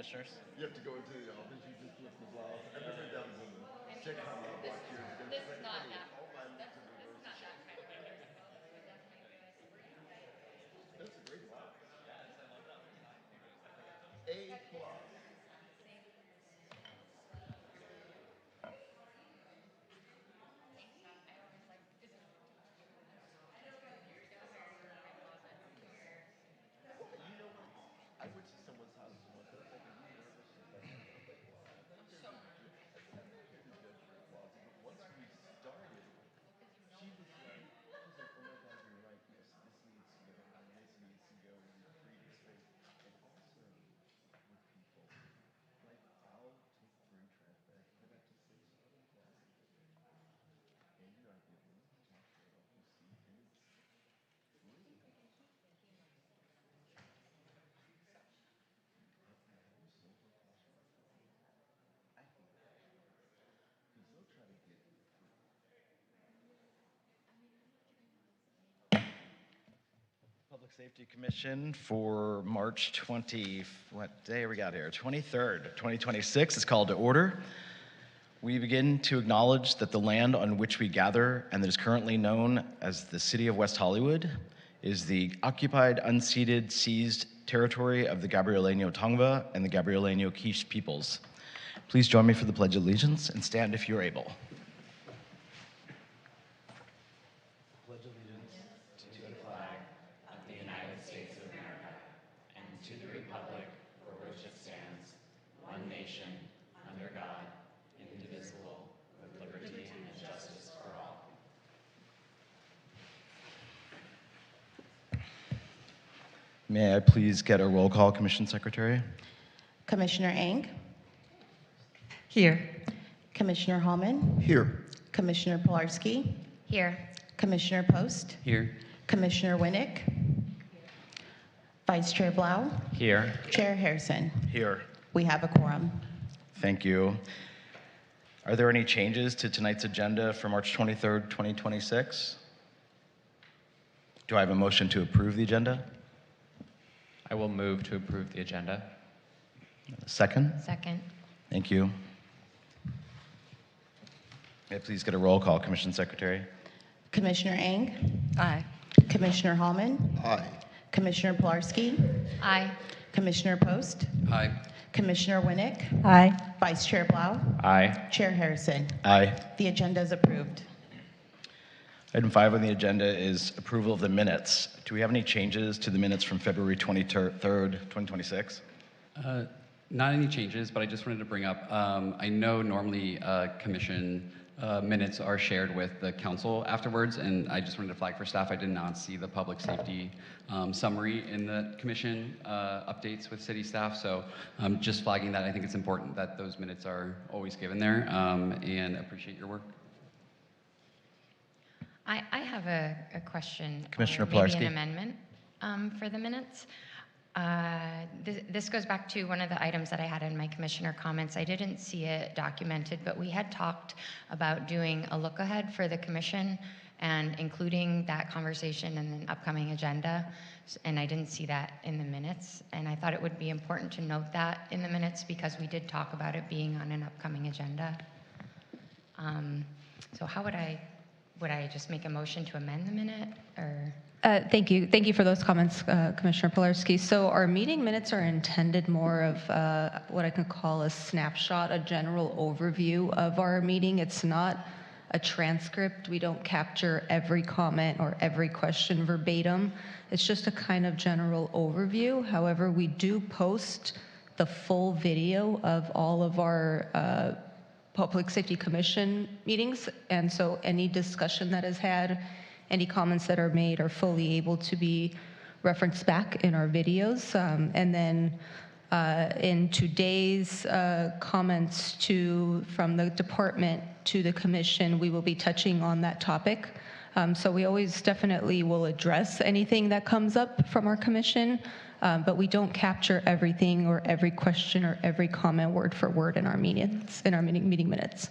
commissioners. You have to go into the office, you just flip the blouse. I remember that was in a sitcom I watched years ago. This She's is like, not honey, that. all my This moves in is reverse. not that kind of a musical. This is definitely good. That's a great blouse. A plus. Well, you know what? I went to someone's house once. I was like, "Are you nervous?" She's like, "No." I was like, "Well, I'm not here to judge. I said, I'm not here to judge your closet." But once we started, she's like, "Oh my God, you're right. Yes, this needs to go, and this needs to go, and create a space." And also with people, like I'll bring trash back, put it to say sorry closet, and you're not the only trash right off you see, and it's free. Have you sold her closet before? I hate that. Because they'll try to get you free. Public Safety Commission for March 20, what day we got here? 23rd, 2026 is called to order. We begin to acknowledge that the land on which we gather and that is currently known as the City of West Hollywood is the occupied, unceded, seized territory of the Gabrielino Tongva and the Gabrielino Quiche peoples. Please join me for the Pledge of Allegiance and stand if you're able. Pledge allegiance to the flag of the United States of America and to the republic for which it stands, one nation, under God, indivisible, with liberty and justice for all. May I please get a roll call, Commission Secretary? Commissioner Eng, Here. Commissioner Hallman, Here. Commissioner Pilarski, Here. Commissioner Post, Here. Commissioner Winnick, Vice Chair Blau, Here. Chair Harrison. Here. We have a quorum. Thank you. Are there any changes to tonight's agenda for March 23rd, 2026? Do I have a motion to approve the agenda? I will move to approve the agenda. A second? Second. Thank you. May I please get a roll call, Commission Secretary? Commissioner Eng, Aye. Commissioner Hallman, Aye. Commissioner Pilarski, Aye. Commissioner Post, Aye. Commissioner Winnick, Aye. Vice Chair Blau, Aye. Chair Harrison. Aye. The agenda is approved. Item 5 on the agenda is approval of the minutes. Do we have any changes to the minutes from February 23rd, 2026? Not any changes, but I just wanted to bring up, I know normally commission minutes are shared with the council afterwards, and I just wanted to flag for staff, I did not see the public safety summary in the commission updates with city staff, so just flagging that. I think it's important that those minutes are always given there, and appreciate your work. I have a question. Commissioner or maybe Pilarski. an amendment for the minutes. This goes back to one of the items that I had in my commissioner comments. I didn't see it documented, but we had talked about doing a look ahead for the commission and including that conversation in an upcoming agenda. And I didn't see that in the minutes. And I thought it would be important to note that in the minutes because we did talk about it being on an upcoming agenda. So how would I just make a motion to amend the minute or? Thank you. Thank you for those comments, Commissioner Pilarski. So our meeting minutes are intended more of what I can call a snapshot, a general overview of our meeting. It's not a transcript. We don't capture every comment or every question verbatim. It's just a kind of general overview. However, we do post the full video of all of our Public Safety Commission meetings. And so any discussion that is had, any comments that are made are fully able to be referenced back in our videos. And then in today's comments from the department to the commission, we will be touching on that topic. So we always definitely will address anything that comes up from our commission, but we don't capture everything or every question or every comment word for word in our meetings, in our meeting minutes.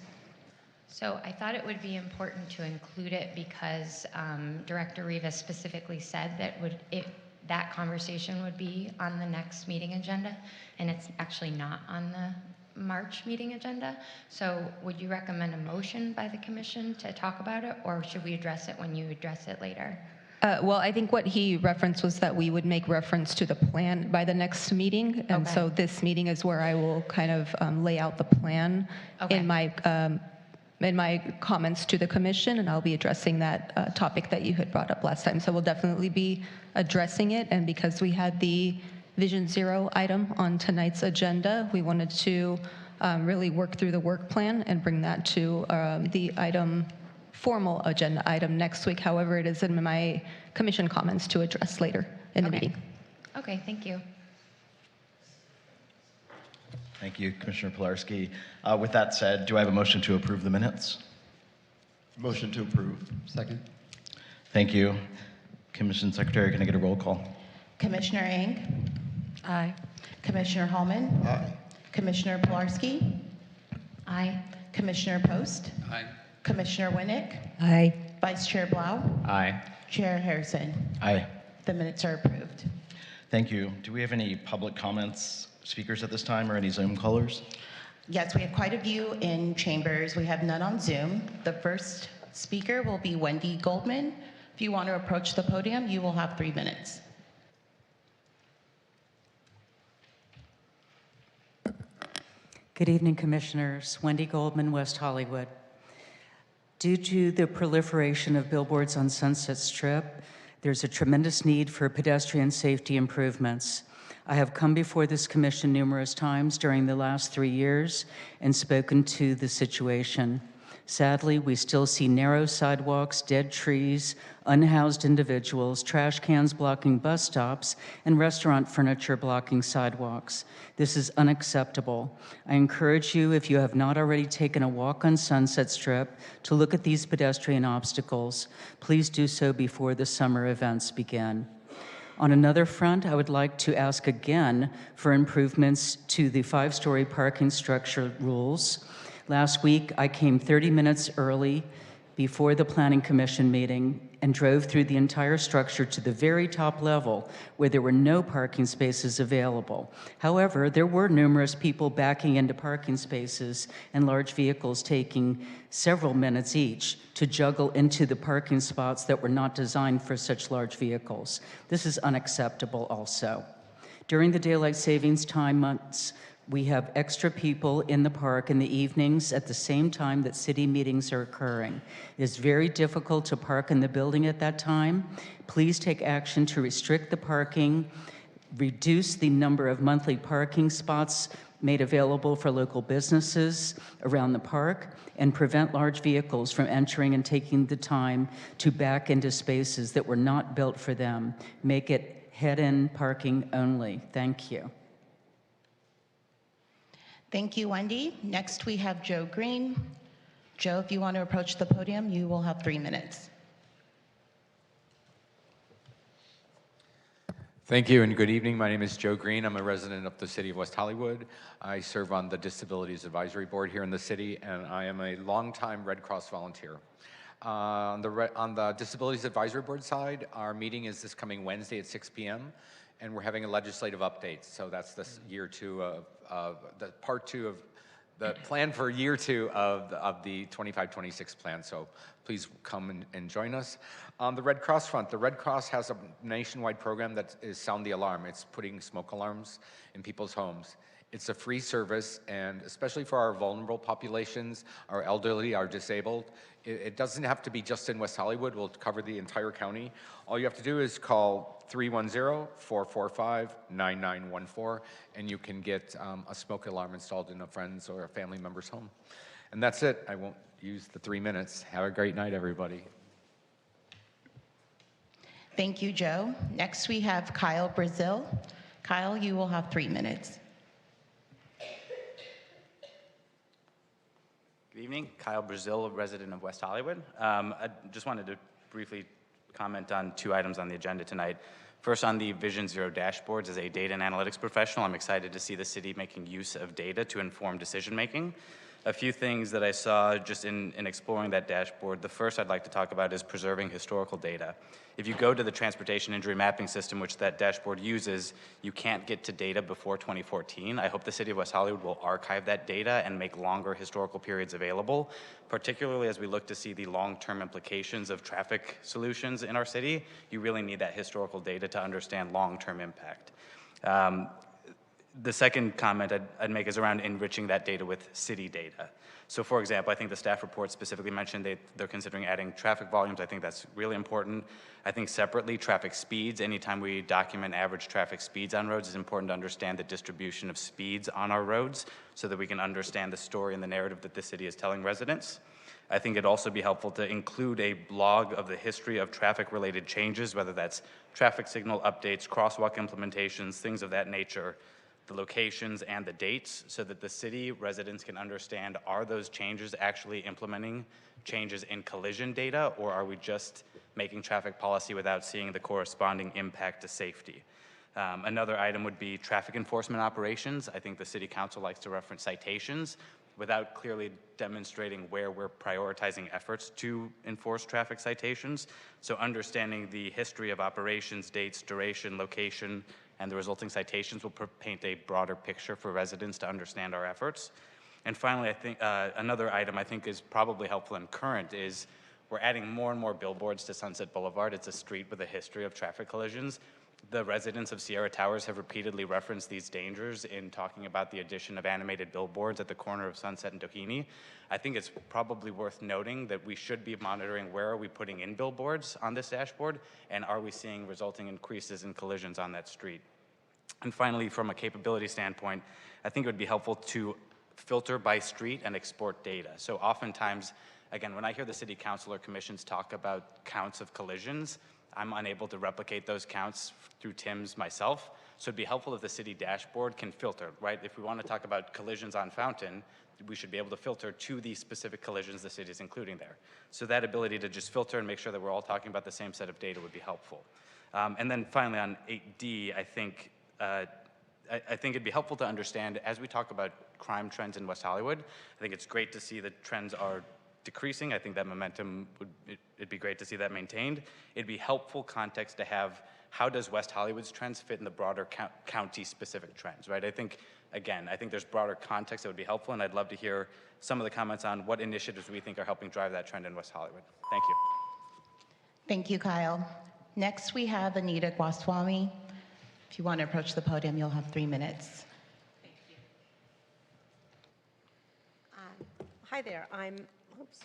So I thought it would be important to include it because Director Rivas specifically said that that conversation would be on the next meeting agenda, and it's actually not on the March meeting agenda. So would you recommend a motion by the commission to talk about it, or should we address it when you address it later? Well, I think what he referenced was that we would make reference to the plan by the next meeting. And Okay. so this meeting is where I will kind of lay out the plan Okay. in my comments to the commission, and I'll be addressing that topic that you had brought up last time. So we'll definitely be addressing it. And because we had the Vision Zero item on tonight's agenda, we wanted to really work through the work plan and bring that to the formal agenda item next week. However, it is in my commission comments to address later in the Okay. meeting. Okay, thank you. Thank you, Commissioner Pilarski. With that said, do I have a motion to approve the minutes? Motion to approve. Second. Thank you. Commission Secretary, can I get a roll call? Commissioner Eng, Aye. Commissioner Hallman, Aye. Commissioner Pilarski, Aye. Commissioner Post, Aye. Commissioner Winnick, Aye. Vice Chair Blau, Aye. Chair Harrison. Aye. The minutes are approved. Thank you. Do we have any public comments, speakers at this time, or any Zoom callers? Yes, we have quite a few in chambers. We have none on Zoom. The first speaker will be Wendy Goldman. If you want to approach the podium, you will have 3 minutes. Good evening, Commissioners. Wendy Goldman, West Hollywood. Due to the proliferation of billboards on Sunset Strip, there's a tremendous need for pedestrian safety improvements. I have come before this commission numerous times during the last 3 years and spoken to the situation. Sadly, we still see narrow sidewalks, dead trees, unhoused individuals, trash cans blocking bus stops, and restaurant furniture blocking sidewalks. This is unacceptable. I encourage you, if you have not already taken a walk on Sunset Strip, to look at these pedestrian obstacles. Please do so before the summer events begin. On another front, I would like to ask again for improvements to the 5-story parking structure rules. Last week, I came 30 minutes early before the Planning Commission meeting and drove through the entire structure to the very top level where there were no parking spaces available. However, there were numerous people backing into parking spaces and large vehicles taking several minutes each to juggle into the parking spots that were not designed for such large vehicles. This is unacceptable also. During the daylight savings time months, we have extra people in the park in the evenings at the same time that city meetings are occurring. It is very difficult to park in the building at that time. Please take action to restrict the parking, reduce the number of monthly parking spots made available for local businesses around the park, and prevent large vehicles from entering and taking the time to back into spaces that were not built for them. Make it head-in parking only. Thank you. Thank you, Wendy. Next, we have Joe Green. Joe, if you want to approach the podium, you will have 3 minutes. Thank you and good evening. My name is Joe Green. I'm a resident of the city of West Hollywood. I serve on the Disabilities Advisory Board here in the city, and I am a longtime Red Cross volunteer. On the Disabilities Advisory Board side, our meeting is this coming Wednesday at 6 p.m., and we're having a legislative update. So that's this year 2 of the part 2 of the plan for year 2 of the 25-26 plan. So please come and join us. On the Red Cross front, the Red Cross has a nationwide program that is Sound the Alarm. It's putting smoke alarms in people's homes. It's a free service, and especially for our vulnerable populations, our elderly, our disabled, it doesn't have to be just in West Hollywood. We'll cover the entire county. All you have to do is call 310-445-9914, and you can get a smoke alarm installed in a friend's or a family member's home. And that's it. I won't use the 3 minutes. Have a great night, everybody. Thank you, Joe. Next, we have Kyle Brazil. Kyle, you will have 3 minutes. Good evening, Kyle Brazil, a resident of West Hollywood. I just wanted to briefly comment on 2 items on the agenda tonight. First, on the Vision Zero dashboards, as a data and analytics professional, I'm excited to see the city making use of data to inform decision making. A few things that I saw just in exploring that dashboard. The first I'd like to talk about is preserving historical data. If you go to the transportation injury mapping system, which that dashboard uses, you can't get to data before 2014. I hope the City of West Hollywood will archive that data and make longer historical periods available, particularly as we look to see the long-term implications of traffic solutions in our city. You really need that historical data to understand long-term impact. The second comment I'd make is around enriching that data with city data. So for example, I think the staff report specifically mentioned they're considering adding traffic volumes. I think that's really important. I think separately, traffic speeds, anytime we document average traffic speeds on roads, it's important to understand the distribution of speeds on our roads so that we can understand the story and the narrative that the city is telling residents. I think it'd also be helpful to include a blog of the history of traffic-related changes, whether that's traffic signal updates, crosswalk implementations, things of that nature, the locations and the dates, so that the city residents can understand, are those changes actually implementing changes in collision data, or are we just making traffic policy without seeing the corresponding impact to safety? Another item would be traffic enforcement operations. I think the City Council likes to reference citations without clearly demonstrating where we're prioritizing efforts to enforce traffic citations. So understanding the history of operations, dates, duration, location, and the resulting citations will paint a broader picture for residents to understand our efforts. And finally, I think another item I think is probably helpful and current is we're adding more and more billboards to Sunset Boulevard. It's a street with a history of traffic collisions. The residents of Sierra Towers have repeatedly referenced these dangers in talking about the addition of animated billboards at the corner of Sunset and Doheny. I think it's probably worth noting that we should be monitoring where are we putting in billboards on this dashboard, and are we seeing resulting increases in collisions on that street. And finally, from a capability standpoint, I think it would be helpful to filter by street and export data. So oftentimes, again, when I hear the city council or commissions talk about counts of collisions, I'm unable to replicate those counts through TIMS myself. So it'd be helpful if the city dashboard can filter, right? If we want to talk about collisions on Fountain, we should be able to filter to the specific collisions the city is including there. So that ability to just filter and make sure that we're all talking about the same set of data would be helpful. And then finally on 8D, I think it'd be helpful to understand, as we talk about crime trends in West Hollywood, I think it's great to see the trends are decreasing. I think that momentum, it'd be great to see that maintained. It'd be helpful context to have, how does West Hollywood's trends fit in the broader county-specific trends, right? I think there's broader context that would be helpful, and I'd love to hear some of the comments on what initiatives we think are helping drive that trend in West Hollywood. Thank you. Thank you, Kyle. Next, we have Anita Gwaswamy. If you want to approach the podium, you'll have 3 minutes. Thank you. Hi there. Oops,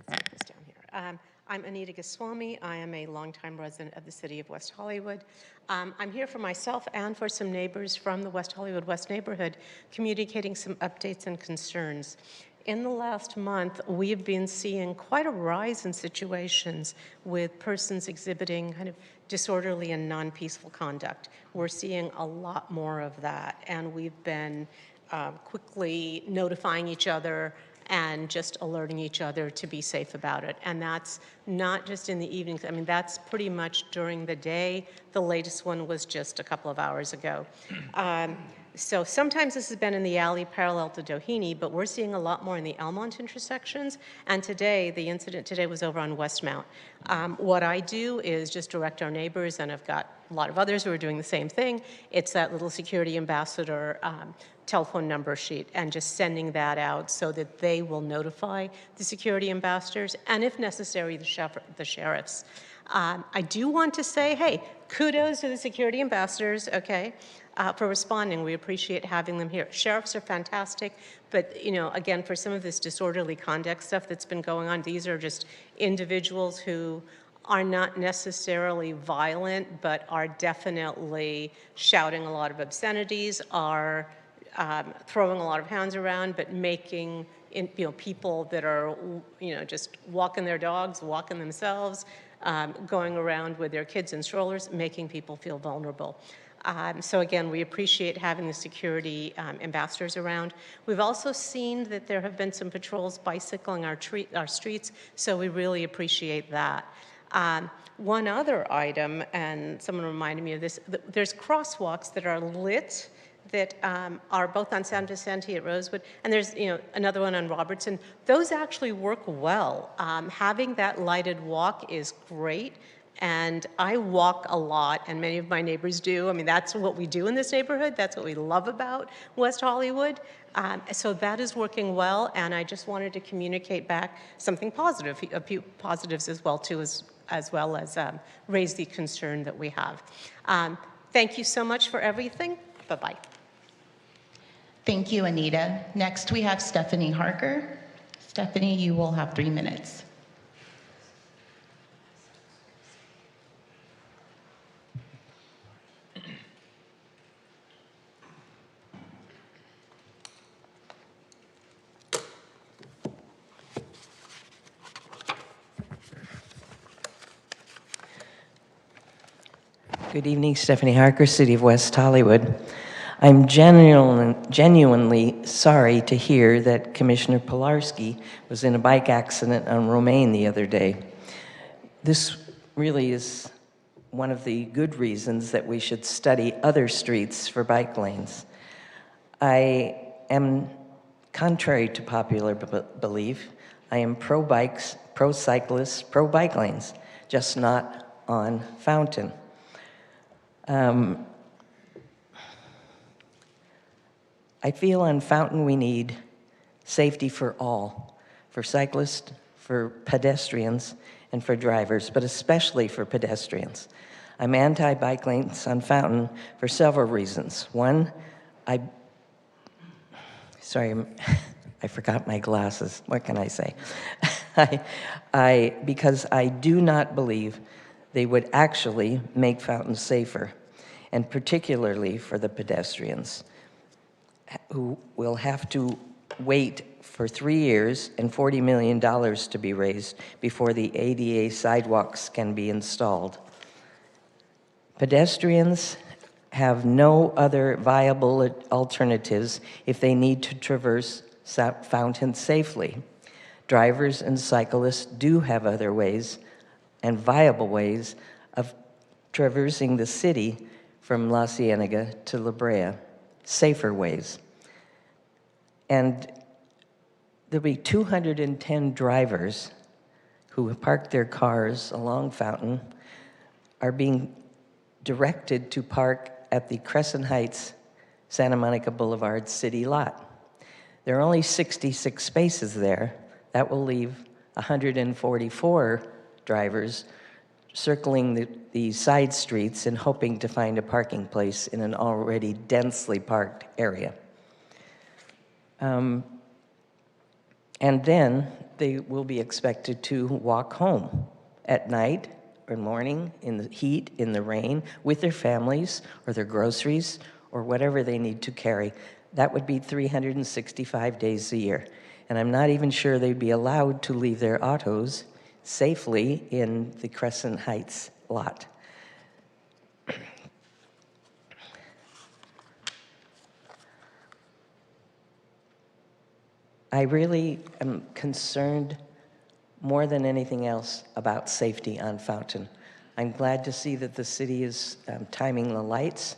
let's put this down here. I'm Anita Goswami. I am a longtime resident of the city of West Hollywood. I'm here for myself and for some neighbors from the West Hollywood West neighborhood, communicating some updates and concerns. In the last month, we have been seeing quite a rise in situations with persons exhibiting kind of disorderly and non-peaceful conduct. We're seeing a lot more of that, and we've been quickly notifying each other and just alerting each other to be safe about it. And that's not just in the evenings. I mean, that's pretty much during the day. The latest one was just a couple of hours ago. So sometimes this has been in the alley parallel to Doheny, but we're seeing a lot more in the Elmont intersections. And today, the incident today was over on Westmount. What I do is just direct our neighbors, and I've got a lot of others who are doing the same thing. It's that little security ambassador telephone number sheet, and just sending that out so that they will notify the security ambassadors, and if necessary, the sheriffs. I do want to say, hey, kudos to the security ambassadors, okay, for responding. We appreciate having them here. Sheriffs are fantastic, but you know, again, for some of this disorderly conduct stuff that's been going on, these are just individuals who are not necessarily violent, but are definitely shouting a lot of obscenities, are throwing a lot of hands around, but making people that are just walking their dogs, walking themselves, going around with their kids in strollers, making people feel vulnerable. So again, we appreciate having the security ambassadors around. We've also seen that there have been some patrols bicycling our streets, so we really appreciate that. One other item, and someone reminded me of this, there's crosswalks that are lit that are both on San Vicente at Rosewood, and there's another one on Robertson. Those actually work well. Having that lighted walk is great, and I walk a lot, and many of my neighbors do. I mean, that's what we do in this neighborhood. That's what we love about West Hollywood. So that is working well, and I just wanted to communicate back something positive, a few positives as well too, as well as raise the concern that we have. Thank you so much for everything. Bye-bye. Thank you, Anita. Next, we have Stephanie Harker. Stephanie, you will have 3 minutes. Good evening, Stephanie Harker, City of West Hollywood. I'm genuinely sorry to hear that Commissioner Pilarski was in a bike accident on Romaine the other day. This really is one of the good reasons that we should study other streets for bike lanes. I am, contrary to popular belief, I am pro-bikes, pro-cyclists, pro-bike lanes, just not on Fountain. I feel on Fountain we need safety for all, for cyclists, for pedestrians, and for drivers, but especially for pedestrians. I'm anti-bike lanes on Fountain for several reasons. One, I forgot my glasses. What can I say? Because I do not believe they would actually make Fountain safer, and particularly for the pedestrians, who will have to wait for 3 years and $40 million to be raised before the ADA sidewalks can be installed. Pedestrians have no other viable alternatives if they need to traverse Fountain safely. Drivers and cyclists do have other ways and viable ways of traversing the city from La Cienega to La Brea, safer ways. And there'll be 210 drivers who have parked their cars along Fountain are being directed to park at the Crescent Heights Santa Monica Boulevard city lot. There are only 66 spaces there. That will leave 144 drivers circling the side streets and hoping to find a parking place in an already densely parked area. And then they will be expected to walk home at night or morning in the heat, in the rain, with their families or their groceries or whatever they need to carry. That would be 365 days a year. And I'm not even sure they'd be allowed to leave their autos safely in the Crescent Heights lot. I really am concerned more than anything else about safety on Fountain. I'm glad to see that the city is timing the lights.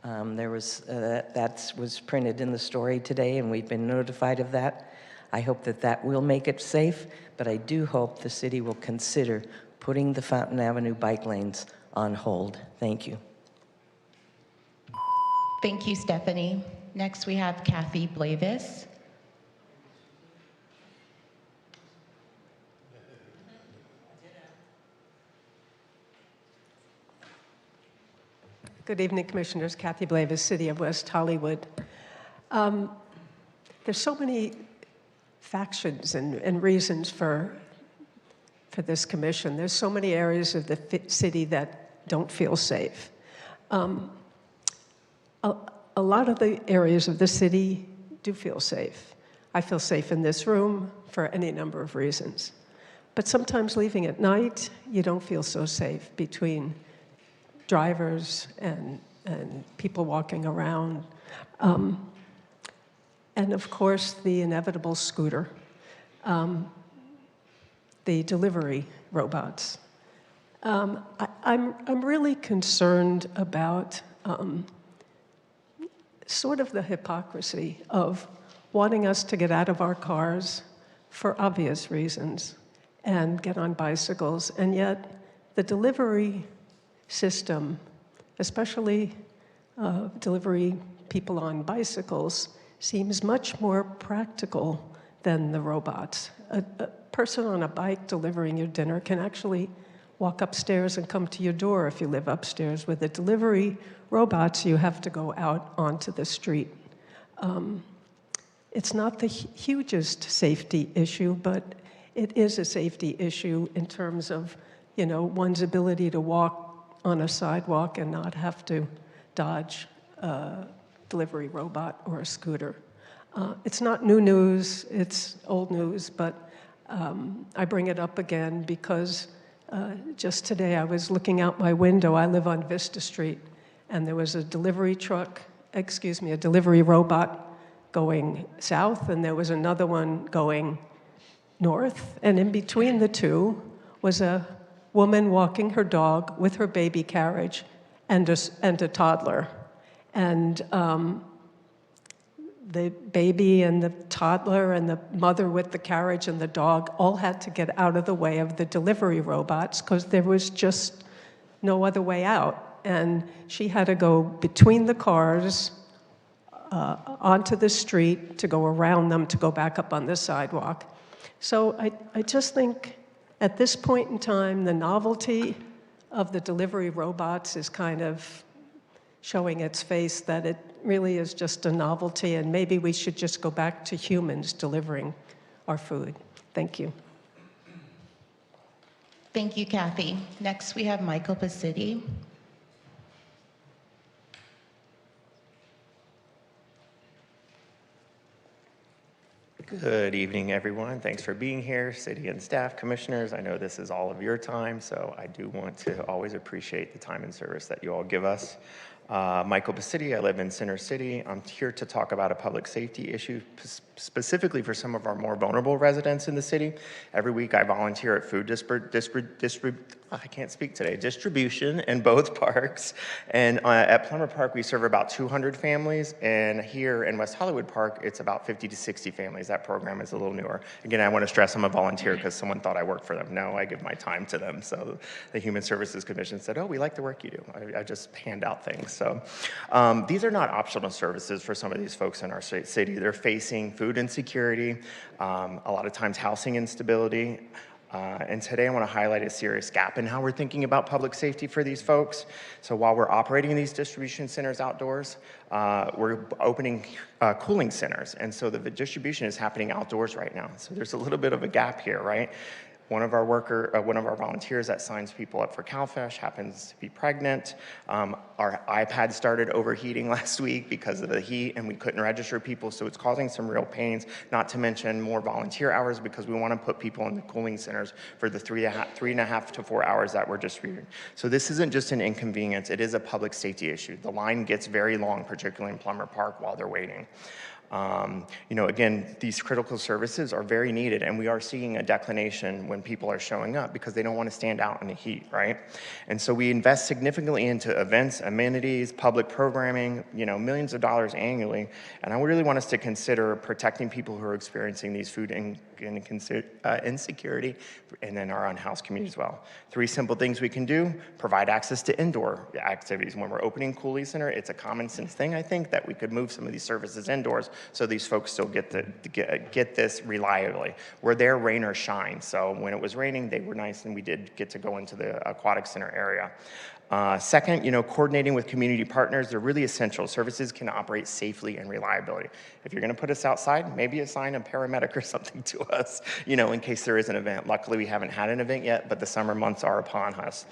That was printed in the story today, and we've been notified of that. I hope that that will make it safe, but I do hope the city will consider putting the Fountain Avenue bike lanes on hold. Thank you. Thank you, Stephanie. Next, we have Kathy Blavis. Good evening, Commissioners. Kathy Blavis, City of West Hollywood. There's so many factions and reasons for this commission. There's so many areas of the city that don't feel safe. A lot of the areas of the city do feel safe. I feel safe in this room for any number of reasons. But sometimes leaving at night, you don't feel so safe between drivers and people walking around. And of course, the inevitable scooter, the delivery robots. I'm really concerned about sort of the hypocrisy of wanting us to get out of our cars for obvious reasons and get on bicycles, and yet the delivery system, especially delivery people on bicycles, seems much more practical than the robots. A person on a bike delivering your dinner can actually walk upstairs and come to your door if you live upstairs. With the delivery robots, you have to go out onto the street. It's not the hugest safety issue, but it is a safety issue in terms of, one's ability to walk on a sidewalk and not have to dodge a delivery robot or a scooter. It's not new news, it's old news, but I bring it up again because just today I was looking out my window. I live on Vista Street, and there was a delivery robot going south, and there was another one going north, and in between the two was a woman walking her dog with her baby carriage and a toddler. And the baby and the toddler and the mother with the carriage and the dog all had to get out of the way of the delivery robots because there was just no other way out. And she had to go between the cars onto the street to go around them to go back up on the sidewalk. So I just think at this point in time, the novelty of the delivery robots is kind of showing its face, that it really is just a novelty, and maybe we should just go back to humans delivering our food. Thank you. Thank you, Kathy. Next, we have Michael Basidi. Good evening, everyone. Thanks for being here, city and staff, commissioners. I know this is all of your time, so I do want to always appreciate the time and service that you all give us. Michael Basidi, I live in Center City. I'm here to talk about a public safety issue specifically for some of our more vulnerable residents in the city. Every week I volunteer at food distribution in both parks. And at Plummer Park, we serve about 200 families. And here in West Hollywood Park, it's about 50 to 60 families. That program is a little newer. Again, I want to stress I'm a volunteer because someone thought I worked for them. No, I give my time to them. So the Human Services Commission said, oh, we like the work you do. I just hand out things. So these are not optional services for some of these folks in our city. They're facing food insecurity, a lot of times housing instability. And today I want to highlight a serious gap in how we're thinking about public safety for these folks. So while we're operating these distribution centers outdoors, we're opening cooling centers. And so the distribution is happening outdoors right now. So there's a little bit of a gap here, right? One of our volunteers that signs people up for CalFresh happens to be pregnant. Our iPad started overheating last week because of the heat, and we couldn't register people, so it's causing some real pains, not to mention more volunteer hours because we want to put people in the cooling centers for the 3.5 to 4 hours that we're distributing. So this isn't just an inconvenience, it is a public safety issue. The line gets very long, particularly in Plummer Park while they're waiting. Again, these critical services are very needed, and we are seeing a declination when people are showing up because they don't want to stand out in the heat, right? And so we invest significantly into events, amenities, public programming, millions of dollars annually, and I really want us to consider protecting people who are experiencing these food insecurity, and then our unhoused community as well. 3 simple things we can do: provide access to indoor activities. When we're opening Cooley Center, it's a common sense thing, I think, that we could move some of these services indoors so these folks still get this reliably. We're there rain or shine, so when it was raining, they were nice, and we did get to go into the aquatic center area. Second, coordinating with community partners, they're really essential. Services can operate safely and reliably. If you're going to put us outside, maybe assign a paramedic or something to us, in case there is an event. Luckily, we haven't had an event yet, but the summer months are upon us.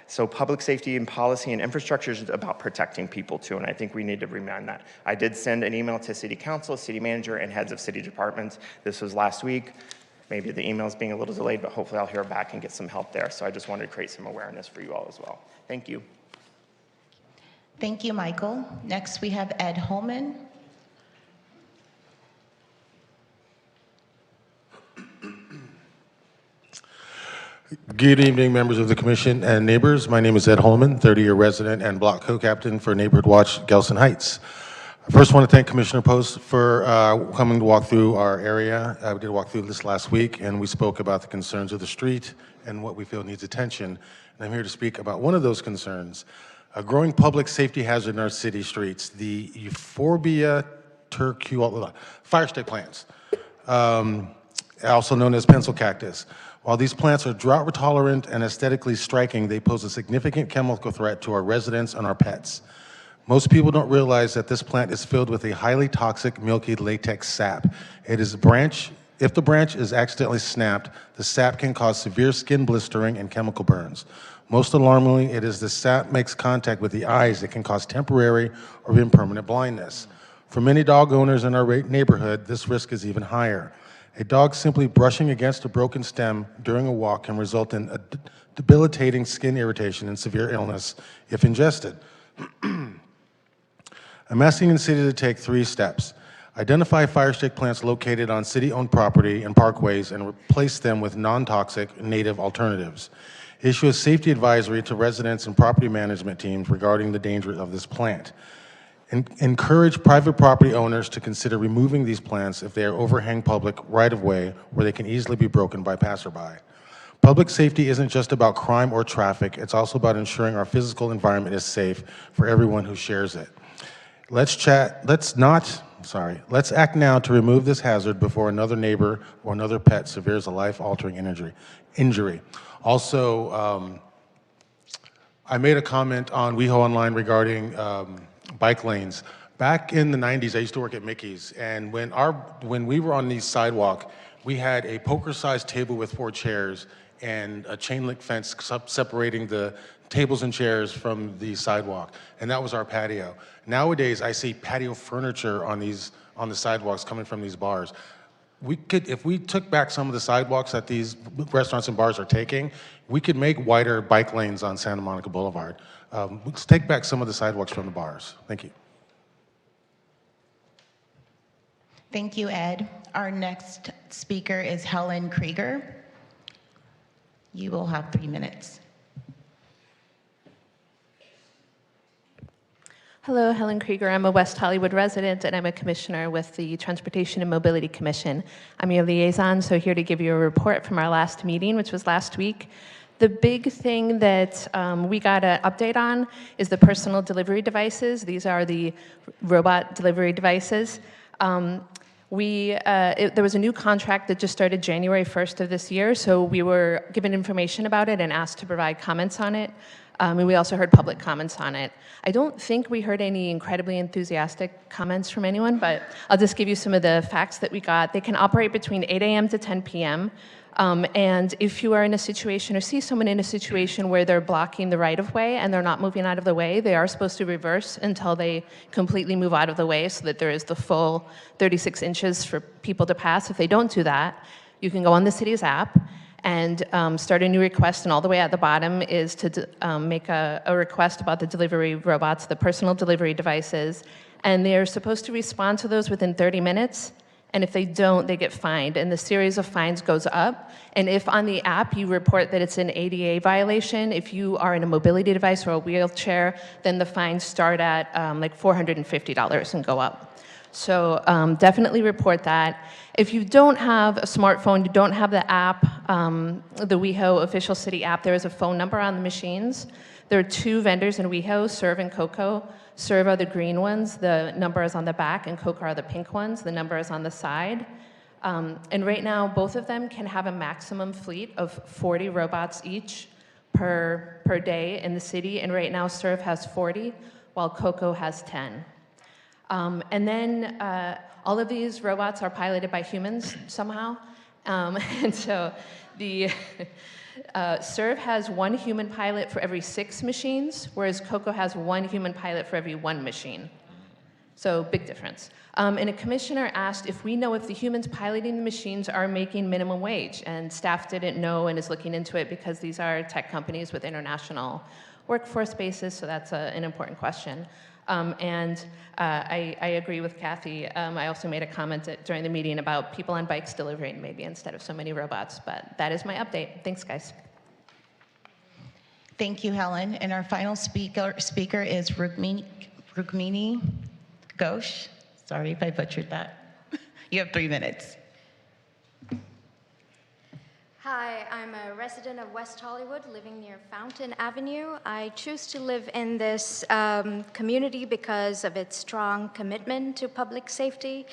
So public safety and policy and infrastructure is about protecting people too, and I think we need to remind that. I did send an email to city council, city manager, and heads of city departments. This was last week. Maybe the email's being a little delayed, but hopefully I'll hear back and get some help there. So I just wanted to create some awareness for you all as well. Thank you. Thank you, Michael. Next, we have Ed Holman. Good evening, members of the commission and neighbors. My name is Ed Holman, 30-year resident and block co-captain for Neighborhood Watch Gelson Heights. I first want to thank Commissioner Post for coming to walk through our area. We did walk through this last week, and we spoke about the concerns of the street and what we feel needs attention. And I'm here to speak about one of those concerns, a growing public safety hazard in our city streets, the Euphorbia turquoise fire stick plants, also known as pencil cactus. While these plants are drought tolerant and aesthetically striking, they pose a significant chemical threat to our residents and our pets. Most people don't realize that this plant is filled with a highly toxic, milky latex sap. If the branch is accidentally snapped, the sap can cause severe skin blistering and chemical burns. Most alarmingly, it is the sap makes contact with the eyes that can cause temporary or even permanent blindness. For many dog owners in our neighborhood, this risk is even higher. A dog simply brushing against a broken stem during a walk can result in a debilitating skin irritation and severe illness if ingested. I'm asking the city to take 3 steps. Identify fire stick plants located on city-owned property and parkways and replace them with non-toxic native alternatives. Issue a safety advisory to residents and property management teams regarding the danger of this plant. Encourage private property owners to consider removing these plants if they are overhang public right-of-way where they can easily be broken by passerby. Public safety isn't just about crime or traffic, it's also about ensuring our physical environment is safe for everyone who shares it. Let's act now to remove this hazard before another neighbor or another pet severes a life-altering injury. Also, I made a comment on WeHo Online regarding bike lanes. Back in the 90s, I used to work at Mickey's, and when we were on the sidewalk, we had a poker-sized table with 4 chairs and a chain link fence separating the tables and chairs from the sidewalk, and that was our patio. Nowadays, I see patio furniture on the sidewalks coming from these bars. If we took back some of the sidewalks that these restaurants and bars are taking, we could make wider bike lanes on Santa Monica Boulevard. Let's take back some of the sidewalks from the bars. Thank you. Thank you, Ed. Our next speaker is Helen Krieger. You will have 3 minutes. Hello, Helen Krieger. I'm a West Hollywood resident, and I'm a commissioner with the Transportation and Mobility Commission. I'm your liaison, so here to give you a report from our last meeting, which was last week. The big thing that we got an update on is the personal delivery devices. These are the robot delivery devices. There was a new contract that just started January 1st of this year, so we were given information about it and asked to provide comments on it. And we also heard public comments on it. I don't think we heard any incredibly enthusiastic comments from anyone, but I'll just give you some of the facts that we got. They can operate between 8 a.m. to 10 p.m. And if you are in a situation or see someone in a situation where they're blocking the right-of-way and they're not moving out of the way, they are supposed to reverse until they completely move out of the way so that there is the full 36 inches for people to pass. If they don't do that, you can go on the city's app and start a new request, and all the way at the bottom is to make a request about the delivery robots, the personal delivery devices, and they're supposed to respond to those within 30 minutes, and if they don't, they get fined, and the series of fines goes up, and if on the app you report that it's an ADA violation, if you are in a mobility device or a wheelchair, then the fines start at like $450 and go up. So definitely report that. If you don't have a smartphone, you don't have the app, the WeHo official city app, there is a phone number on the machines. There are 2 vendors in WeHo, Serve and Coco. Serve are the green ones, the number is on the back, and Coco are the pink ones, the number is on the side. And right now, both of them can have a maximum fleet of 40 robots each per day in the city, and right now Serve has 40, while Coco has 10. And then all of these robots are piloted by humans somehow. And so the Serve has 1 human pilot for every 6 machines, whereas Coco has 1 human pilot for every 1 machine. So big difference. And a commissioner asked if we know if the humans piloting the machines are making minimum wage, and staff didn't know and is looking into it because these are tech companies with international workforce bases, so that's an important question. I agree with Kathy. I also made a comment during the meeting about people on bikes delivering maybe instead of so many robots, but that is my update. Thanks, guys. Thank you, Helen. And our final speaker is Rukmini Ghosh. Sorry if I butchered that. You have 3 minutes. Hi, I'm a resident of West Hollywood, living near Fountain Avenue. I choose to live in this community because of its strong commitment to public safety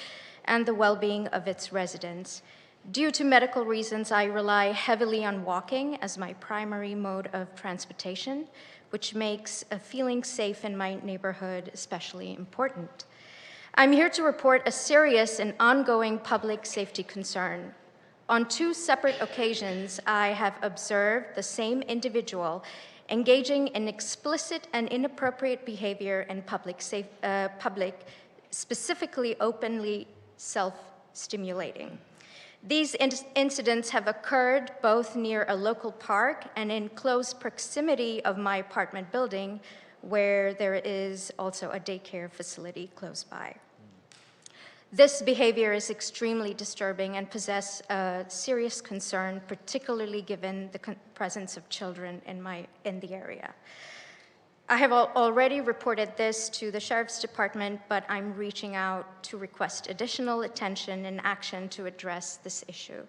and the well-being of its residents. Due to medical reasons, I rely heavily on walking as my primary mode of transportation, which makes feeling safe in my neighborhood especially important. I'm here to report a serious and ongoing public safety concern. On 2 separate occasions, I have observed the same individual engaging in explicit and inappropriate behavior in public, specifically openly self-stimulating. These incidents have occurred both near a local park and in close proximity of my apartment building, where there is also a daycare facility close by. This behavior is extremely disturbing and possess a serious concern, particularly given the presence of children in the area. I have already reported this to the Sheriff's Department, but I'm reaching out to request additional attention and action to address this issue.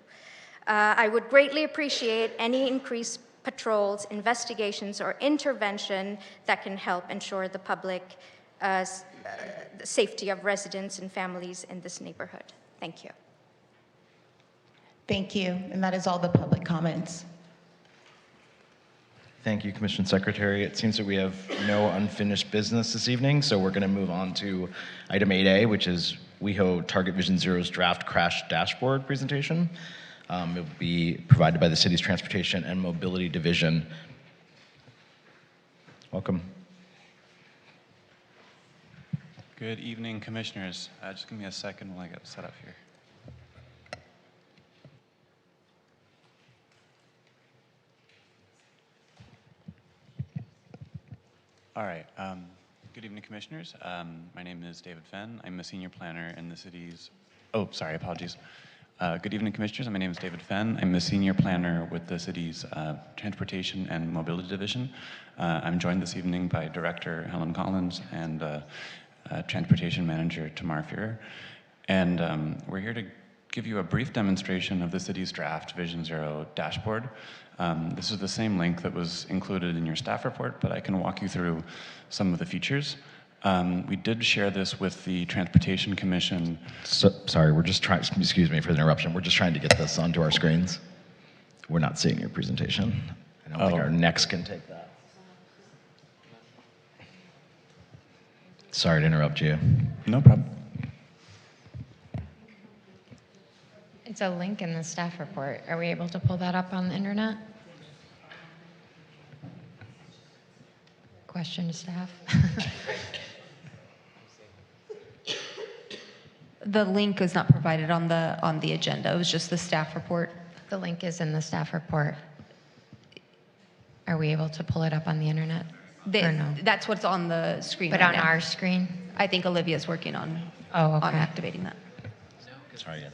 I would greatly appreciate any increased patrols, investigations, or intervention that can help ensure the public the safety of residents and families in this neighborhood. Thank you. Thank you. And that is all the public comments. Thank you, Commission Secretary. It seems that we have no unfinished business this evening, so we're going to move on to item 8A, which is WeHo Target Vision Zero's draft crash dashboard presentation. It will be provided by the city's Transportation and Mobility Division. Welcome. Good evening, Commissioners. Just give me a second while I get set up here. All right. Good evening, Commissioners. My name is David Fenn. I'm a senior planner in the city's... Oh, sorry, apologies. Good evening, Commissioners. My name is David Fenn. I'm a senior planner with the city's Transportation and Mobility Division. I'm joined this evening by Director Helen Collins and Transportation Manager Tamar Fuhrer. And we're here to give you a brief demonstration of the city's draft Vision Zero dashboard. This is the same link that was included in your staff report, but I can walk you through some of the features. We did share this with the Transportation Commission. Sorry, we're just trying, excuse me for the interruption, we're just trying to get this onto our screens. We're not seeing your presentation. I don't think our necks can take that. Sorry to interrupt you. No problem. It's a link in the staff report. Are we able to pull that up on the internet? Question to staff. The link is not provided on the agenda. It was just the staff report. The link is in the staff report. Are we able to pull it up on the internet? Or no? That's what's on the screen. But right on now. our screen? I think Olivia's working on okay. activating that. Sorry, yes.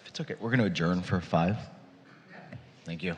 It's okay. We're going to adjourn for 5. Thank you.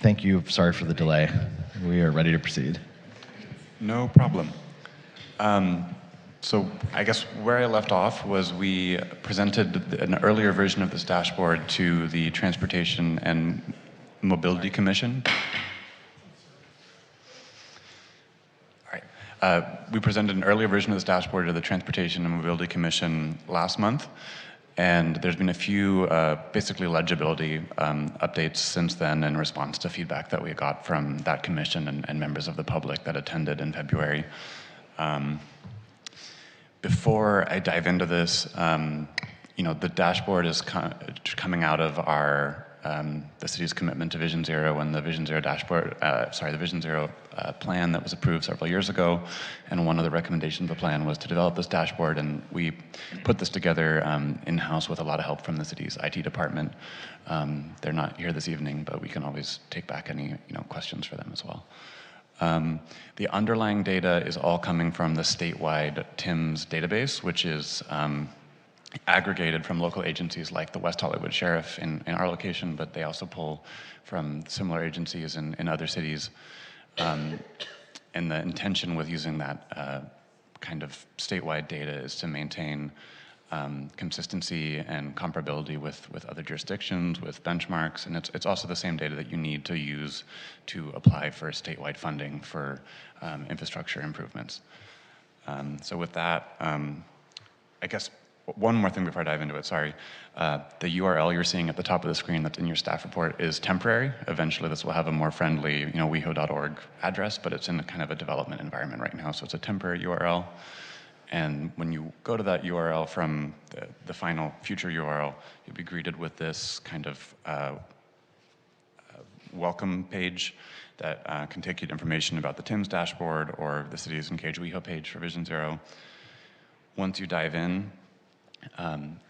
Thank you. Sorry for the delay. We are ready to proceed. No problem. So I guess where I left off was we presented an earlier version of this dashboard to the Transportation and Mobility Commission. All right. We presented an earlier version of this dashboard to the Transportation and Mobility Commission last month, and there's been a few basically legibility updates since then in response to feedback that we got from that commission and members of the public that attended in February. Before I dive into this, the dashboard is coming out of the city's commitment to Vision Zero and the Vision Zero dashboard, the Vision Zero plan that was approved several years ago. And one of the recommendations of the plan was to develop this dashboard, and we put this together in-house with a lot of help from the city's IT department. They're not here this evening, but we can always take back any questions for them as well. The underlying data is all coming from the statewide TIMS database, which is aggregated from local agencies like the West Hollywood Sheriff in our location, but they also pull from similar agencies in other cities. And the intention with using that kind of statewide data is to maintain consistency and comparability with other jurisdictions, with benchmarks, and it's also the same data that you need to use to apply for statewide funding for infrastructure improvements. So with that, I guess one more thing before I dive into it, sorry. The URL you're seeing at the top of the screen that's in your staff report is temporary. Eventually this will have a more friendly, weho.org address, but it's in kind of a development environment right now, so it's a temporary URL. And when you go to that URL from the final future URL, you'll be greeted with this kind of welcome page that can take you to information about the TIMS dashboard or the city's Engage WeHo page for Vision Zero. Once you dive in,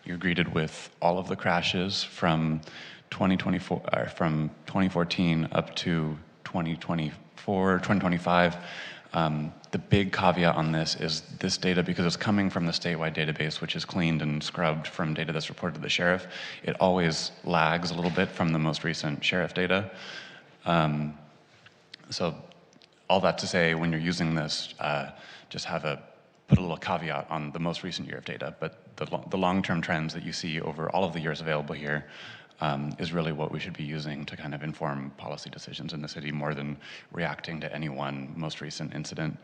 you're greeted with all of the crashes from 2014 up to 2025. The big caveat on this is this data, because it's coming from the statewide database, which is cleaned and scrubbed from data that's reported to the sheriff, it always lags a little bit from the most recent sheriff data. So all that to say, when you're using this, just put a little caveat on the most recent year of data, but the long-term trends that you see over all of the years available here is really what we should be using to kind of inform policy decisions in the city more than reacting to any one most recent incident.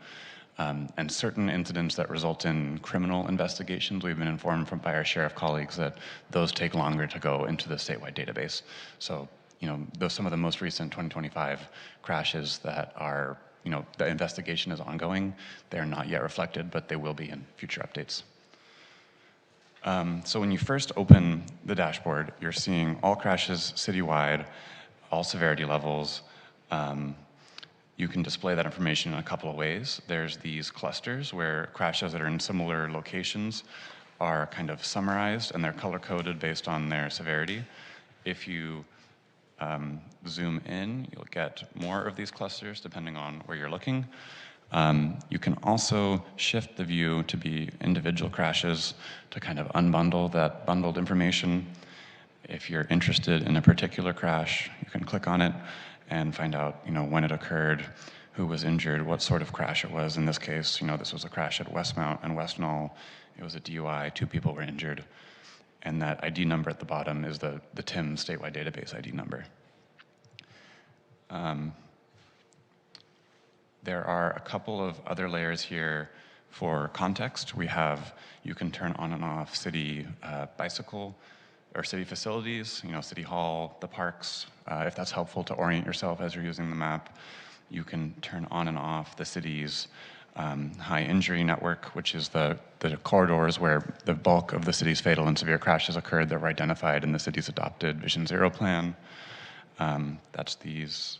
And certain incidents that result in criminal investigations, we've been informed by our sheriff colleagues that those take longer to go into the statewide database. So, some of the most recent 2025 crashes that are, the investigation is ongoing, they're not yet reflected, but they will be in future updates. So when you first open the dashboard, you're seeing all crashes citywide, all severity levels. You can display that information in a couple of ways. There's these clusters where crashes that are in similar locations are kind of summarized and they're color-coded based on their severity. If you zoom in, you'll get more of these clusters depending on where you're looking. You can also shift the view to be individual crashes to kind of unbundle that bundled information. If you're interested in a particular crash, you can click on it and find out, when it occurred, who was injured, what sort of crash it was. In this case, this was a crash at Westmount and West Knoll. It was a DUI, 2 people were injured. And that ID number at the bottom is the TIMS statewide database ID number. There are a couple of other layers here for context. You can turn on and off city bicycle or city facilities, City Hall, the parks, if that's helpful to orient yourself as you're using the map. You can turn on and off the city's high injury network, which is the corridors where the bulk of the city's fatal and severe crashes occurred that were identified in the city's adopted Vision Zero plan. That's these,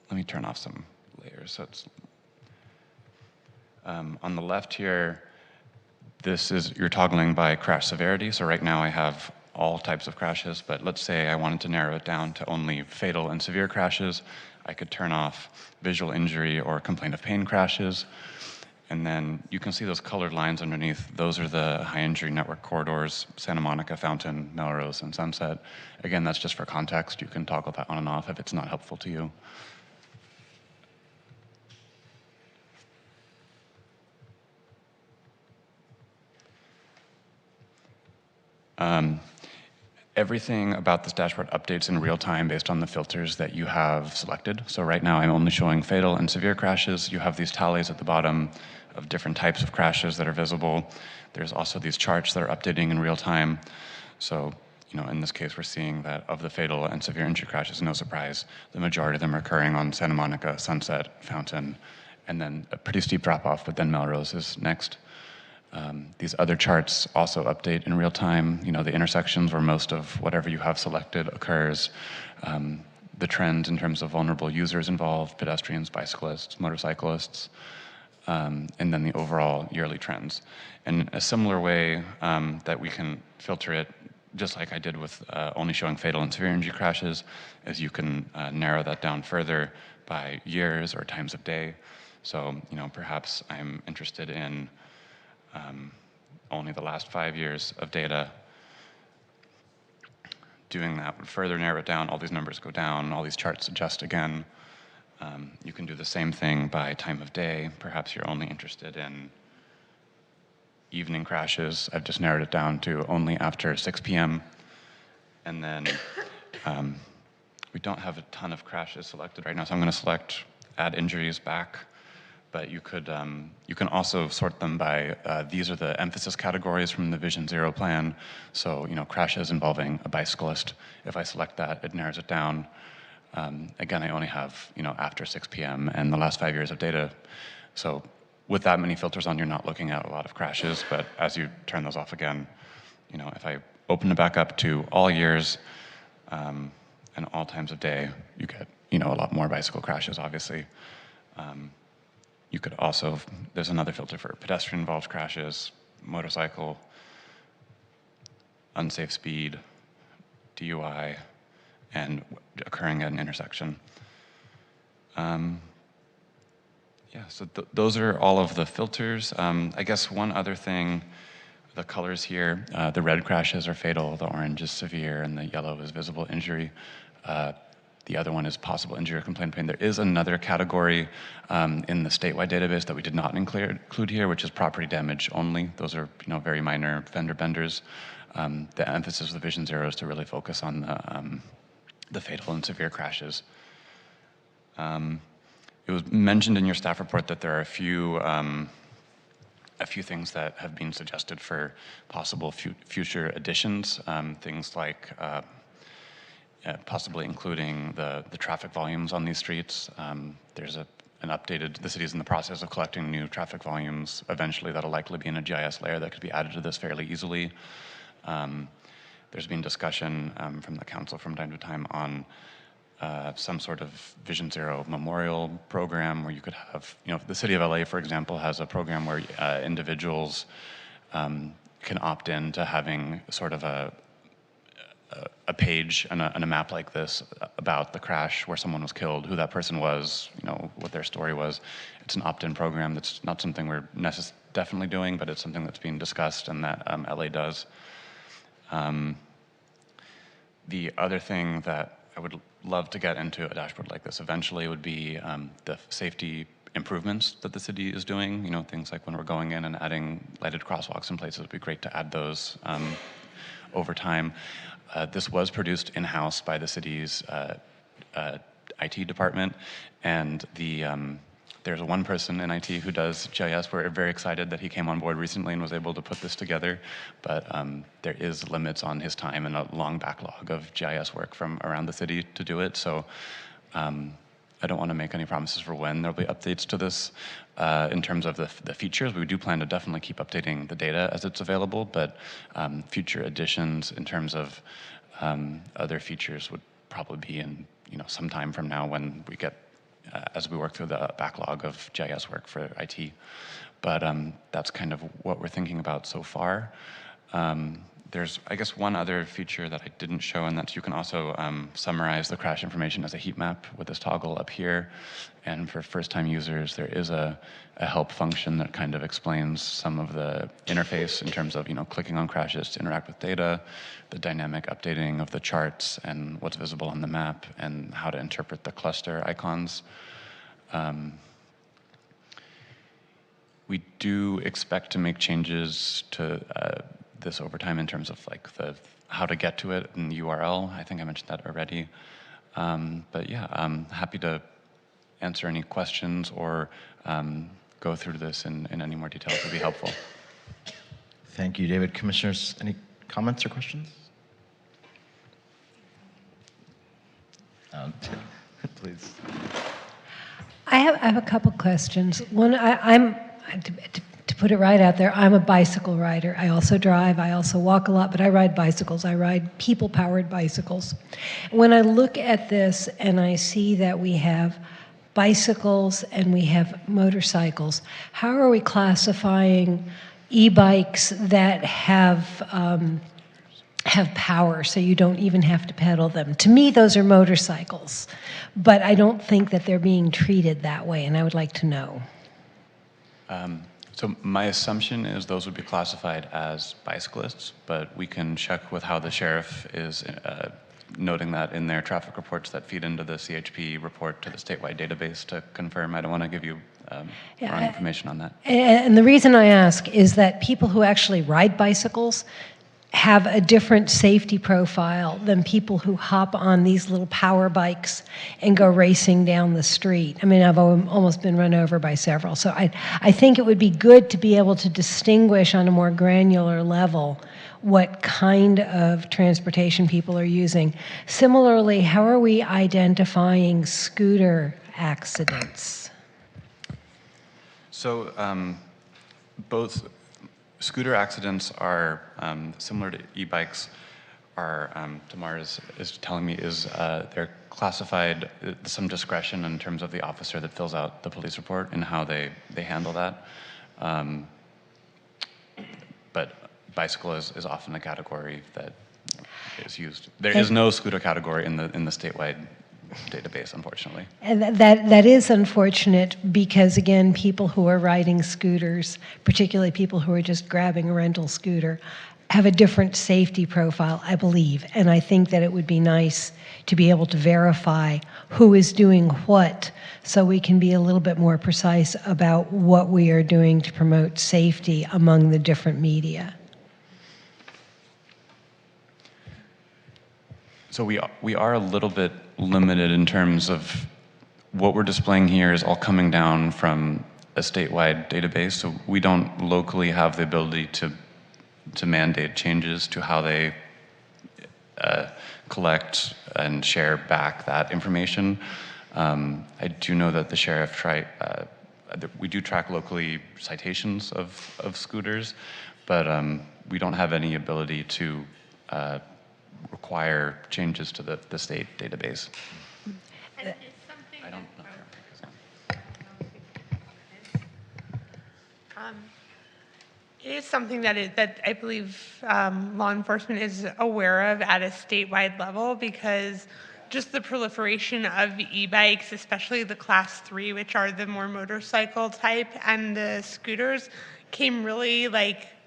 let me turn off some layers. So it's, on the left here, you're toggling by crash severity. So right now I have all types of crashes, but let's say I wanted to narrow it down to only fatal and severe crashes. I could turn off visual injury or complaint of pain crashes. And then you can see those colored lines underneath. Those are the high injury network corridors: Santa Monica, Fountain, Melrose, and Sunset. Again, that's just for context. You can toggle that on and off if it's not helpful to you. Everything about this dashboard updates in real time based on the filters that you have selected. So right now I'm only showing fatal and severe crashes. You have these tallies at the bottom of different types of crashes that are visible. There's also these charts that are updating in real time. So, in this case, we're seeing that of the fatal and severe injury crashes, no surprise, the majority of them are occurring on Santa Monica, Sunset, Fountain, and then a pretty steep drop off, but then Melrose is next. These other charts also update in real time, the intersections where most of whatever you have selected occurs, the trends in terms of vulnerable users involved, pedestrians, bicyclists, motorcyclists, and then the overall yearly trends. And a similar way that we can filter it, just like I did with only showing fatal and severe injury crashes, is you can narrow that down further by years or times of day. So, perhaps I'm interested in only the last 5 years of data. Doing that would further narrow it down. All these numbers go down, all these charts adjust again. You can do the same thing by time of day. Perhaps you're only interested in evening crashes. I've just narrowed it down to only after 6 p.m. And then we don't have a ton of crashes selected right now, so I'm going to select add injuries back. But you can also sort them by, these are the emphasis categories from the Vision Zero plan. So, crashes involving a bicyclist. If I select that, it narrows it down. Again, I only have, after 6 p.m. and the last 5 years of data. So with that many filters on, you're not looking at a lot of crashes, but as you turn those off again, if I open it back up to all years and all times of day, you get, a lot more bicycle crashes, obviously. You could also, there's another filter for pedestrian-involved crashes, motorcycle, unsafe speed, DUI, and occurring at an intersection. Yeah, so those are all of the filters. I guess one other thing, the colors here, the red crashes are fatal, the orange is severe, and the yellow is visible injury. The other one is possible injury or complaint pain. There is another category in the statewide database that we did not include here, which is property damage only. Those are very minor fender benders. The emphasis of the Vision Zero is to really focus on the fatal and severe crashes. It was mentioned in your staff report that there are a few things that have been suggested for possible future additions, things like possibly including the traffic volumes on these streets. There's an updated, the city is in the process of collecting new traffic volumes. Eventually that'll likely be in a GIS layer that could be added to this fairly easily. There's been discussion from the council from time to time on some sort of Vision Zero memorial program where you could have, the city of LA, for example, has a program where individuals can opt in to having sort of a page and a map like this about the crash where someone was killed, who that person was, what their story was. It's an opt-in program. That's not something we're definitely doing, but it's something that's being discussed and that LA does. The other thing that I would love to get into a dashboard like this eventually would be the safety improvements that the city is doing. Things like when we're going in and adding lighted crosswalks in places, it'd be great to add those over time. This was produced in-house by the city's IT department, and there's one person in IT who does GIS. We're very excited that he came on board recently and was able to put this together, but there is limits on his time and a long backlog of GIS work from around the city to do it, so I don't want to make any promises for when there'll be updates to this. In terms of the features, we do plan to definitely keep updating the data as it's available, but future additions in terms of other features would probably be in some time from now when we get, as we work through the backlog of GIS work for IT. But that's kind of what we're thinking about so far. there's, I guess, one other feature that I didn't show, and that's you can also summarize the crash information as a heat map with this toggle up here. And for first-time users, there is a help function that kind of explains some of the interface in terms of, clicking on crashes to interact with data, the dynamic updating of the charts and what's visible on the map, and how to interpret the cluster icons. We do expect to make changes to this over time in terms of how to get to it and the URL. I think I mentioned that already. But yeah, I'm happy to answer any questions or go through this in any more detail if it would be helpful. Thank you, David. Commissioners, any comments or questions? Please. I have a couple questions. One, I'm to put it right out there, I'm a bicycle rider. I also drive, I also walk a lot, but I ride bicycles. I ride people-powered bicycles. When I look at this and I see that we have bicycles and we have motorcycles, how are we classifying e-bikes that have power so you don't even have to pedal them? To me, those are motorcycles, but I don't think that they're being treated that way, and I would like to know. So my assumption is those would be classified as bicyclists, but we can check with how the sheriff is noting that in their traffic reports that feed into the CHP report to the statewide database to confirm. I don't want to give you wrong information on that. And the reason I ask is that people who actually ride bicycles have a different safety profile than people who hop on these little power bikes and go racing down the street. I mean, I've almost been run over by several. So I think it would be good to be able to distinguish on a more granular level what kind of transportation people are using. Similarly, how are we identifying scooter accidents? So both scooter accidents are similar to e-bikes. Tamar is telling me they're classified some discretion in terms of the officer that fills out the police report and how they handle that. But bicycle is often a category that is used. There is no scooter category in the statewide database, unfortunately. And that is unfortunate because, again, people who are riding scooters, particularly people who are just grabbing a rental scooter, have a different safety profile, I believe. And I think that it would be nice to be able to verify who is doing what so we can be a little bit more precise about what we are doing to promote safety among the different media. So we are a little bit limited in terms of what we're displaying here is all coming down from a statewide database. So we don't locally have the ability to mandate changes to how they collect and share back that information. I do know that the sheriff we do track locally citations of scooters, but we don't have any ability to require changes to the state database. I don't know. It is something that I believe law enforcement is aware of at a statewide level, because just the proliferation of e-bikes, especially the class 3, which are the more motorcycle type, and the scooters came really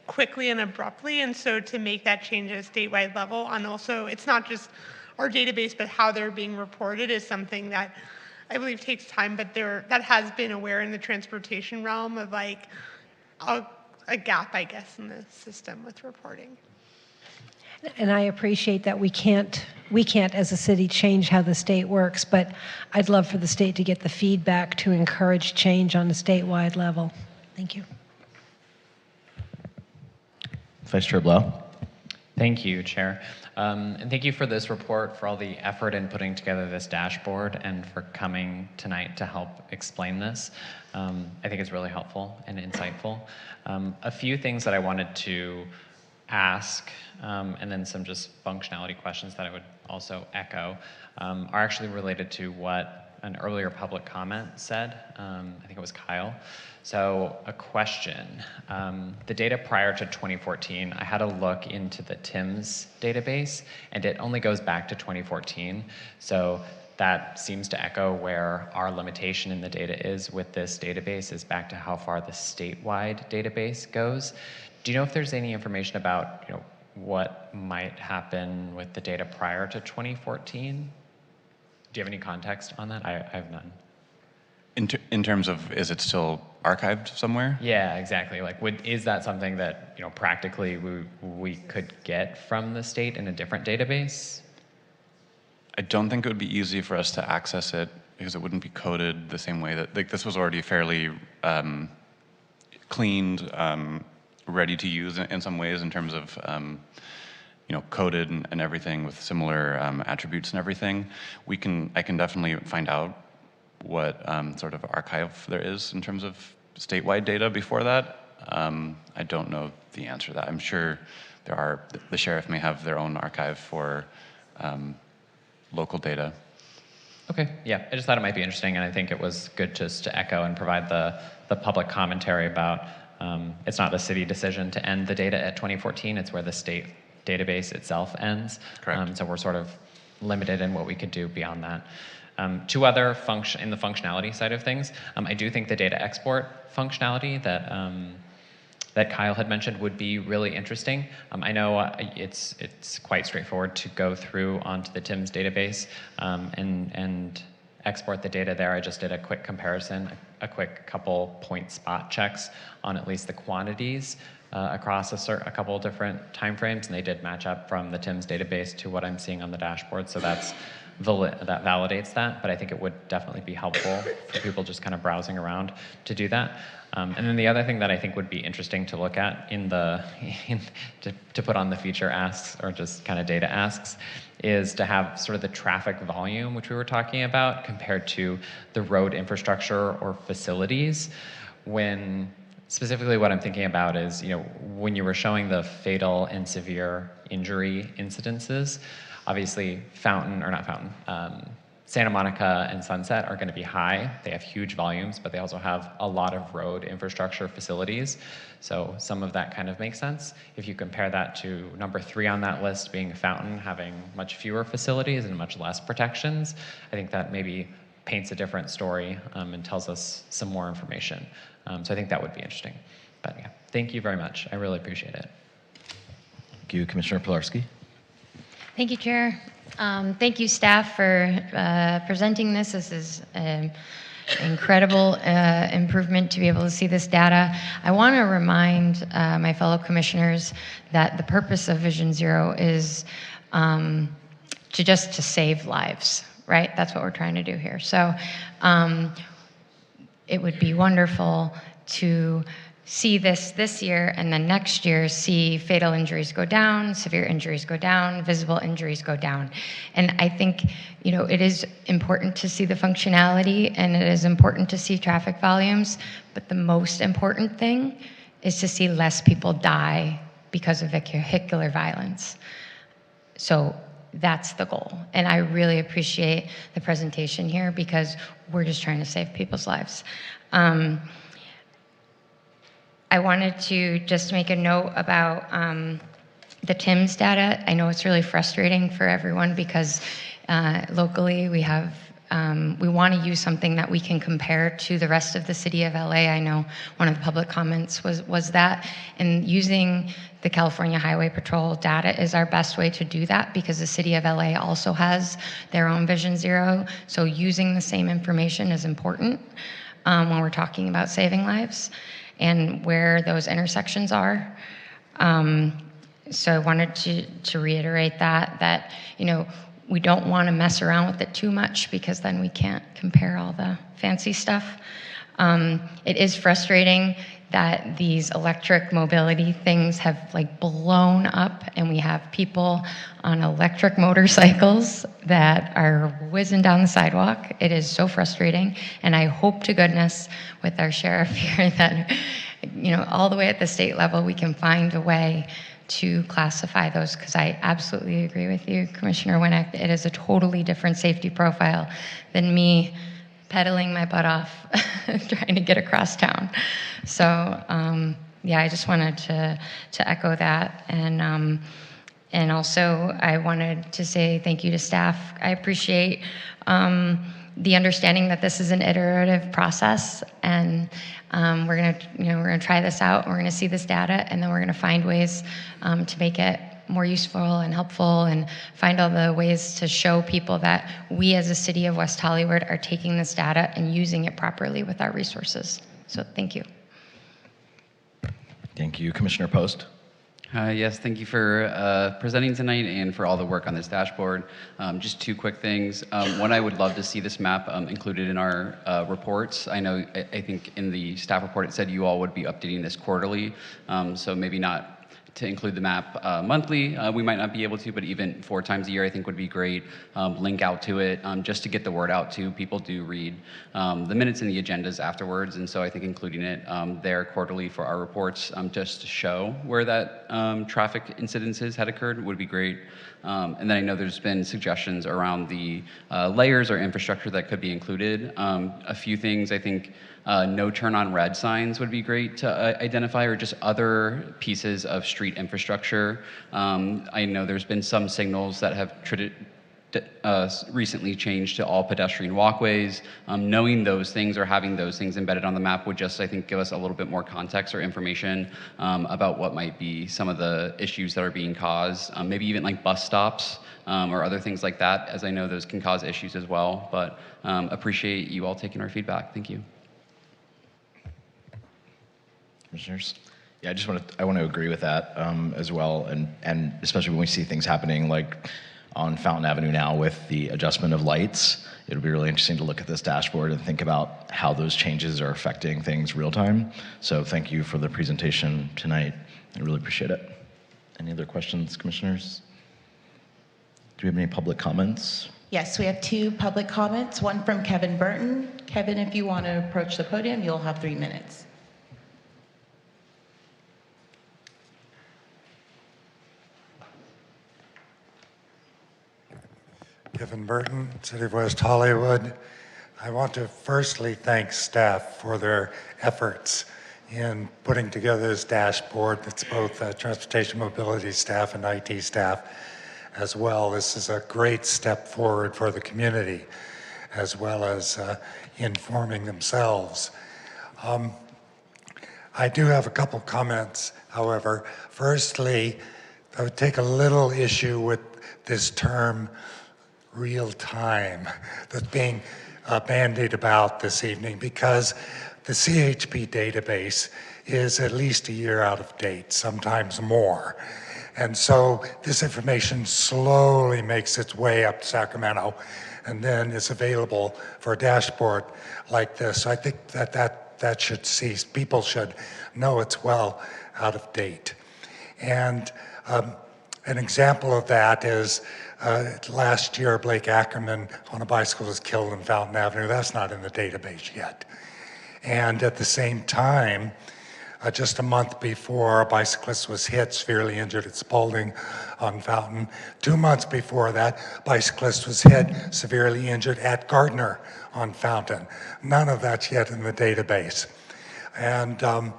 quickly and abruptly. And so to make that change at a statewide level, and also it's not just our database, but how they're being reported, is something that I believe takes time, but that has been aware in the transportation realm of a gap, I guess, in the system with reporting. And I appreciate that we can't as a city change how the state works, but I'd love for the state to get the feedback to encourage change on a statewide level. Thank you. Vice Chair Blau. Thank you, Chair. And thank you for this report, for all the effort in putting together this dashboard, and for coming tonight to help explain this. I think it's really helpful and insightful. A few things that I wanted to ask, and then some just functionality questions that I would also echo, are actually related to what an earlier public comment said. I think it was Kyle. So a question. The data prior to 2014, I had a look into the TIMS database, and it only goes back to 2014. So that seems to echo where our limitation in the data is with this database, is back to how far the statewide database goes. Do you know if there's any information about, what might happen with the data prior to 2014? Do you have any context on that? I have none. In terms of, is it still archived somewhere? Yeah, exactly. Like, is that something that, practically we could get from the state in a different database? I don't think it would be easy for us to access it because it wouldn't be coded the same way that, this was already fairly cleaned, ready to use in some ways in terms of, coded and everything with similar attributes and everything. I can definitely find out what sort of archive there is in terms of statewide data before that. I don't know the answer to that. I'm sure the sheriff may have their own archive for local data. Okay, yeah, I just thought it might be interesting, and I think it was good just to echo and provide the public commentary about it's not the city decision to end the data at 2014, it's where the state database itself ends. Correct. So we're sort of limited in what we could do beyond that. Two other in the functionality side of things, I do think the data export functionality that Kyle had mentioned would be really interesting. I know it's quite straightforward to go through onto the TIMS database and export the data there. I just did a quick comparison, a quick couple point spot checks on at least the quantities across a couple different timeframes, and they did match up from the TIMS database to what I'm seeing on the dashboard. So that validates that, but I think it would definitely be helpful for people just kind of browsing around to do that. And then the other thing that I think would be interesting to look at to put on the feature asks or just kind of data asks is to have sort of the traffic volume, which we were talking about, compared to the road infrastructure or facilities. Specifically what I'm thinking about is, when you were showing the fatal and severe injury incidences, obviously Santa Monica and Sunset are going to be high. They have huge volumes, but they also have a lot of road infrastructure facilities. So some of that kind of makes sense. If you compare that to number 3 on that list being Fountain, having much fewer facilities and much less protections, I think that maybe paints a different story and tells us some more information. So I think that would be interesting. But yeah, thank you very much. I really appreciate it. Thank you, Commissioner Pilarski. Thank you, Chair. Thank you, staff, for presenting this. This is an incredible improvement to be able to see this data. I want to remind my fellow commissioners that the purpose of Vision Zero is to save lives, right? That's what we're trying to do here. So it would be wonderful to see this year and then next year see fatal injuries go down, severe injuries go down, visible injuries go down. And I think, it is important to see the functionality and it is important to see traffic volumes, but the most important thing is to see less people die because of vehicular violence. So that's the goal. And I really appreciate the presentation here because we're just trying to save people's lives. I wanted to just make a note about the TIMS data. I know it's really frustrating for everyone because locally we want to use something that we can compare to the rest of the city of LA. I know one of the public comments was that, and using the California Highway Patrol data is our best way to do that because the city of LA also has their own Vision Zero. So using the same information is important when we're talking about saving lives and where those intersections are. So I wanted to reiterate that we don't want to mess around with it too much because then we can't compare all the fancy stuff. It is frustrating that these electric mobility things have blown up and we have people on electric motorcycles that are whizzing down the sidewalk. It is so frustrating, and I hope to goodness with our sheriff here that all the way at the state level we can find a way to classify those, because I absolutely agree with you, Commissioner Winnick. It is a totally different safety profile than me pedaling my butt off trying to get across town. So yeah, I just wanted to echo that. And also, I wanted to say thank you to staff. I appreciate the understanding that this is an iterative process, and we're gonna try this out. We're gonna see this data, and then we're gonna find ways to make it more useful and helpful, and find all the ways to show people that we, as a city of West Hollywood, are taking this data and using it properly with our resources. So, thank you. Thank you, Commissioner Post. Yes, thank you for presenting tonight and for all the work on this dashboard. Just two quick things. One, I would love to see this map included in our reports. I know, I think in the staff report it said you all would be updating this quarterly, so maybe not to include the map monthly. We might not be able to, but even 4 times a year I think would be great. Link out to it just to get the word out too. People do read the minutes and the agendas afterwards, and so I think including it there quarterly for our reports just to show where that traffic incidences had occurred would be great. And then I know there's been suggestions around the layers or infrastructure that could be included. A few things I think no turn on red signs would be great to identify, or just other pieces of street infrastructure. I know there's been some signals that have recently changed to all pedestrian walkways. Knowing those things or having those things embedded on the map would just, I think, give us a little bit more context or information about what might be some of the issues that are being caused. Maybe even like bus stops or other things like that, as I know those can cause issues as well. But appreciate you all taking our feedback. Thank you. Commissioners? Yeah, I want to agree with that as well, and especially when we see things happening like on Fountain Avenue now with the adjustment of lights. It'll be really interesting to look at this dashboard and think about how those changes are affecting things real time. So thank you for the presentation tonight. I really appreciate it. Any other questions, commissioners? Do we have any public comments? Yes, we have 2 public comments, one from Kevin Burton. Kevin, if you want to approach the podium, you'll have 3 minutes. Kevin Burton, City of West Hollywood. I want to firstly thank staff for their efforts in putting together this dashboard. It's both transportation mobility staff and IT staff as well. This is a great step forward for the community, as well as informing themselves. I do have a couple comments, however. Firstly, I would take a little issue with this term real time that's being bandied about this evening, because the CHP database is at least a year out of date, sometimes more. And so this information slowly makes its way up to Sacramento and then is available for a dashboard like this. So I think that should cease. People should know it's well out of date. And an example of that is last year, Blake Ackerman on a bicycle was killed in Fountain Avenue. That's not in the database yet. And at the same time, just a month before, a bicyclist was hit, severely injured at Spalding on Fountain. 2 months before that, bicyclist was hit, severely injured at Gardner on Fountain. None of that's yet in the database. And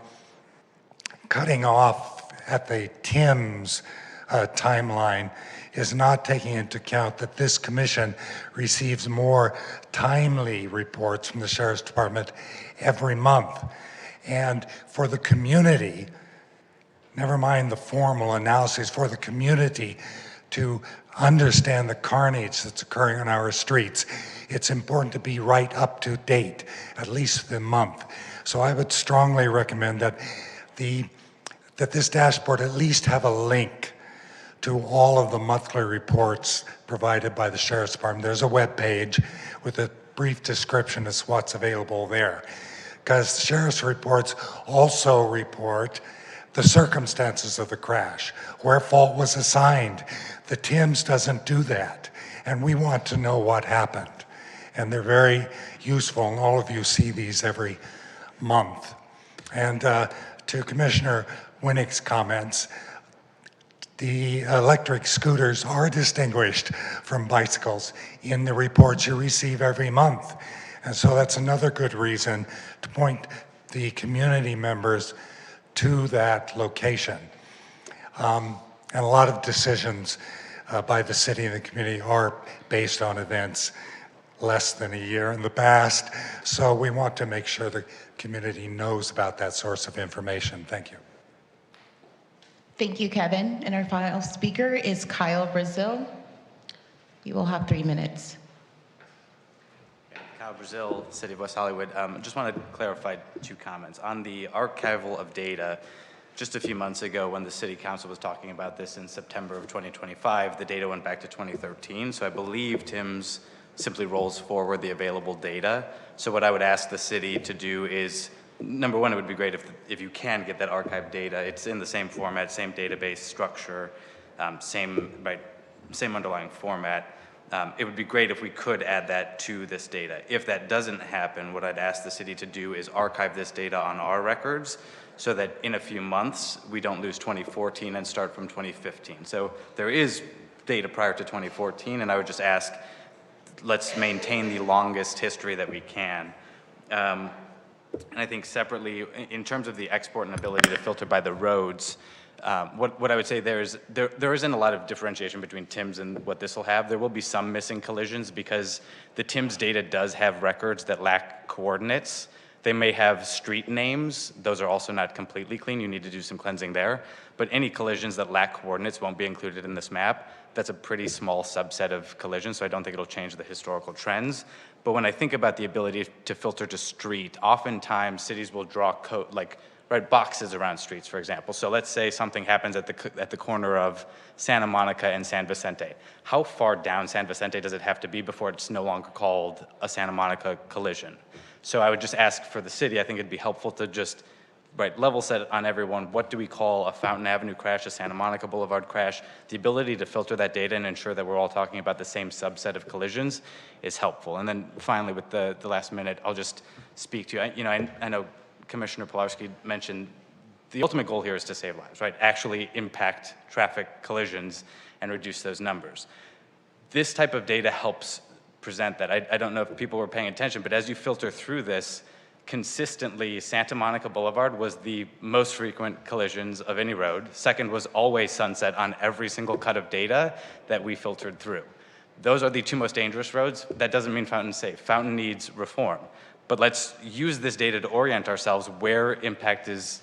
cutting off at the Timms timeline is not taking into account that this commission receives more timely reports from the Sheriff's Department every month. And for the community, never mind the formal analysis, for the community to understand the carnage that's occurring on our streets, it's important to be right up to date, at least the month. So I would strongly recommend that this dashboard at least have a link to all of the monthly reports provided by the Sheriff's Department. There's a web page with a brief description of what's available there. Because the Sheriff's reports also report the circumstances of the crash, where fault was assigned. The Timms doesn't do that, and we want to know what happened. And they're very useful, and all of you see these every month. And to Commissioner Winnick's comments, the electric scooters are distinguished from bicycles in the reports you receive every month. And so that's another good reason to point the community members to that location. And a lot of decisions by the city and the community are based on events less than a year in the past. So we want to make sure the community knows about that source of information. Thank you. Thank you, Kevin. And our final speaker is Kyle Brazil. You will have 3 minutes. Kyle Brazil, City of West Hollywood. Just want to clarify 2 comments. On the archival of data, just a few months ago when the City Council was talking about this in September of 2025, the data went back to 2013. So I believe TIMS simply rolls forward the available data. So what I would ask the city to do is, number one, it would be great if you can get that archived data. It's in the same format, same database structure, same underlying format. It would be great if we could add that to this data. If that doesn't happen, what I'd ask the city to do is archive this data on our records so that in a few months, we don't lose 2014 and start from 2015. So there is data prior to 2014, and I would just ask, let's maintain the longest history that we can. And I think separately, in terms of the export and ability to filter by the roads, what I would say there isn't a lot of differentiation between TIMS and what this will have. There will be some missing collisions because the TIMS data does have records that lack coordinates. They may have street names. Those are also not completely clean. You need to do some cleansing there. But any collisions that lack coordinates won't be included in this map. That's a pretty small subset of collisions, so I don't think it'll change the historical trends. But when I think about the ability to filter to street, oftentimes cities will draw boxes around streets, for example. So let's say something happens at the corner of Santa Monica and San Vicente. How far down San Vicente does it have to be before it's no longer called a Santa Monica collision? So I would just ask for the city, I think it'd be helpful to just level set on everyone. What do we call a Fountain Avenue crash, a Santa Monica Boulevard crash? The ability to filter that data and ensure that we're all talking about the same subset of collisions is helpful. And then finally, with the last minute, I'll just speak to you. I know Commissioner Pilarski mentioned the ultimate goal here is to save lives, right? Actually impact traffic collisions and reduce those numbers. This type of data helps present that. I don't know if people were paying attention, but as you filter through this, consistently, Santa Monica Boulevard was the most frequent collisions of any road. Second was always Sunset on every single cut of data that we filtered through. Those are the 2 most dangerous roads. That doesn't mean Fountain's safe. Fountain needs reform. But let's use this data to orient ourselves where impact is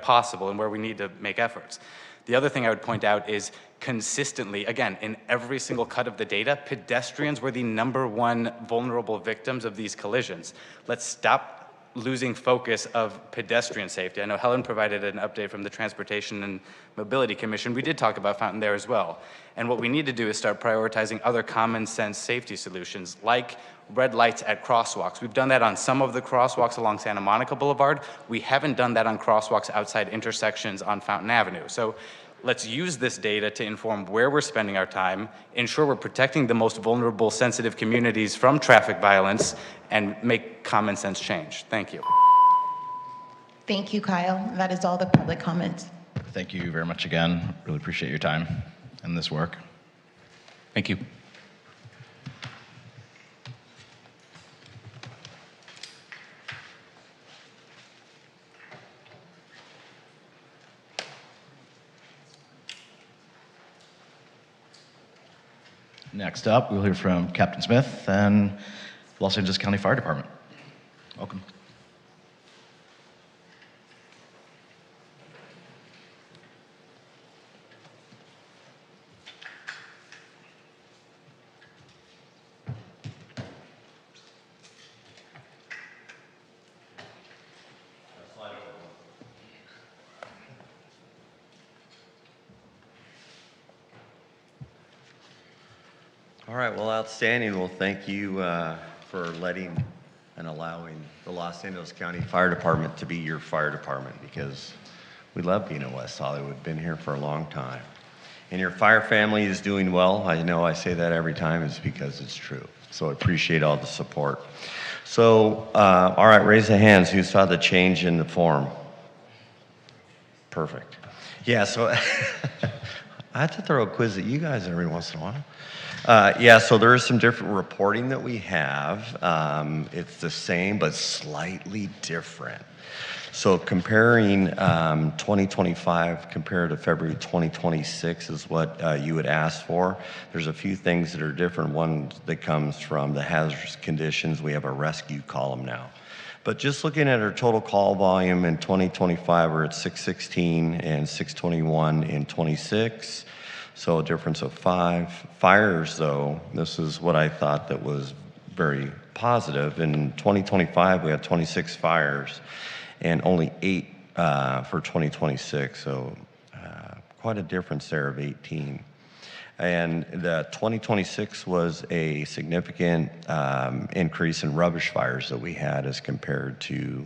possible and where we need to make efforts. The other thing I would point out is consistently, again, in every single cut of the data, pedestrians were the #1 vulnerable victims of these collisions. Let's stop losing focus of pedestrian safety. I know Helen provided an update from the Transportation and Mobility Commission. We did talk about Fountain there as well. And what we need to do is start prioritizing other common sense safety solutions like red lights at crosswalks. We've done that on some of the crosswalks along Santa Monica Boulevard. We haven't done that on crosswalks outside intersections on Fountain Avenue. So let's use this data to inform where we're spending our time, ensure we're protecting the most vulnerable, sensitive communities from traffic violence, and make common sense change. Thank you. Thank you, Kyle. That is all the public comments. Thank you very much again. Really appreciate your time and this work. Thank you. Next up, we'll hear from Captain Smith and Los Angeles County Fire Department. Welcome. All right, well, outstanding. Well, thank you for letting and allowing the Los Angeles County Fire Department to be your fire department, because we love being in West Hollywood, been here for a long time. And your fire family is doing well. I know I say that every time, it's because it's true. So I appreciate all the support. So, all right, raise the hands. Who saw the change in the form? Perfect. Yeah, so I have to throw a quiz at you guys every once in a while. Yeah, so there is some different reporting that we have. It's the same, but slightly different. So comparing 2025 compared to February 2026 is what you would ask for. There's a few things that are different. One that comes from the hazardous conditions. We have a rescue column now. But just looking at our total call volume in 2025, we're at 616 and 621 in 26. So a difference of 5. Fires, though, this is what I thought that was very positive. In 2025, we had 26 fires and only 8 for 2026. So quite a difference there of 18. And the 2026 was a significant increase in rubbish fires that we had as compared to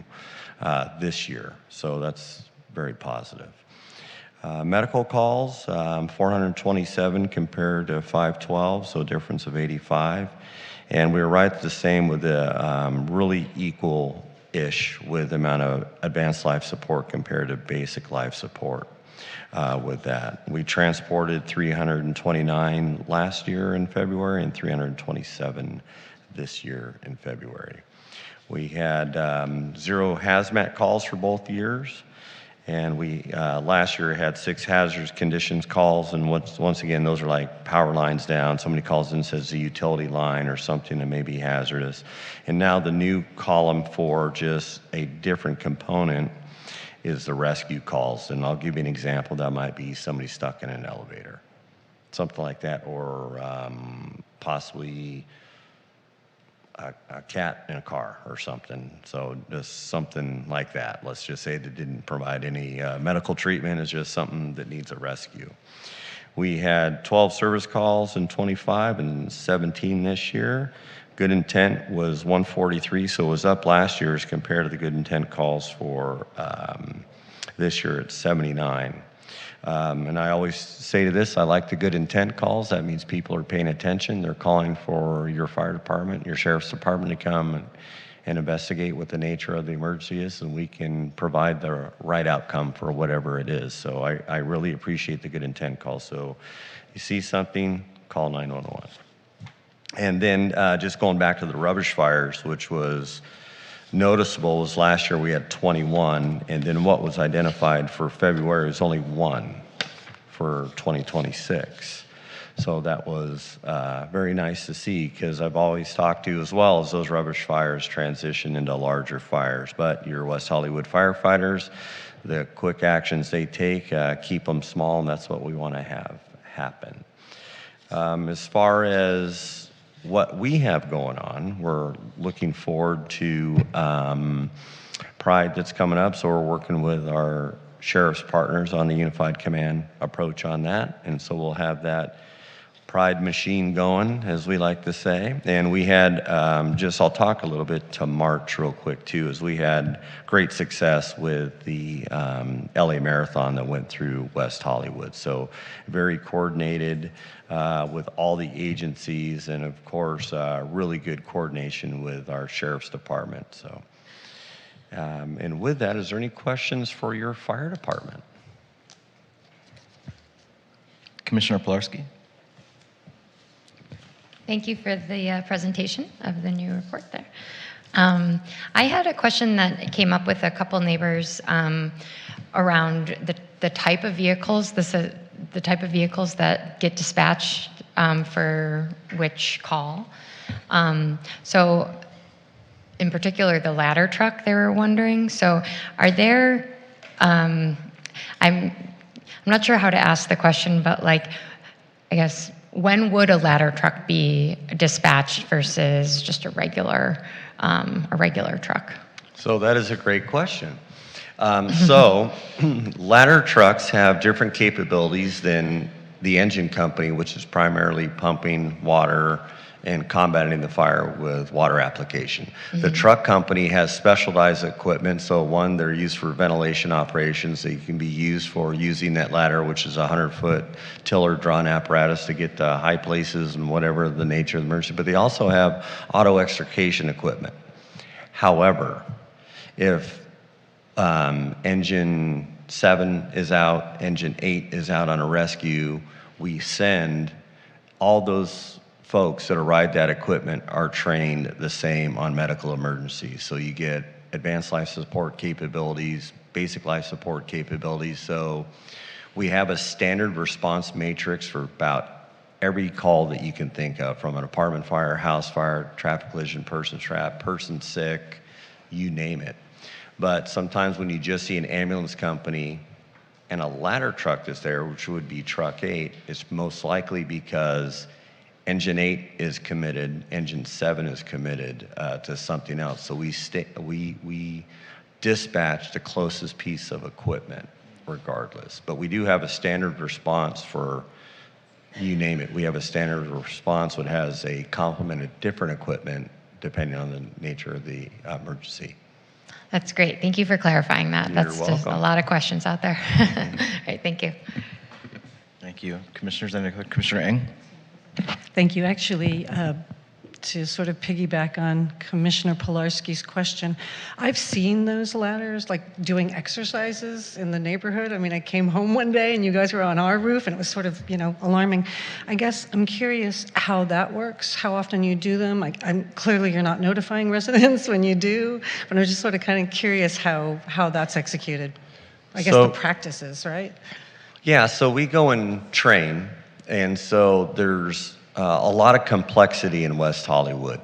this year. So that's very positive. Medical calls, 427 compared to 512, so a difference of 85. And we were right the same with the really equal-ish with the amount of advanced life support compared to basic life support. With that, we transported 329 last year in February and 327 this year in February. We had 0 hazmat calls for both years, and we last year had 6 hazardous conditions calls, and once again, those are like power lines down. Somebody calls in and says a utility line or something that may be hazardous. And now the new column for just a different component is the rescue calls. And I'll give you an example. That might be somebody stuck in an elevator, something like that, or possibly a cat in a car or something. So just something like that. Let's just say that didn't provide any medical treatment. It's just something that needs a rescue. We had 12 service calls in 25 and 17 this year. Good intent was 143, so it was up last year as compared to the good intent calls for this year at 79. And I always say to this, I like the good intent calls. That means people are paying attention. They're calling for your fire department, your sheriff's department to come and investigate what the nature of the emergency is, and we can provide the right outcome for whatever it is. So I really appreciate the good intent calls. So you see something, call 911. And then just going back to the rubbish fires, which was noticeable, was last year we had 21, and then what was identified for February was only 1 for 2026. So that was very nice to see, because I've always talked to, as well as those rubbish fires transition into larger fires. But your West Hollywood firefighters, the quick actions they take, keep them small, and that's what we want to have happen. As far as what we have going on, we're looking forward to Pride that's coming up, so we're working with our sheriff's partners on the unified command approach on that, and so we'll have that Pride machine going, as we like to say. And we had, I'll talk a little bit to March real quick too, as we had great success with the LA Marathon that went through West Hollywood. So very coordinated with all the agencies, and of course, really good coordination with our sheriff's department. So, and with that, is there any questions for your fire department? Commissioner Pilarski. Thank you for the presentation of the new report there. I had a question that came up with a couple neighbors around the type of vehicles, the type of vehicles that get dispatched for which call. So in particular, the ladder truck, they were wondering. So are there, I'm not sure how to ask the question, but like, I guess, when would a ladder truck be dispatched versus just a regular truck? So that is a great question. Ladder trucks have different capabilities than the engine company, which is primarily pumping water and combating the fire with water application. The truck company has specialized equipment. So one, they're used for ventilation operations. They can be used for using that ladder, which is a 100-foot tiller drawn apparatus to get to high places and whatever the nature of the emergency. But they also have auto extrication equipment. However, if engine 7 is out, engine 8 is out on a rescue, we send all those folks that ride that equipment are trained the same on medical emergencies. So you get advanced life support capabilities, basic life support capabilities. So we have a standard response matrix for about every call that you can think of, from an apartment fire, house fire, traffic collision, person trapped, person sick, you name it. But sometimes when you just see an ambulance company and a ladder truck that's there, which would be truck 8, it's most likely because engine 8 is committed, engine 7 is committed to something else. So we dispatch the closest piece of equipment regardless. But we do have a standard response for, you name it. We have a standard response that has a complement of different equipment depending on the nature of the emergency. That's great. Thank you for clarifying that. You're That's just a welcome. lot of questions out there. All right, thank you. Thank you. Commissioners, Commissioner Ng? Thank you. Actually, to sort of piggyback on Commissioner Pilarski's question, I've seen those ladders like doing exercises in the neighborhood. I mean, I came home one day and you guys were on our roof and it was sort of, alarming. I guess I'm curious how that works, how often you do them. I'm clearly you're not notifying residents when you do, but I'm just sort of kind of curious how that's executed. I guess the practices, right? Yeah, so we go and train, and so there's a lot of complexity in West Hollywood,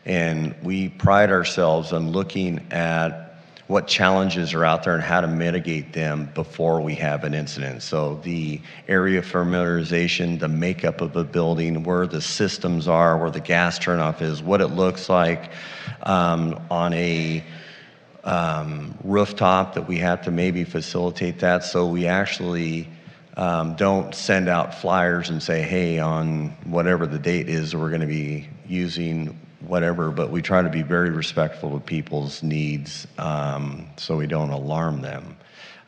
and we pride ourselves on looking at what challenges are out there and how to mitigate them before we have an incident. So the area familiarization, the makeup of a building, where the systems are, where the gas turnoff is, what it looks like on a rooftop that we have to maybe facilitate that. So we actually don't send out flyers and say, hey, on whatever the date is, we're going to be using whatever, but we try to be very respectful of people's needs so we don't alarm them.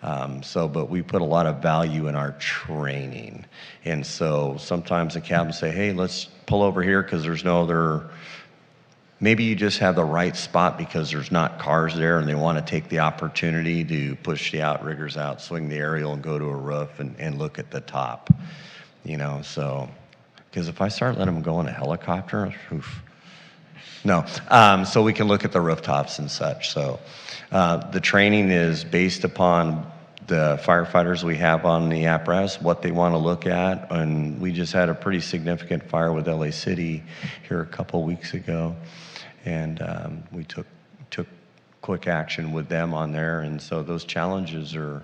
But we put a lot of value in our training. And so sometimes the captains say, hey, let's pull over here because there's no other. Maybe you just have the right spot because there's not cars there and they want to take the opportunity to push the outriggers out, swing the aerial and go to a roof and look at the top, so, because if I start letting them go in a helicopter, oof. No, so we can look at the rooftops and such. So the training is based upon the firefighters we have on the apparatus, what they want to look at, and we just had a pretty significant fire with LA City here a couple weeks ago, and we took quick action with them on there, and so those challenges are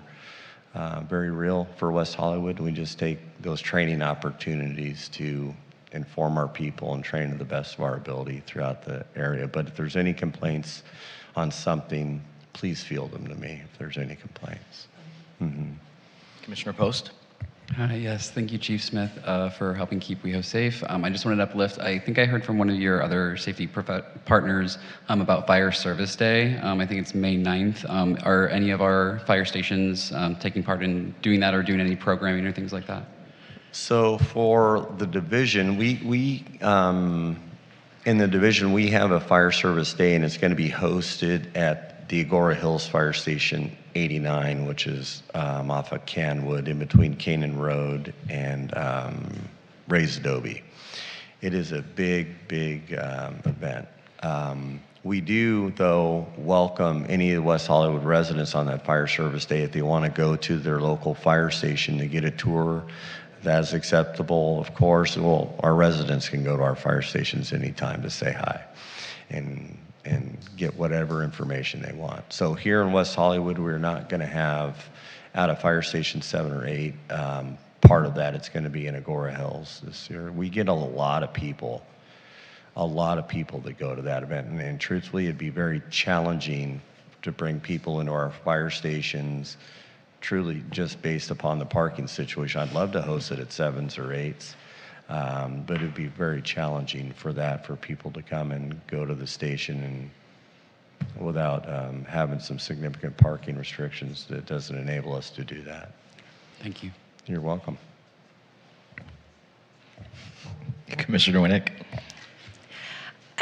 very real for West Hollywood. We just take those training opportunities to inform our people and train to the best of our ability throughout the area. But if there's any complaints on something, please field them to me if there's any complaints. Mm-hmm. Commissioner Post? Yes, thank you, Chief Smith, for helping keep WeHo safe. I just wanted to uplift, I think I heard from one of your other safety partners about Fire Service Day. I think it's May 9th. Are any of our fire stations taking part in doing that or doing any programming or things like that? So for the division, we in the division, we have a Fire Service Day, and it's going to be hosted at the Agora Hills Fire Station 89, which is off of Canwood, in between Canaan Road and Ray's Adobe. It is a big event. We do, though, welcome any of the West Hollywood residents on that Fire Service Day if they want to go to their local fire station to get a tour. That is acceptable, of course. Well, our residents can go to our fire stations anytime to say hi and get whatever information they want. So here in West Hollywood, we're not going to have, out of Fire Station 7 or 8, part of that, it's going to be in Agora Hills this year. We get a lot of people that go to that event. And truthfully, it'd be very challenging to bring people into our fire stations truly just based upon the parking situation. I'd love to host it at 7s or 8s. But it'd be very challenging for people to come and go to the station and without having some significant parking restrictions that doesn't enable us to do that. Thank you. You're welcome. Commissioner Winnick.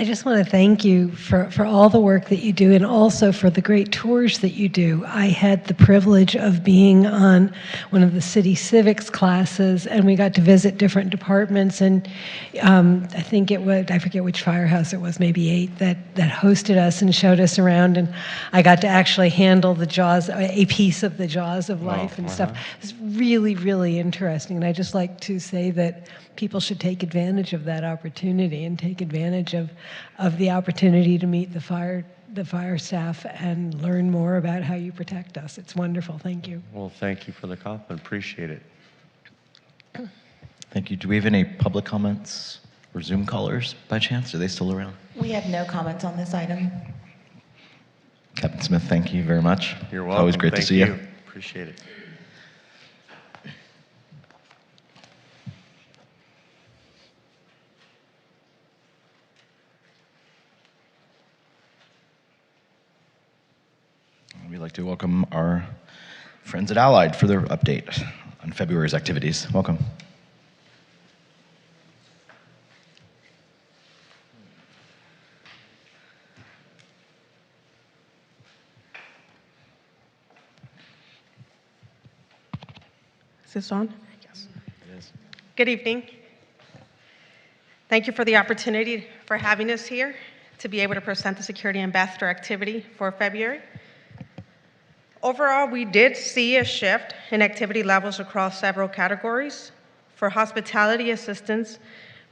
I just want to thank you for all the work that you do and also for the great tours that you do. I had the privilege of being on one of the city civics classes, and we got to visit different departments, and I think it was, I forget which firehouse it was, maybe 8, that hosted us and showed us around, and I got to actually handle the jaws, a piece of the jaws of life and stuff. It's really, really interesting, and I just like to say that people should take advantage of that opportunity and take advantage of the opportunity to meet the fire staff and learn more about how you protect us. It's wonderful. Thank you. Well, thank you for the compliment. Appreciate it. Thank you. Do we have any public comments or Zoom callers by chance? Are they still around? We have no comments on this item. Captain Smith, thank you very much. You're It's welcome. always great to Thank see you. Appreciate it. We'd like to welcome our friends at Allied for their update on February's activities. Welcome. Is this on? Yes, it is. Good evening. Thank you for the opportunity for having us here to be able to present the Security Ambassador activity for February. Overall, we did see a shift in activity levels across several categories. For hospitality assistance,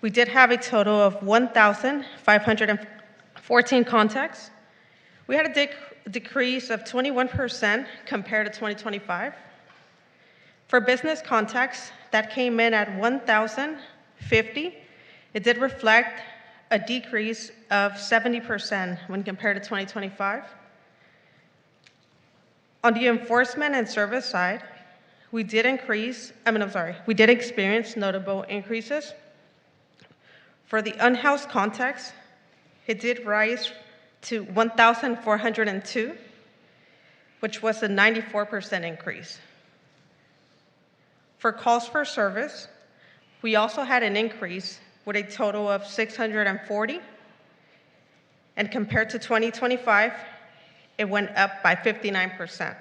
we did have a total of 1,514 contacts. We had a decrease of 21% compared to 2025. For business contacts, that came in at 1,050. It did reflect a decrease of 70% when compared to 2025. On the enforcement and service side, we did experience notable increases. For the unhoused contacts, it did rise to 1,402, which was a 94% increase. For calls for service, we also had an increase with a total of 640, and compared to 2025, it went up by 59%.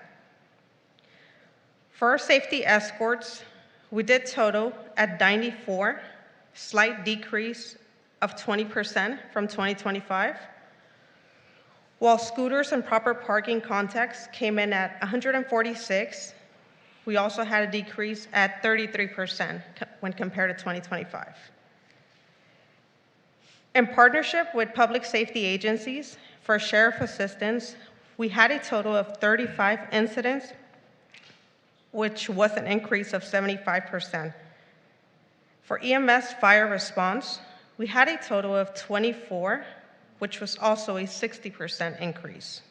For our safety escorts, we did total at 94, slight decrease of 20% from 2025, while scooters and proper parking contacts came in at 146. We also had a decrease at 33% when compared to 2025. In partnership with public safety agencies for sheriff assistance, we had a total of 35 incidents, which was an increase of 75%. For EMS fire response, we had a total of 24, which was also a 60% increase.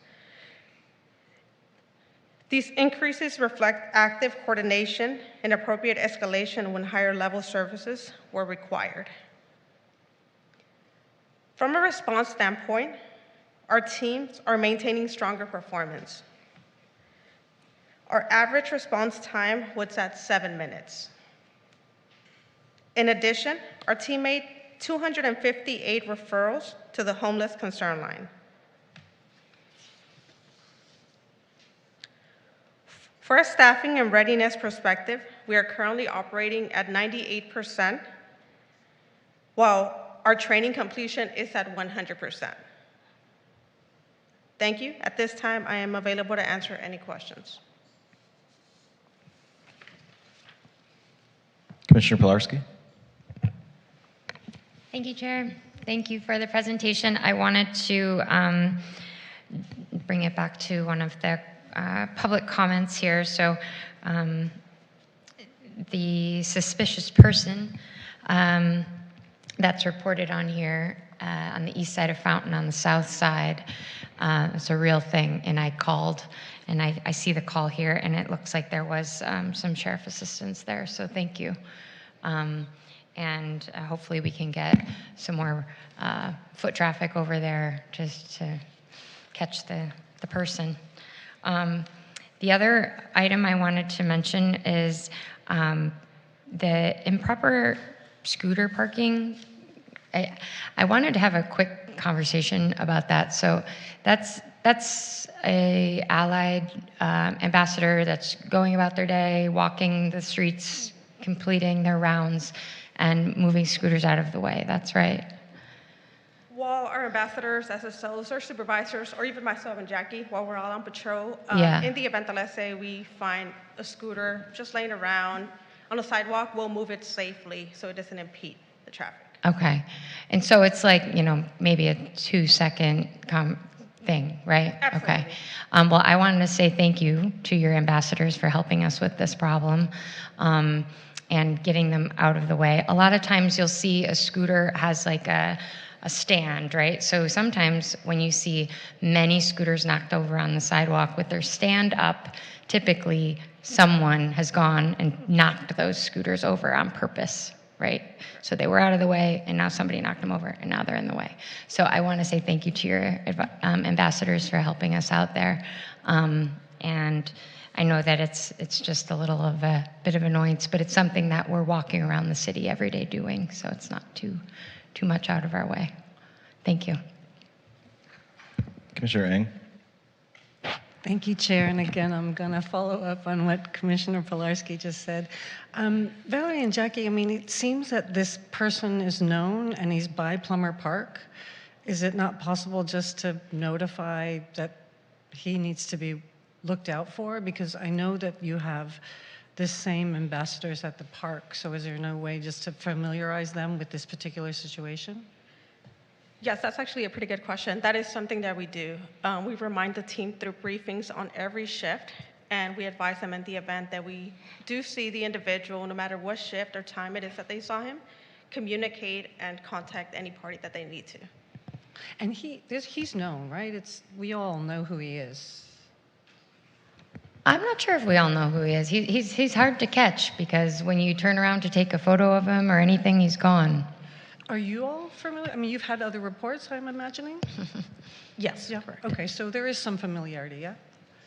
These increases reflect active coordination and appropriate escalation when higher level services were required. From a response standpoint, our teams are maintaining stronger performance. Our average response time was at 7 minutes. In addition, our team made 258 referrals to the Homeless Concern Line. For a staffing and readiness perspective, we are currently operating at 98%, while our training completion is at 100%. Thank you. At this time, I am available to answer any questions. Commissioner Pilarski. Thank you, Chair. Thank you for the presentation. I wanted to bring it back to one of the public comments here. So the suspicious person that's reported on here on the east side of Fountain, on the south side, it's a real thing, and I called, and I see the call here, and it looks like there was some sheriff assistance there, so thank you. And hopefully we can get some more foot traffic over there just to catch the person. The other item I wanted to mention is the improper scooter parking I wanted to have a quick conversation about that. So that's a allied ambassador that's going about their day, walking the streets, completing their rounds, and moving scooters out of the way. That's right. While our ambassadors, SSOs, or supervisors, or even myself and Jackie, while we're all on patrol, Yeah. in the event that, let's say, we find a scooter just laying around on the sidewalk, we'll move it safely so it doesn't impede the traffic. Okay. And so it's like, maybe a 2-second thing, right? Absolutely. Okay. Well, I wanted to say thank you to your ambassadors for helping us with this problem and getting them out of the way. A lot of times you'll see a scooter has like a stand, right? So sometimes when you see many scooters knocked over on the sidewalk with their stand up, typically someone has gone and knocked those scooters over on purpose, right? So they were out of the way, and now somebody knocked them over, and now they're in the way. So I want to say thank you to your ambassadors for helping us out there. And I know that it's just a little of a bit of annoyance, but it's something that we're walking around the city every day doing, so it's not too much out of our way. Thank you. Commissioner Ng. Thank you, Chair. And again, I'm going to follow up on what Commissioner Pilarski just said. Valerie and Jackie, I mean, it seems that this person is known and he's by Plummer Park. Is it not possible just to notify that he needs to be looked out for? Because I know that you have the same ambassadors at the park, so is there no way just to familiarize them with this particular situation? Yes, that's actually a pretty good question. That is something that we do. We remind the team through briefings on every shift, and we advise them in the event that we do see the individual, no matter what shift or time it is that they saw him, communicate and contact any party that they need to. And he's known, right? We all know who he is. I'm not sure if we all know who he is. He's hard to catch because when you turn around to take a photo of him or anything, he's gone. Are you all familiar? I mean, you've had other reports, I'm imagining? Yes, yeah, correct. Okay, so there is some familiarity, yeah?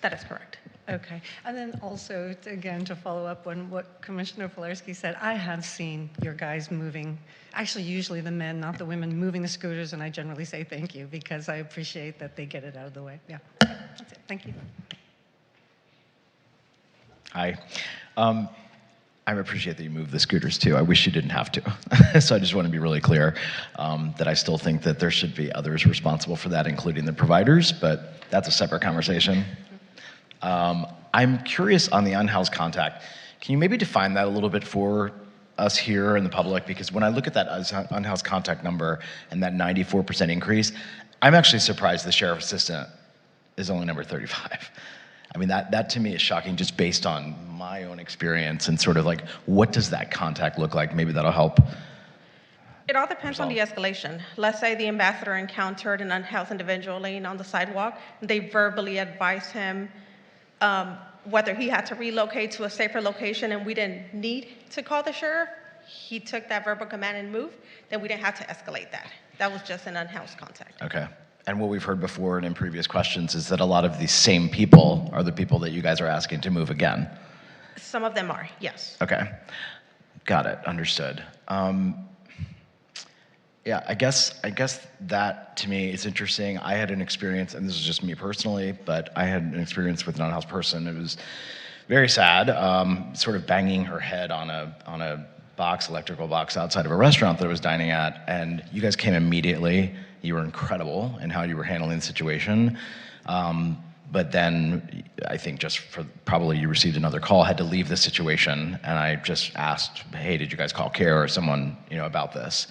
That is correct. Okay. And then also, again, to follow up on what Commissioner Pilarski said, I have seen your guys moving, actually usually the men, not the women, moving the scooters, and I generally say thank you because I appreciate that they get it out of the way. Yeah, that's it. Thank you. Hi. I appreciate that you moved the scooters too. I wish you didn't have to. So I just want to be really clear that I still think that there should be others responsible for that, including the providers, but that's a separate conversation. I'm curious on the unhoused contact. Can you maybe define that a little bit for us here and the public? Because when I look at that unhoused contact number and that 94% increase, I'm actually surprised the sheriff assistant is only number 35. I mean, that to me is shocking just based on my own experience and sort of like, what does that contact look like? Maybe that'll help. It all depends on the escalation. Let's say the ambassador encountered an unhoused individual laying on the sidewalk. They verbally advised him whether he had to relocate to a safer location and we didn't need to call the sheriff. He took that verbal command and moved. Then we didn't have to escalate that. That was just an unhoused contact. Okay. And what we've heard before and in previous questions is that a lot of these same people are the people that you guys are asking to move again. Some of them are, yes. Okay. Got it. Understood. Yeah, I guess that to me is interesting. I had an experience, and this is just me personally, but I had an experience with an unhoused person. It was very sad, sort of banging her head on a electrical box outside of a restaurant that I was dining at, and you guys came immediately. You were incredible in how you were handling the situation. But then I think just for probably you received another call, had to leave the situation, and I just asked, hey, did you guys call CARE or someone, about this?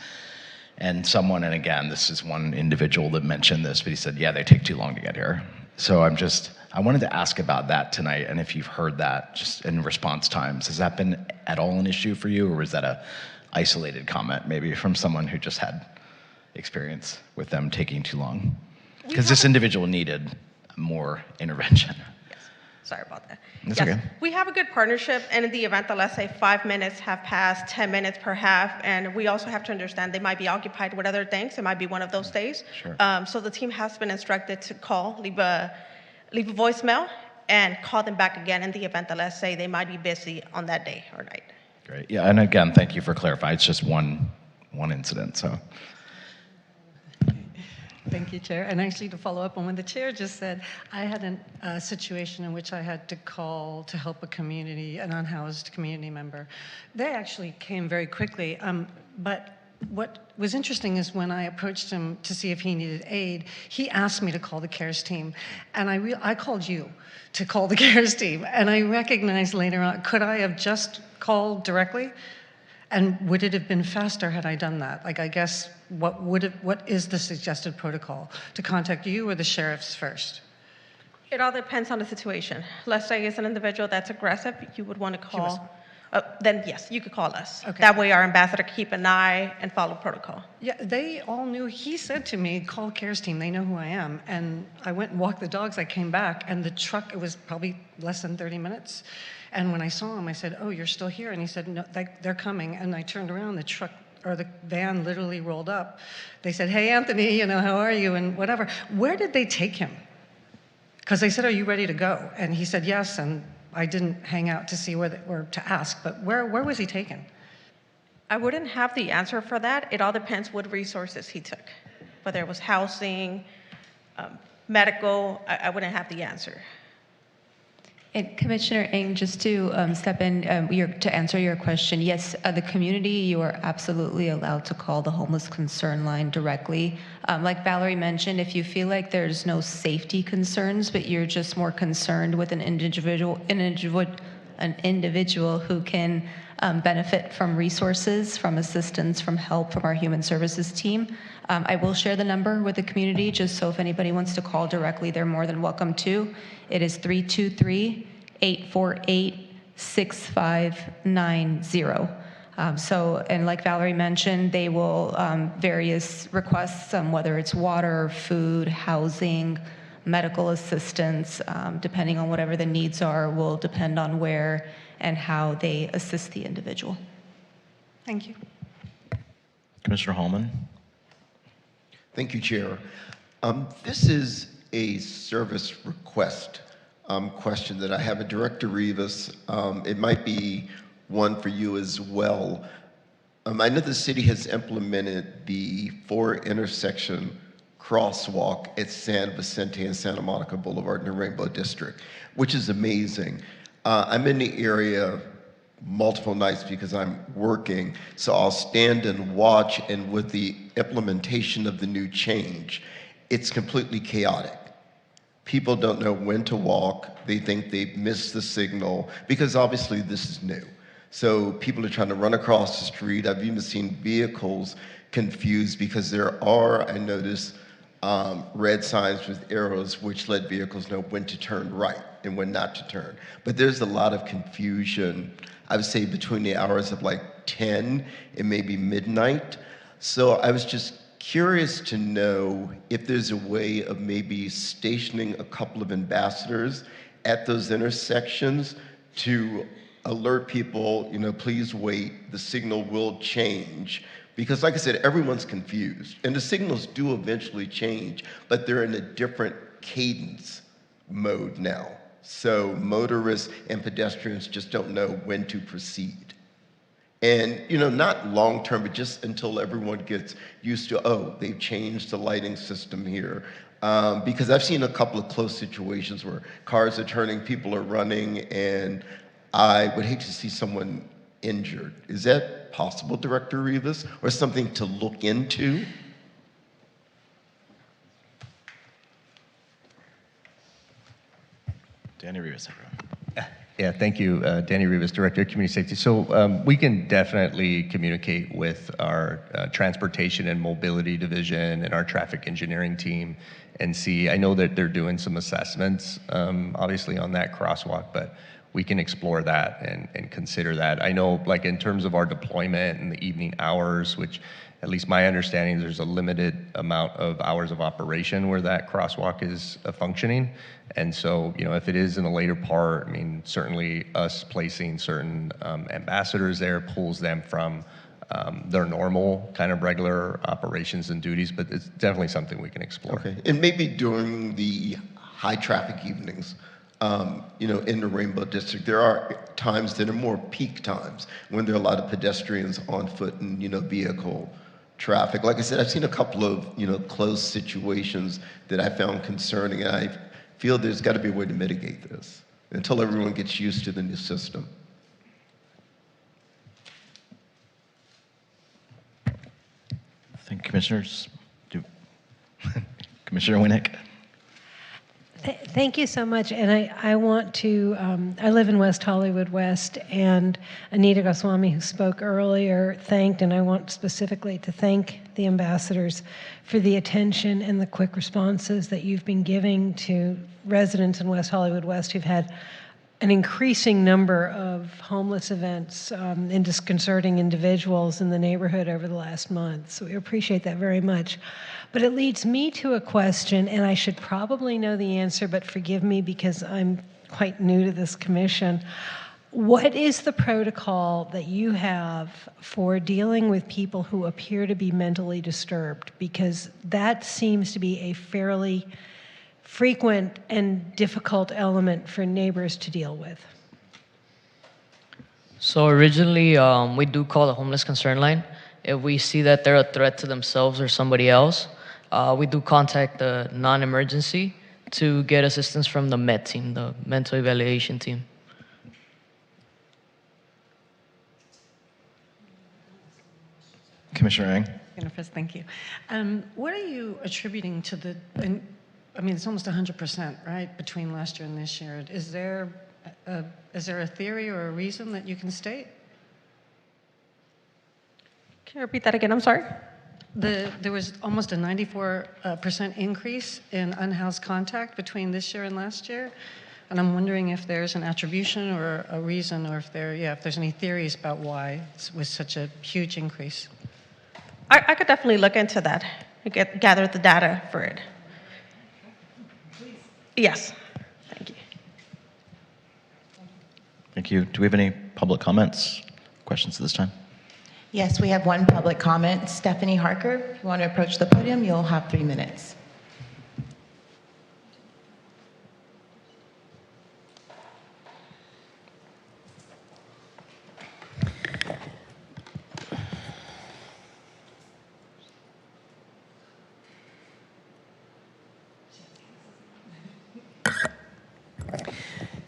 And someone, and again, this is one individual that mentioned this, but he said, yeah, they take too long to get here. So I wanted to ask about that tonight, and if you've heard that just in response times. Has that been at all an issue for you, or was that a isolated comment maybe from someone who just had experience with them taking too long? Because this individual needed more intervention. Yes, sorry about that. That's yes. okay. We have a good partnership, and in the event that, let's say, 5 minutes have passed, 10 minutes per half, and we also have to understand they might be occupied with other things. It might be one of those days. Sure. So the team has been instructed to call, leave a voicemail, and call them back again in the event that, let's say, they might be busy on that day or night. Great. Yeah, and again, thank you for clarifying. It's just one incident, so Thank you, Chair. And actually, to follow up on what the Chair just said, I had a situation in which I had to call to help an unhoused community member. They actually came very quickly, but what was interesting is when I approached him to see if he needed aid, he asked me to call the CARES team, and I called you to call the CARES team, and I recognized later on, could I have just called directly? And would it have been faster had I done that? Like, I guess, what is the suggested protocol? To contact you or the sheriffs first? It all depends on the situation. Let's say it's an individual that's aggressive, you would want to call. Then yes, you could call us. Okay. That way our ambassador can keep an eye and follow protocol. Yeah, they all knew. He said to me, call CARES team, they know who I am. And I went and walked the dogs, I came back, and the truck, it was probably less than 30 minutes. And when I saw him, I said, oh, you're still here? And he said, no, they're coming. And I turned around, the truck, or the van literally rolled up. They said, hey, Anthony, how are you? And whatever. Where did they take him? Because they said, are you ready to go? And he said, yes. And I didn't hang out to see or to ask, but where was he taken? I wouldn't have the answer for that. It all depends what resources he took. Whether it was housing, medical, I wouldn't have the answer. And Commissioner Ng, just to step in to answer your question, yes, the community, you are absolutely allowed to call the homeless concern line directly. Like Valerie mentioned, if you feel like there's no safety concerns, but you're just more concerned with an individual who can benefit from resources, from assistance, from help from our human services team, I will share the number with the community, just so if anybody wants to call directly, they're more than welcome to. It is 323-848-6590. And like Valerie mentioned, they will, various requests, whether it's water, food, housing, medical assistance, depending on whatever the needs are, will depend on where and how they assist the individual. Thank you. Commissioner Hallman. Thank you, Chair. This is a service request question that I have. Director Rivas, it might be one for you as well. I know the city has implemented the 4-intersection crosswalk at San Vicente and Santa Monica Boulevard in the Rainbow District, which is amazing. I'm in the area multiple nights because I'm working, so I'll stand and watch, and with the implementation of the new change, it's completely chaotic. People don't know when to walk. They think they've missed the signal because obviously this is new. So people are trying to run across the street. I've even seen vehicles confused because there are, I noticed, red signs with arrows which let vehicles know when to turn right and when not to turn. But there's a lot of confusion, I would say, between the hours of like 10 and maybe midnight. So I was just curious to know if there's a way of maybe stationing a couple of ambassadors at those intersections to alert people, please wait, the signal will change. Because like I said, everyone's confused. And the signals do eventually change, but they're in a different cadence mode now. So motorists and pedestrians just don't know when to proceed. And, not long term, but just until everyone gets used to, oh, they've changed the lighting system here. Because I've seen a couple of close situations where cars are turning, people are running, and I would hate to see someone injured. Is that possible, Director Rivas, or something to look into? Danny Rivas, everyone. Yeah, thank you, Danny Rivas, Director of Community Safety. So we can definitely communicate with our Transportation and Mobility Division and our Traffic Engineering team and see. I know that they're doing some assessments, obviously, on that crosswalk, but we can explore that and consider that. I know, like, in terms of our deployment in the evening hours, which at least my understanding, there's a limited amount of hours of operation where that crosswalk is functioning. And so, if it is in the later part, certainly us placing certain ambassadors there pulls them from their normal kind of regular operations and duties, but it's definitely something we can explore. Okay, and maybe during the high traffic evenings, in the Rainbow District, there are times that are more peak times when there are a lot of pedestrians on foot and, vehicle traffic. Like I said, I've seen a couple of, close situations that I found concerning, and I feel there's got to be a way to mitigate this until everyone gets used to the new system. I think commissioners do. Commissioner Winnick. Thank you so much. And I want to, I live in West Hollywood West, and Anita Goswami, who spoke earlier, thanked, and I want specifically to thank the ambassadors for the attention and the quick responses that you've been giving to residents in West Hollywood West who've had an increasing number of homeless events and disconcerting individuals in the neighborhood over the last month. So we appreciate that very much. But it leads me to a question, and I should probably know the answer, but forgive me because I'm quite new to this commission. What is the protocol that you have for dealing with people who appear to be mentally disturbed? Because that seems to be a fairly frequent and difficult element for neighbors to deal with. So originally, we do call the homeless concern line. If we see that they're a threat to themselves or somebody else, we do contact the non-emergency to get assistance from the MET team, the mental evaluation team. Commissioner Eng. Jennifer, thank you. What are you attributing to the, I mean, it's almost 100%, right, between last year and this year. Is there a theory or a reason that you can state? Can you repeat that again? I'm sorry. There was almost a 94% increase in unhoused contact between this year and last year. And I'm wondering if there's an attribution or a reason, or if there's any theories about why it was such a huge increase. I could definitely look into that and gather the data for it. Yes. Thank you. Thank you. Do we have any public comments, questions at this time? Yes, we have one public comment. Stephanie Harker, if you want to approach the podium, you'll have 3 minutes.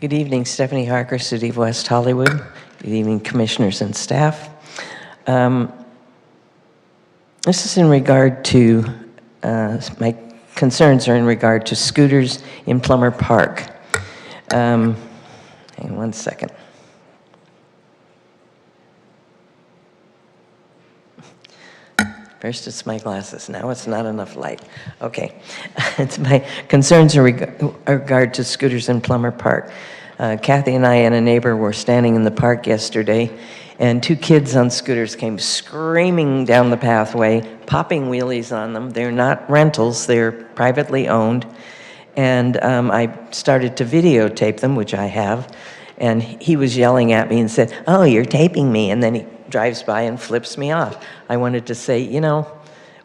Good evening, Stephanie Harker, City of West Hollywood. Good evening, commissioners and staff. This is in regard to, my concerns are in regard to scooters in Plummer Park. Hang on 1 second. First it's my glasses, now it's not enough light. Okay, it's my concerns in regard to scooters in Plummer Park. Kathy and I and a neighbor were standing in the park yesterday, and 2 kids on scooters came screaming down the pathway, popping wheelies on them. They're not rentals, they're privately owned. And I started to videotape them, which I have, and he was yelling at me and said, "Oh, you're taping me," and then he drives by and flips me off. I wanted to say, you know,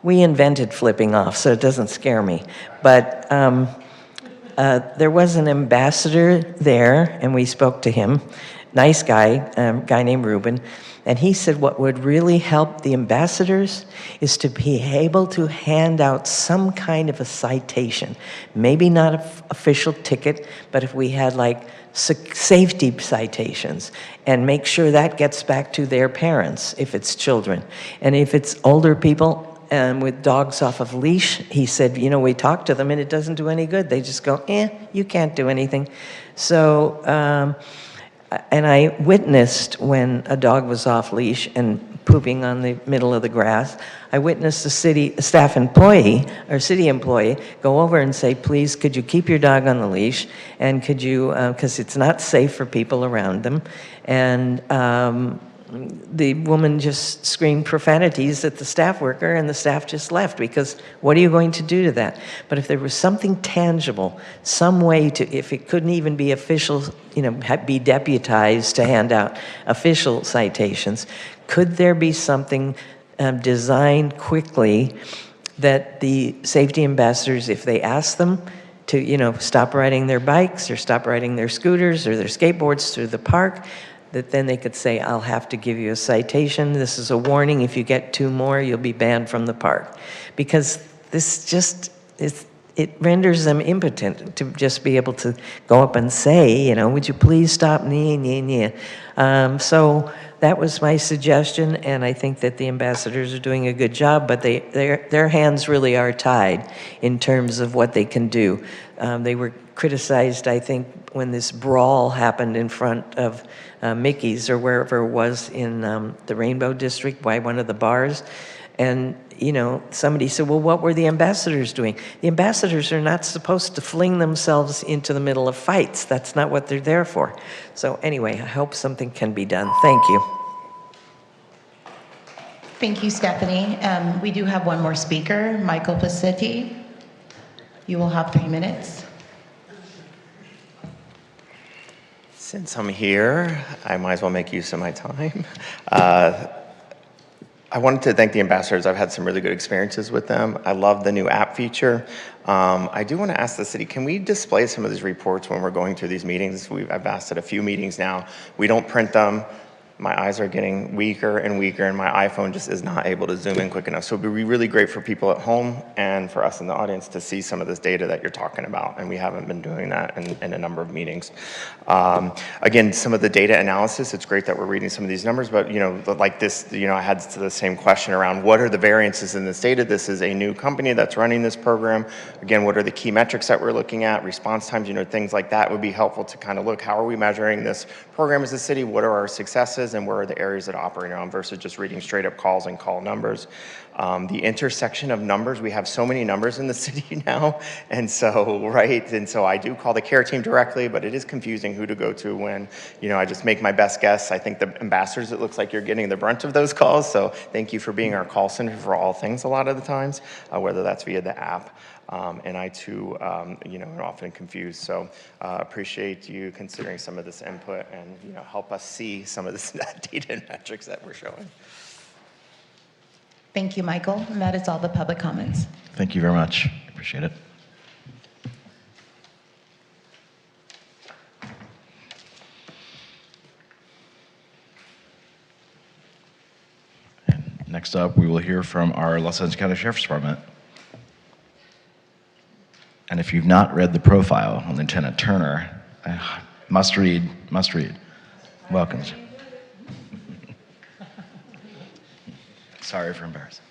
we invented flipping off, so it doesn't scare me. But there was an ambassador there, and we spoke to him. Nice guy, guy named Ruben, and he said what would really help the ambassadors is to be able to hand out some kind of a citation. Maybe not an official ticket, but if we had like safety citations, and make sure that gets back to their parents if it's children. And if it's older people with dogs off of leash, he said, you know, we talk to them and it doesn't do any good. They just go, you can't do anything. So, and I witnessed when a dog was off leash and pooping on the middle of the grass, I witnessed a city staff employee or city employee go over and say, please, could you keep your dog on the leash? And could you, because it's not safe for people around them. And the woman just screamed profanities at the staff worker, and the staff just left, because what are you going to do to that? But if there was something tangible, some way to, if it couldn't even be official, you know, be deputized to hand out official citations, could there be something designed quickly that the safety ambassadors, if they ask them to, you know, stop riding their bikes or stop riding their scooters or their skateboards through the park, that then they could say, I'll have to give you a citation. This is a warning. If you get 2 more, you'll be banned from the park. Because this just is, it renders them impotent to just be able to go up and say, would you please stop? So that was my suggestion, and I think that the ambassadors are doing a good job, but their hands really are tied in terms of what they can do. They were criticized, I think, when this brawl happened in front of Mickey's or wherever it was in the Rainbow District by one of the bars. And, somebody said, well, what were the ambassadors doing? The ambassadors are not supposed to fling themselves into the middle of fights. That's not what they're there for. So anyway, I hope something can be done. Thank you. Thank you, Stephanie. We do have one more speaker, Michael Pacetti. You will have 3 minutes. Since I'm here, I might as well make use of my time. I wanted to thank the ambassadors. I've had some really good experiences with them. I love the new app feature. I do want to ask the city, can we display some of these reports when we're going through these meetings? I've asked at a few meetings now. We don't print them. My eyes are getting weaker and weaker, and my iPhone just is not able to zoom in quick enough. So it would be really great for people at home and for us in the audience to see some of this data that you're talking about, and we haven't been doing that in a number of meetings. Again, some of the data analysis, it's great that we're reading some of these numbers, but like this, I had the same question around what are the variances in this data? This is a new company that's running this program. Again, what are the key metrics that we're looking at? Response times, things like that would be helpful to kind of look, how are we measuring this program as a city? What are our successes? And where are the areas that operate on versus just reading straight up calls and call numbers. The intersection of numbers, we have so many numbers in the city now, and so I do call the care team directly, but it is confusing who to go to when, I just make my best guess. I think the ambassadors, it looks like you're getting the brunt of those calls, so thank you for being our call center for all things a lot of the times, whether that's via the app. And I too, am often confused. So appreciate you considering some of this input and help us see some of this data and metrics that we're showing. Thank you, Michael. And that is all the public comments. Thank you very much. Appreciate it. And next up, we will hear from our Los Angeles County Sheriff's Department. And if you've not read the profile on Lieutenant Turner, must read. Welcome. Sorry for embarrassing.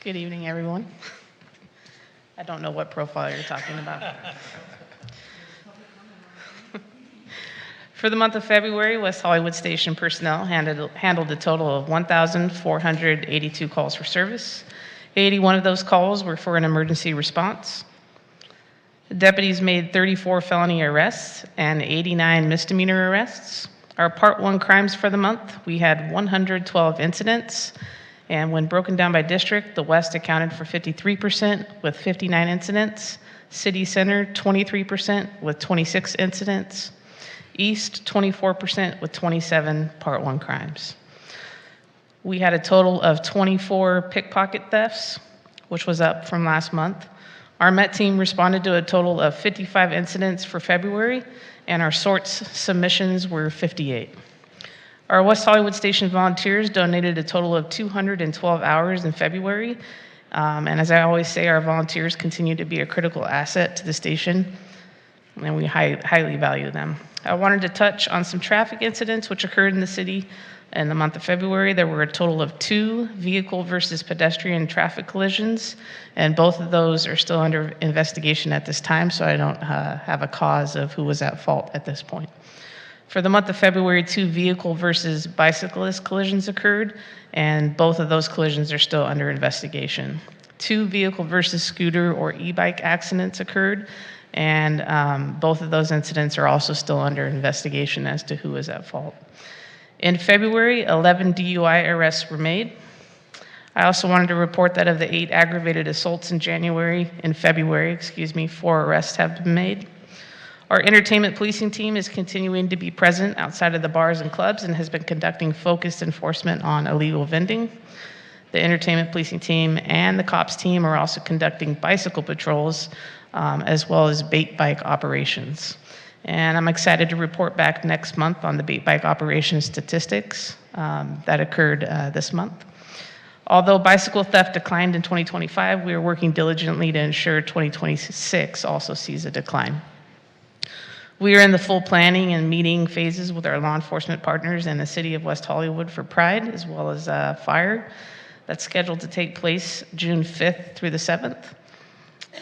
Good evening, everyone. I don't know what profile you're talking about. For the month of February, West Hollywood Station personnel handled a total of 1,482 calls for service. 81 of those calls were for an emergency response. The deputies made 34 felony arrests and 89 misdemeanor arrests. Our Part 1 crimes for the month, we had 112 incidents, and when broken down by district, the West accounted for 53% with 59 incidents, City Center 23% with 26 incidents, East 24% with 27 Part 1 crimes. We had a total of 24 pickpocket thefts, which was up from last month. Our MET team responded to a total of 55 incidents for February, and our sorts submissions were 58. Our West Hollywood Station volunteers donated a total of 212 hours in February. And as I always say, our volunteers continue to be a critical asset to the station, and we highly value them. I wanted to touch on some traffic incidents which occurred in the city in the month of February. There were a total of 2 vehicle versus pedestrian traffic collisions, and both of those are still under investigation at this time, so I don't have a cause of who was at fault at this point. For the month of February, 2 vehicle versus bicyclist collisions occurred, and both of those collisions are still under investigation. 2 vehicle versus scooter or e-bike accidents occurred, and both of those incidents are also still under investigation as to who is at fault. In February, 11 DUI arrests were made. I also wanted to report that of the 8 aggravated assaults in February, 4 arrests have been made. Our entertainment policing team is continuing to be present outside of the bars and clubs and has been conducting focused enforcement on illegal vending. The entertainment policing team and the cops team are also conducting bicycle patrols as well as bait bike operations. And I'm excited to report back next month on the bait bike operation statistics that occurred this month. Although bicycle theft declined in 2025, we are working diligently to ensure 2026 also sees a decline. We are in the full planning and meeting phases with our law enforcement partners in the city of West Hollywood for Pride, as well as fire. That's scheduled to take place June 5th through the 7th.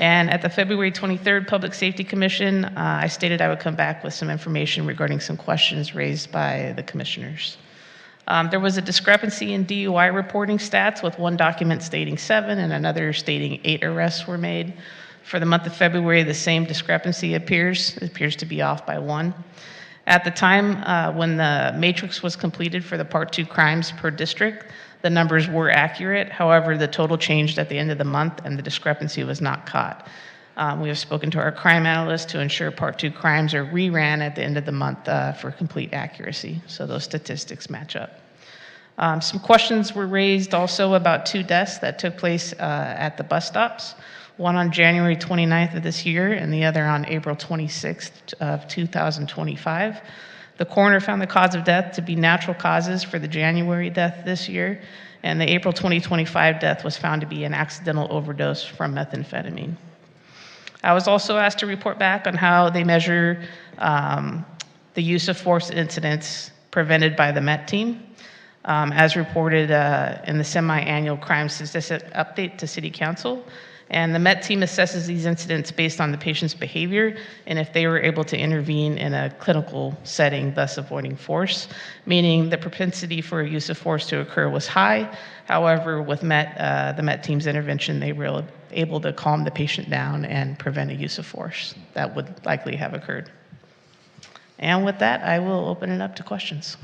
And at the February 23rd Public Safety Commission, I stated I would come back with some information regarding some questions raised by the commissioners. There was a discrepancy in DUI reporting stats, with one document stating 7 and another stating 8 arrests were made. For the month of February, the same discrepancy appears to be off by 1. At the time when the matrix was completed for the Part 2 crimes per district, the numbers were accurate. However, the total changed at the end of the month and the discrepancy was not caught. We have spoken to our crime analyst to ensure Part 2 crimes are reran at the end of the month for complete accuracy, so those statistics match up. Some questions were raised also about 2 deaths that took place at the bus stops, one on January 29th of this year and the other on April 26th of 2025. The coroner found the cause of death to be natural causes for the January death this year, and the April 2025 death was found to be an accidental overdose from methamphetamine. I was also asked to report back on how they measure the use of force incidents prevented by the MET team. As reported in the semi-annual crime statistic update to City Council. And the MET team assesses these incidents based on the patient's behavior and if they were able to intervene in a clinical setting, thus avoiding force, meaning the propensity for a use of force to occur was high. However, with the MET team's intervention, they were able to calm the patient down and prevent a use of force that would likely have occurred. And with that, I will open it up to questions.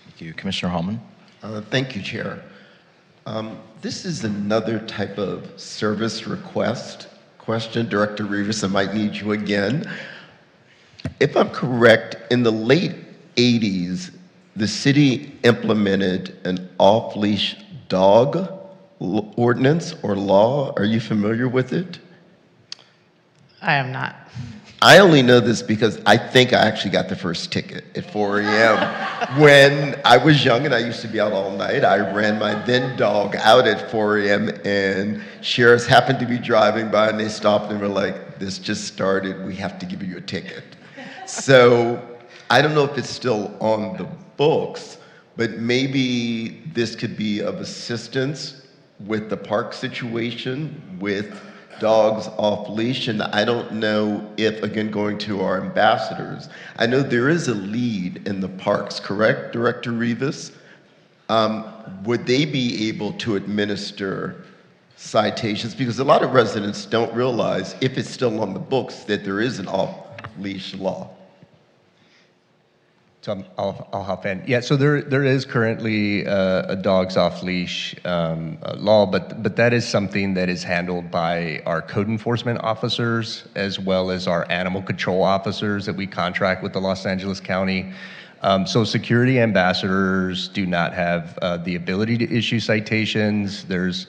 Thank you. Commissioner Hallman. Thank you, Chair. This is another type of service request question. Director Rivas, I might need you again. If I'm correct, in the late 80s, the city implemented an off-leash dog ordinance or law. Are you familiar with it? I am not. I only know this because I think I actually got the first ticket at 4 a.m. When I was young and I used to be out all night, I ran my then dog out at 4 a.m. and sheriffs happened to be driving by and they stopped and were like, "This just started, we have to give you a ticket." So I don't know if it's still on the books, but maybe this could be of assistance with the park situation with dogs off leash. And I don't know if, again, going to our ambassadors, I know there is a lead in the parks, correct, Director Rivas? Would they be able to administer citations? Because a lot of residents don't realize, if it's still on the books, that there is an off-leash law. So I'll hop in. Yeah, so there is currently a dogs off leash law, but that is something that is handled by our code enforcement officers as well as our animal control officers that we contract with the Los Angeles County. So security ambassadors do not have the ability to issue citations. There's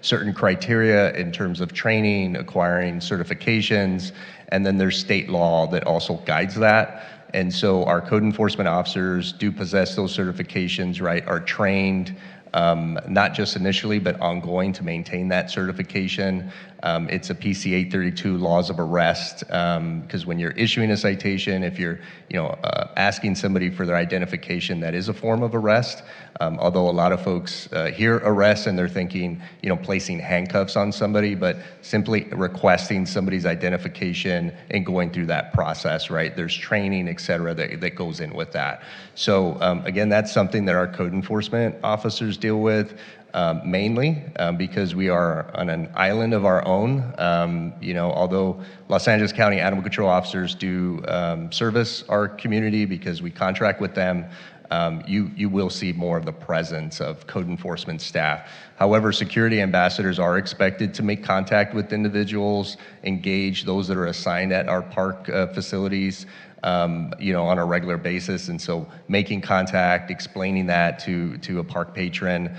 certain criteria in terms of training, acquiring certifications, and then there's state law that also guides that. And so our code enforcement officers do possess those certifications, right, are trained not just initially, but ongoing to maintain that certification. It's a PC 832 laws of arrest, because when you're issuing a citation, if you're asking somebody for their identification, that is a form of arrest. Although a lot of folks hear arrest and they're thinking, placing handcuffs on somebody, but simply requesting somebody's identification and going through that process, right? There's training, et cetera, that goes in with that. So again, that's something that our code enforcement officers deal with. Mainly because we are on an island of our own. Although Los Angeles County Animal Control officers do service our community because we contract with them, you will see more of the presence of code enforcement staff. However, security ambassadors are expected to make contact with individuals, engage those that are assigned at our park facilities, on a regular basis. And so making contact, explaining that to a park patron,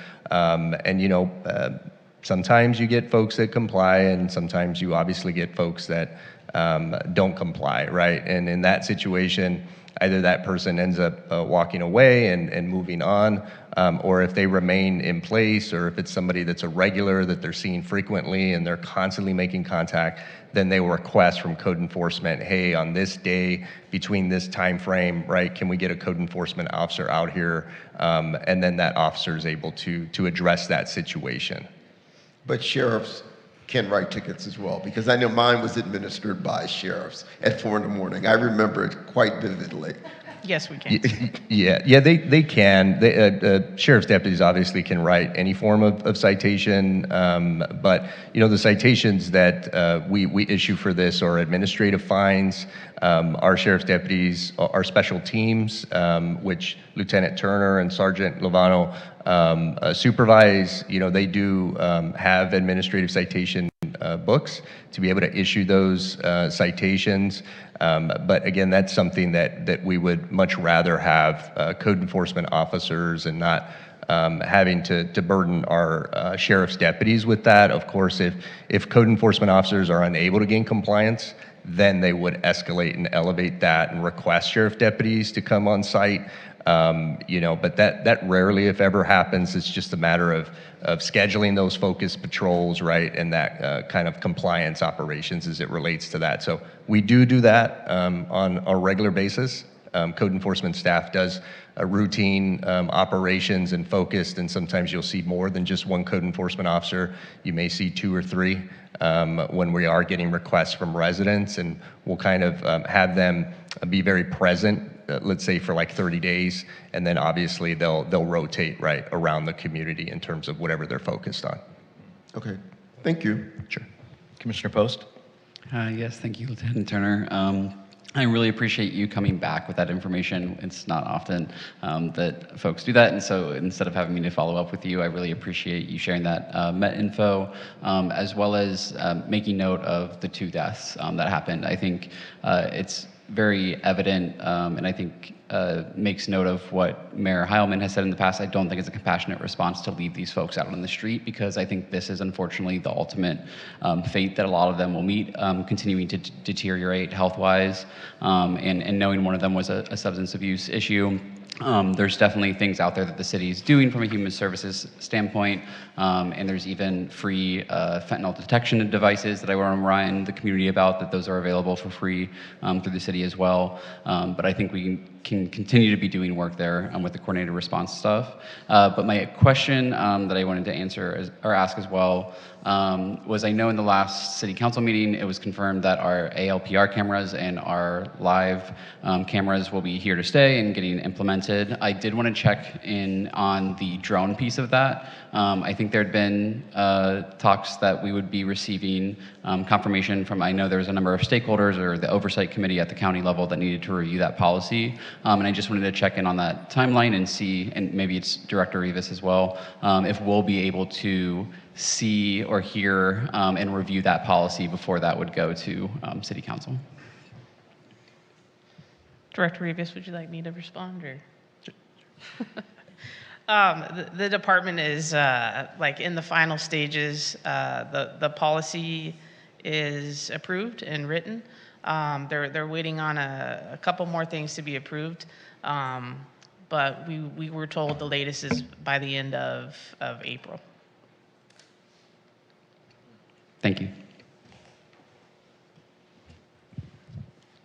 sometimes you get folks that comply, and sometimes you obviously get folks that don't comply, right? And in that situation, either that person ends up walking away and moving on, or if they remain in place, or if it's somebody that's a regular that they're seeing frequently and they're constantly making contact, then they will request from code enforcement, hey, on this day, between this time frame, right, can we get a code enforcement officer out here? And then that officer is able to address that situation. But sheriffs can write tickets as well, because I know mine was administered by sheriffs at 4 in the morning. I remember it quite vividly. Yes, we can. Yeah, they can. Sheriff's deputies obviously can write any form of citation, but the citations that we issue for this are administrative fines. Our sheriff's deputies, our special teams, which Lieutenant Turner and Sergeant Lovano supervise, they do have administrative citation books to be able to issue those citations. But again, that's something that we would much rather have code enforcement officers and not having to burden our sheriff's deputies with that. Of course, if code enforcement officers are unable to gain compliance, then they would escalate and elevate that and request sheriff deputies to come on site. But that rarely, if ever, happens. It's just a matter of scheduling those focus patrols, right, and that kind of compliance operations as it relates to that. So we do that on a regular basis. Code enforcement staff does routine operations and focused, and sometimes you'll see more than just one code enforcement officer. You may see 2 or 3 when we are getting requests from residents, and we'll kind of have them be very present, let's say for like 30 days, and then obviously they'll rotate right around the community in terms of whatever they're focused on. Okay, thank you. Sure. Commissioner Post? Yes, thank you, Lieutenant Turner. I really appreciate you coming back with that information. It's not often that folks do that, and so instead of having me to follow up with you, I really appreciate you sharing that Met info, as well as making note of the 2 deaths that happened. I think it's very evident, and I think makes note of what Mayor Heilman has said in the past. I don't think it's a compassionate response to leave these folks out on the street, because I think this is unfortunately the ultimate fate that a lot of them will meet, continuing to deteriorate health-wise, and knowing one of them was a substance abuse issue. There's definitely things out there that the city is doing from a human services standpoint, and there's even free fentanyl detection devices that I want to remind the community about, that those are available for free through the city as well. But I think we can continue to be doing work there with the coordinated response stuff. But my question that I wanted to ask as well was, I know in the last city council meeting it was confirmed that our ALPR cameras and our live cameras will be here to stay and getting implemented. I did want to check in on the drone piece of that. I think there had been talks that we would be receiving confirmation from, I know there was a number of stakeholders or the oversight committee at the county level that needed to review that policy. And I just wanted to check in on that timeline and see, and maybe it's Director Rivas as well, if we'll be able to see or hear and review that policy before that would go to City Council. Director Rivas, would you like me to respond, or? The department is in the final stages. The policy is approved and written. They're waiting on a couple more things to be approved, but we were told the latest is by the end of April. Thank you.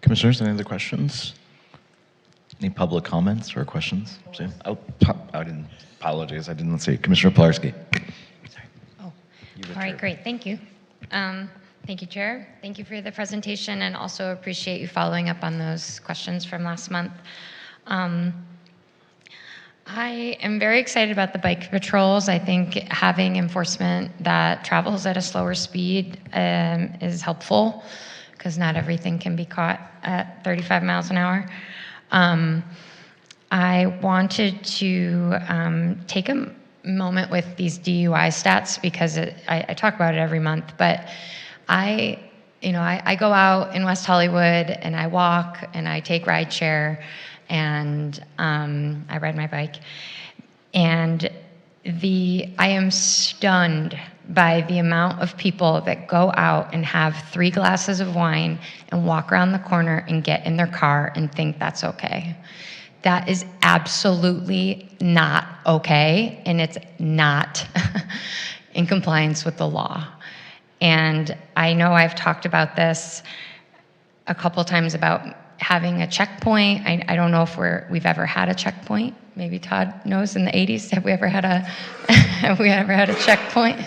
Commissioners, any other questions? Any public comments or questions? Oh, I didn't apologize. I didn't see Commissioner Pilarski. All right, great. Thank you. Thank you, Chair. Thank you for the presentation, and also appreciate you following up on those questions from last month. I am very excited about the bike patrols. I think having enforcement that travels at a slower speed is helpful, because not everything can be caught at 35 miles an hour. I wanted to take a moment with these DUI stats because I talk about it every month, but I go out in West Hollywood and I walk and I take rideshare and I ride my bike. And I am stunned by the amount of people that go out and have 3 glasses of wine and walk around the corner and get in their car and think that's okay. That is absolutely not okay, and it's not in compliance with the law. And I know I've talked about this a couple times about having a checkpoint. I don't know if we've ever had a checkpoint. Maybe Todd knows in the 80s. Have we ever had a checkpoint?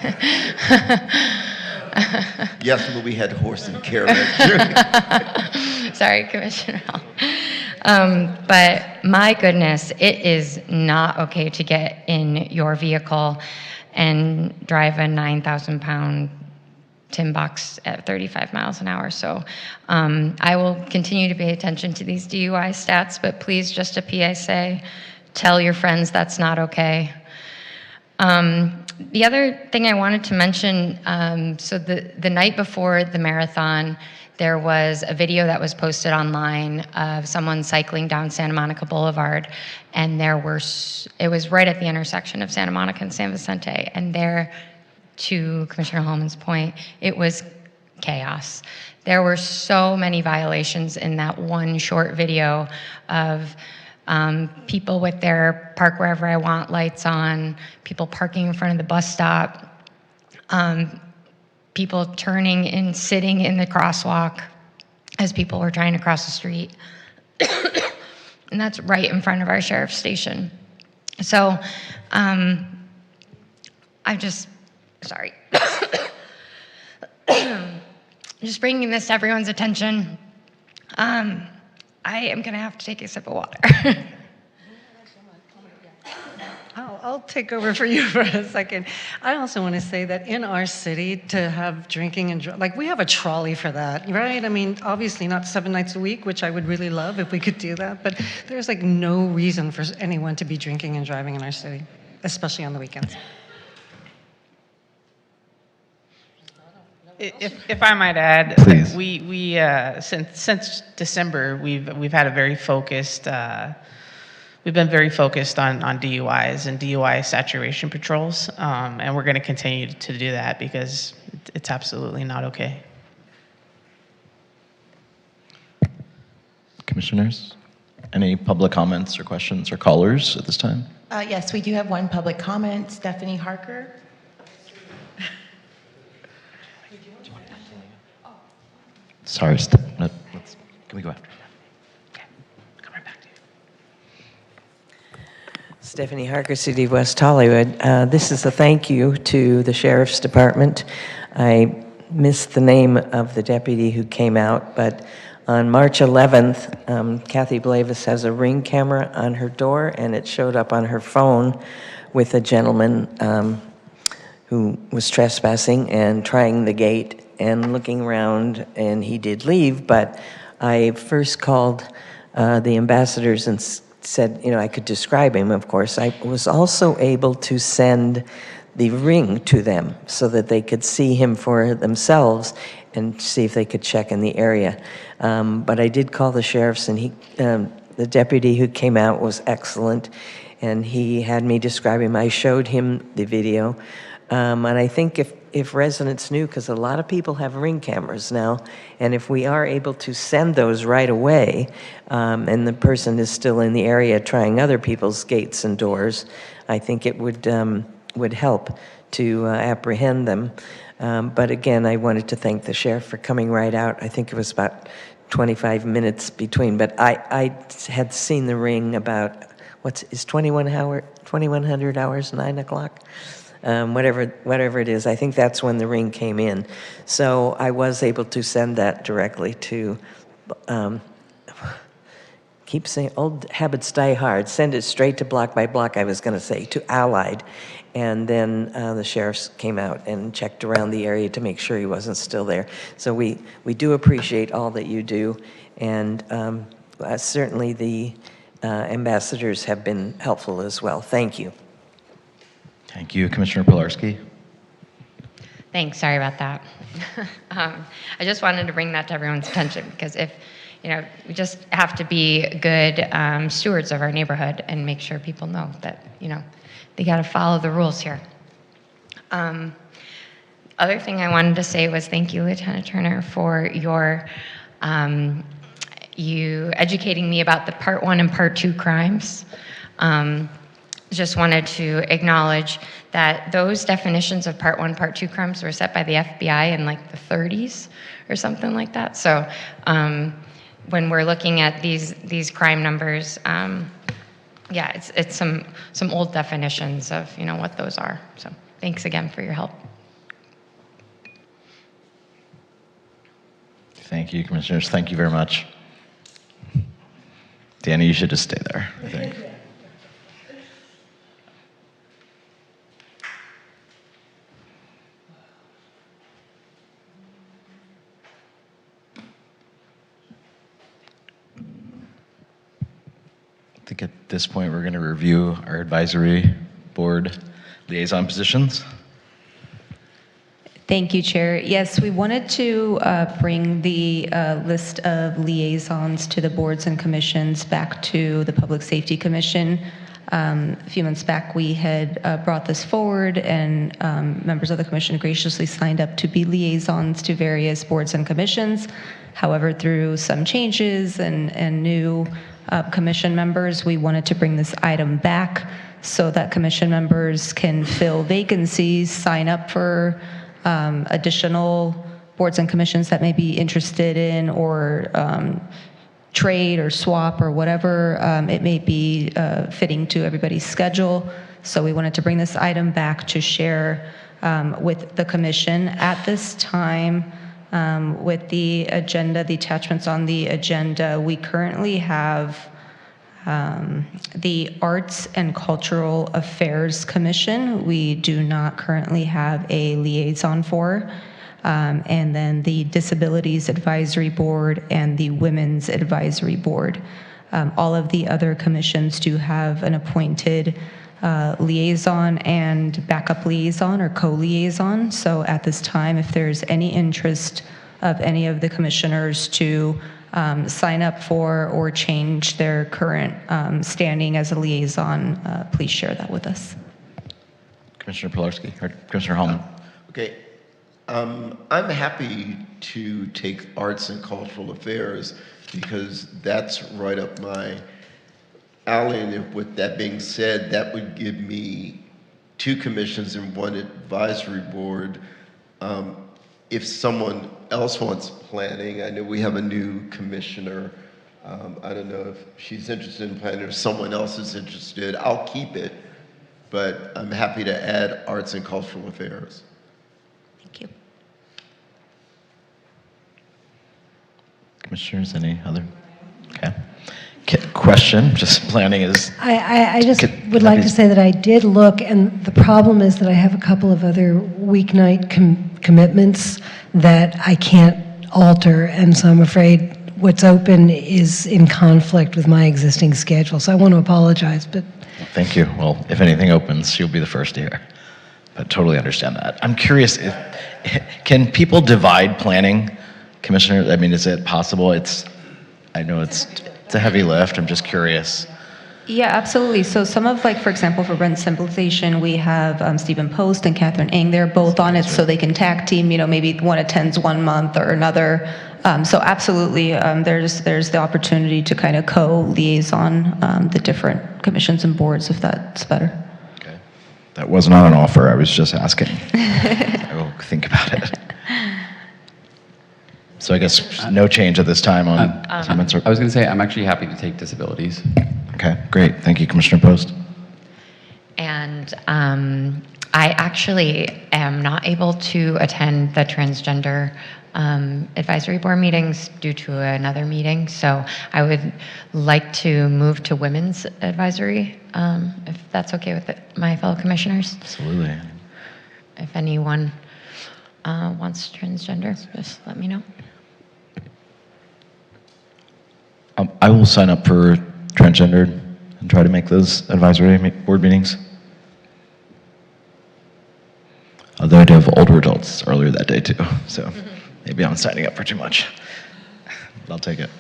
Yes, but we had horse and carriage. Sorry, Commissioner Hall. But my goodness, it is not okay to get in your vehicle and drive a 9,000-pound tin box at 35 miles an hour. So I will continue to pay attention to these DUI stats, but please, just a PSA, tell your friends that's not okay. The other thing I wanted to mention, so the night before the marathon, there was a video that was posted online of someone cycling down Santa Monica Boulevard, and it was right at the intersection of Santa Monica and San Vicente, and there, to Commissioner Holman's point, it was chaos. There were so many violations in that one short video of people with their park wherever I want lights on, people parking in front of the bus stop, people turning and sitting in the crosswalk as people were trying to cross the street. And that's right in front of our sheriff's station. So sorry. Just bringing this to everyone's attention. I am going to have to take a sip of water. I'll take over for you for a second. I also want to say that in our city, to have drinking and like we have a trolley for that, right? I mean, obviously not 7 nights a week, which I would really love if we could do that, but there's like no reason for anyone to be drinking and driving in our city, especially on the weekends. If I might add, Please. we since December we've had a very focused. We've been very focused on DUIs and DUI saturation patrols, and we're going to continue to do that because it's absolutely not okay. Commissioners, any public comments or questions or callers at this time? Yes, we do have one public comment. Stephanie Harker. Sorry, can we go after? Stephanie Harker, City of West Hollywood. This is a thank you to the Sheriff's Department. I missed the name of the deputy who came out, but on March 11th, Kathy Blavis has a Ring camera on her door, and it showed up on her phone with a gentleman who was trespassing and trying the gate and looking around, and he did leave, but I first called the ambassadors and said, I could describe him, of course. I was also able to send the Ring to them so that they could see him for themselves and see if they could check in the area. But I did call the sheriffs, and the deputy who came out was excellent, and he had me describe him. I showed him the video, and I think if residents knew, because a lot of people have Ring cameras now, and if we are able to send those right away, and the person is still in the area trying other people's gates and doors, I think it would help to apprehend them. But again, I wanted to thank the sheriff for coming right out. I think it was about 25 minutes between, but I had seen the Ring about, is 2100 hours, 9 o'clock? Whatever it is, I think that's when the Ring came in. So I was able to send that directly to, keep saying, old habits die hard, send it straight to block by block, I was going to say, to Allied. And then the sheriffs came out and checked around the area to make sure he wasn't still there. So we do appreciate all that you do. And certainly the ambassadors have been helpful as well. Thank you. Thank you, Commissioner Pilarski. Thanks, sorry about that. I just wanted to bring that to everyone's attention because if, we just have to be good stewards of our neighborhood and make sure people know that, they got to follow the rules here. Other thing I wanted to say was thank you, Lieutenant Turner, for you educating me about the Part 1 and Part 2 crimes. Just wanted to acknowledge that those definitions of Part 1, Part 2 crimes were set by the FBI in like the 30s or something like that. So when we're looking at these crime numbers, yeah, it's some old definitions of what those are. So thanks again for your help. Thank you, Commissioners. Thank you very much. Danny, you should just stay there, I think. I think at this point we're going to review our advisory board liaison positions. Thank you, Chair. Yes, we wanted to bring the list of liaisons to the boards and commissions back to the Public Safety Commission. A few months back, we had brought this forward, and members of the commission graciously signed up to be liaisons to various boards and commissions. However, through some changes and new commission members, we wanted to bring this item back so that commission members can fill vacancies, sign up for additional boards and commissions that may be interested in, or trade or swap or whatever it may be fitting to everybody's schedule. So we wanted to bring this item back to share with the commission. At this time, with the agenda, the attachments on the agenda, we currently have the Arts and Cultural Affairs Commission. We do not currently have a liaison for. And then the Disabilities Advisory Board and the Women's Advisory Board. All of the other commissions do have an appointed liaison and backup liaison or co-liaison. So at this time, if there's any interest of any of the commissioners to sign up for or change their current standing as a liaison, please share that with us. Commissioner Pilarski, or Commissioner Hallman. Okay. I'm happy to take Arts and Cultural Affairs because that's right up my alley. And with that being said, that would give me 2 commissions and 1 advisory board. If someone else wants planning, I know we have a new commissioner. I don't know if she's interested in planning or someone else is interested. I'll keep it, but I'm happy to add Arts and Cultural Affairs. Thank you. Commissioners, any other? Okay. Question, just planning is... I just would like to say that I did look, and the problem is that I have a couple of other weeknight commitments that I can't alter, and so I'm afraid what's open is in conflict with my existing schedule. So I want to apologize, but... Thank you. Well, if anything opens, you'll be the first to hear. But totally understand that. I'm curious, can people divide planning, Commissioner? I mean, is it possible? I know it's a heavy lift. I'm just curious. Yeah, absolutely. So some of, like, for example, for rent simplification, we have Stephen Post and Catherine Ng. They're both on it, so they can tag team. Maybe one attends 1 month or another. So absolutely, there's the opportunity to kind of co-liaison the different commissions and boards, if that's better. Okay. That was not an offer. I was just asking. I will think about it. So I guess no change at this time on comments. I was going to say I'm actually happy to take disabilities. Okay, great. Thank you, Commissioner Post. And I actually am not able to attend the transgender advisory board meetings due to another meeting. So I would like to move to women's advisory, if that's okay with my fellow commissioners. Absolutely. If anyone wants transgender, just let me know. I will sign up for transgendered, and try to make those advisory board meetings. Although I do have older adults earlier that day too, so maybe I'm signing up for too much. But I'll take it.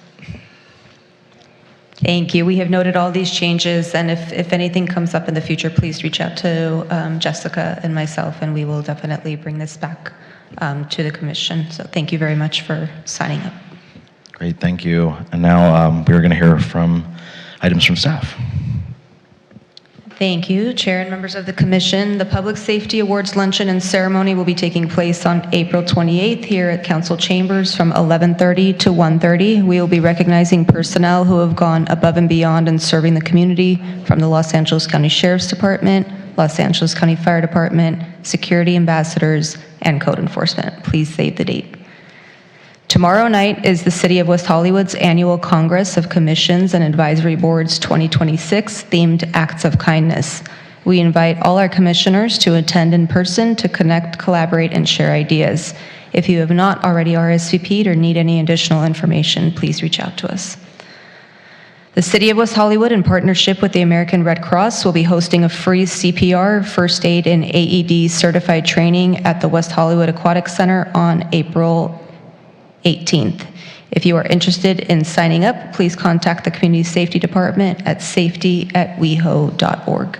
Thank you. We have noted all these changes, and if anything comes up in the future, please reach out to Jessica and myself, and we will definitely bring this back to the commission. So thank you very much for signing up. Great, thank you. And now we're going to hear from items from staff. Thank you, Chair and members of the Commission. The Public Safety Awards Luncheon and Ceremony will be taking place on April 28th here at Council Chambers from 11:30 to 1:30. We will be recognizing personnel who have gone above and beyond in serving the community from the Los Angeles County Sheriff's Department, Los Angeles County Fire Department, security ambassadors, and code enforcement. Please save the date. Tomorrow night is the City of West Hollywood's annual Congress of Commissions and Advisory Boards 2026 themed Acts of Kindness. We invite all our commissioners to attend in person to connect, collaborate, and share ideas. If you have not already RSVP'd or need any additional information, please reach out to us. The City of West Hollywood, in partnership with the American Red Cross, will be hosting a free CPR, first aid, and AED certified training at the West Hollywood Aquatic Center on April 18th. If you are interested in signing up, please contact the Community Safety Department at safety@weho.org.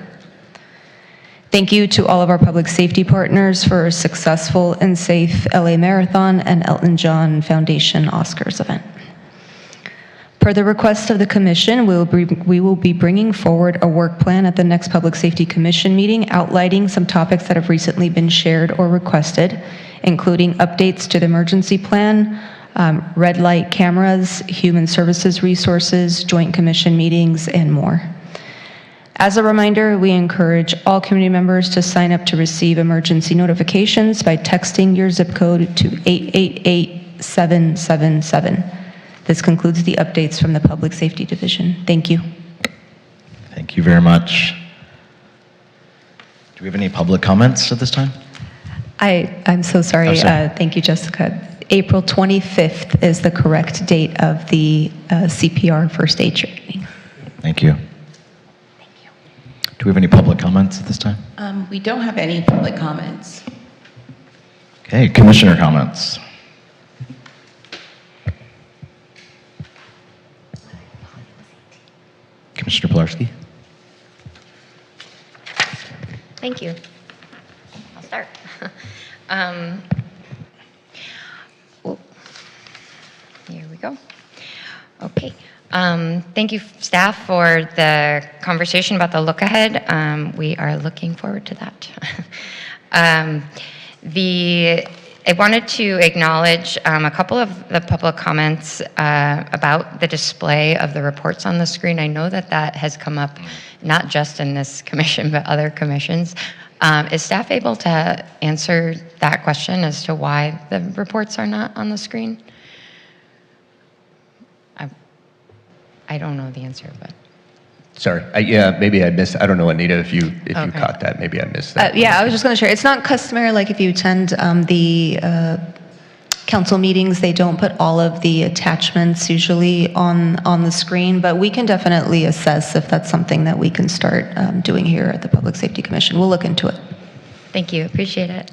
Thank you to all of our public safety partners for a successful and safe LA Marathon and Elton John Foundation Oscars event. Per the request of the Commission, we will be bringing forward a work plan at the next Public Safety Commission meeting outlining some topics that have recently been shared or requested, including updates to the emergency plan, red light cameras, human services resources, joint commission meetings, and more. As a reminder, we encourage all community members to sign up to receive emergency notifications by texting your zip code to 888-777. This concludes the updates from the Public Safety Division. Thank you. Thank you very much. Do we have any public comments at this time? I'm so sorry. Oh, sorry. Thank you, Jessica. April 25th is the correct date of the CPR first aid training. Thank you. Do we have any public comments at this time? We don't have any public comments. Okay, commissioner comments. Commissioner Pilarski. Thank you. I'll start. Here we go. Okay. Thank you, staff, for the conversation about the look ahead. We are looking forward to that. I wanted to acknowledge a couple of the public comments about the display of the reports on the screen. I know that that has come up not just in this commission, but other commissions. Is staff able to answer that question as to why the reports are not on the screen? I don't know the answer, but. Sorry, yeah, maybe I missed. I don't know, Anita, if you Okay. caught that. Maybe I missed that. Yeah, I was just going to share. It's not customary, like if you attend the council meetings, they don't put all of the attachments usually on the screen, but we can definitely assess if that's something that we can start doing here at the Public Safety Commission. We'll look into it. Thank you, appreciate it.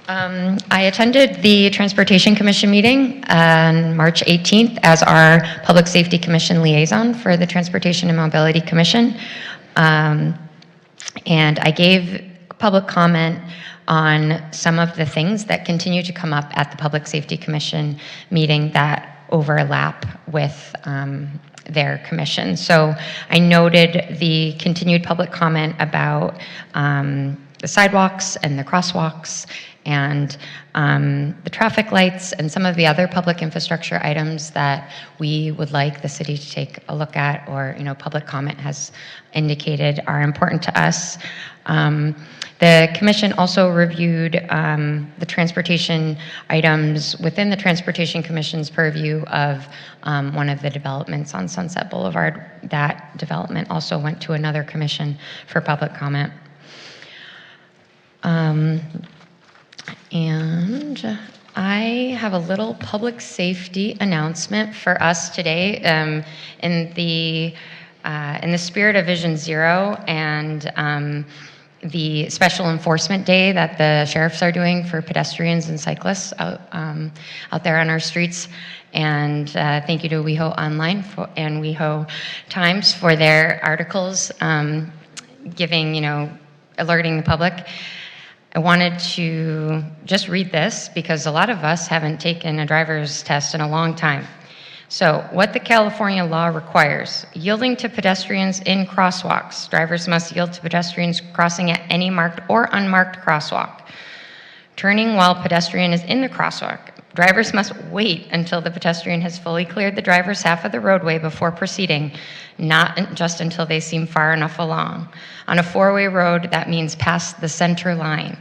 I attended the Transportation Commission meeting on March 18th as our Public Safety Commission liaison for the Transportation and Mobility Commission. And I gave public comment on some of the things that continue to come up at the Public Safety Commission meeting that overlap with their commission. So I noted the continued public comment about the sidewalks and the crosswalks and the traffic lights and some of the other public infrastructure items that we would like the city to take a look at, or public comment has indicated are important to us. The commission also reviewed the transportation items within the Transportation Commission's purview of one of the developments on Sunset Boulevard. That development also went to another commission for public comment. And I have a little public safety announcement for us today. In the spirit of Vision Zero and the special enforcement day that the sheriffs are doing for pedestrians and cyclists out there on our streets. And thank you to WeHo Online and WeHo Times for their articles giving, alerting the public. I wanted to just read this because a lot of us haven't taken a driver's test in a long time. So, what the California law requires: yielding to pedestrians in crosswalks. Drivers must yield to pedestrians crossing at any marked or unmarked crosswalk. Turning while pedestrian is in the crosswalk. Drivers must wait until the pedestrian has fully cleared the driver's half of the roadway before proceeding, not just until they seem far enough along. On a four-way road, that means past the center line.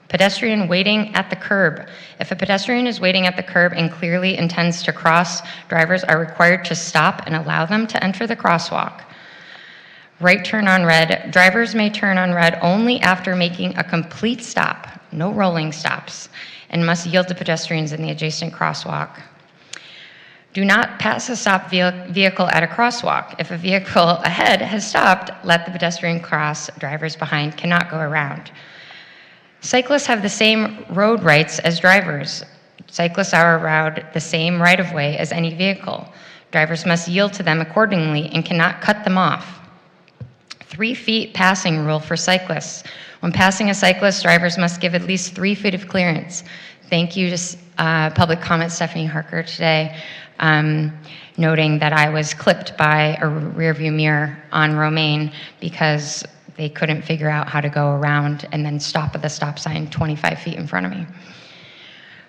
Pedestrian waiting at the curb. If a pedestrian is waiting at the curb and clearly intends to cross, drivers are required to stop and allow them to enter the crosswalk. Right turn on red. Drivers may turn on red only after making a complete stop, no rolling stops, and must yield to pedestrians in the adjacent crosswalk. Do not pass a stopped vehicle at a crosswalk. If a vehicle ahead has stopped, let the pedestrian cross. Drivers behind cannot go around. Cyclists have the same road rights as drivers. Cyclists are allowed the same right-of-way as any vehicle. Drivers must yield to them accordingly and cannot cut them off. 3 feet passing rule for cyclists. When passing a cyclist, drivers must give at least 3 feet of clearance. Thank you to public comment Stephanie Harker today, noting that I was clipped by a rearview mirror on Romaine because they couldn't figure out how to go around and then stop at the stop sign 25 feet in front of me.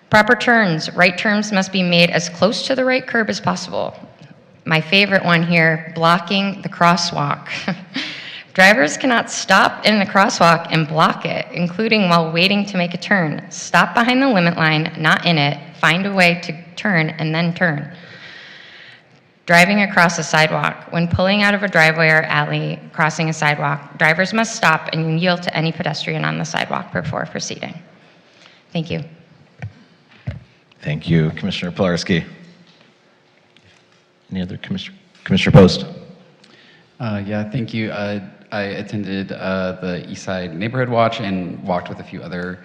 Proper turns. Right turns must be made as close to the right curb as possible. My favorite one here, blocking the crosswalk. Drivers cannot stop in the crosswalk and block it, including while waiting to make a turn. Stop behind the limit line, not in it. Find a way to turn and then turn. Driving across a sidewalk. When pulling out of a driveway or alley, crossing a sidewalk, drivers must stop and yield to any pedestrian on the sidewalk before proceeding. Thank you. Thank you, Commissioner Pilarski. Any other Commissioner Post? Yeah, thank you. I attended the Eastside Neighborhood Watch and walked with a few other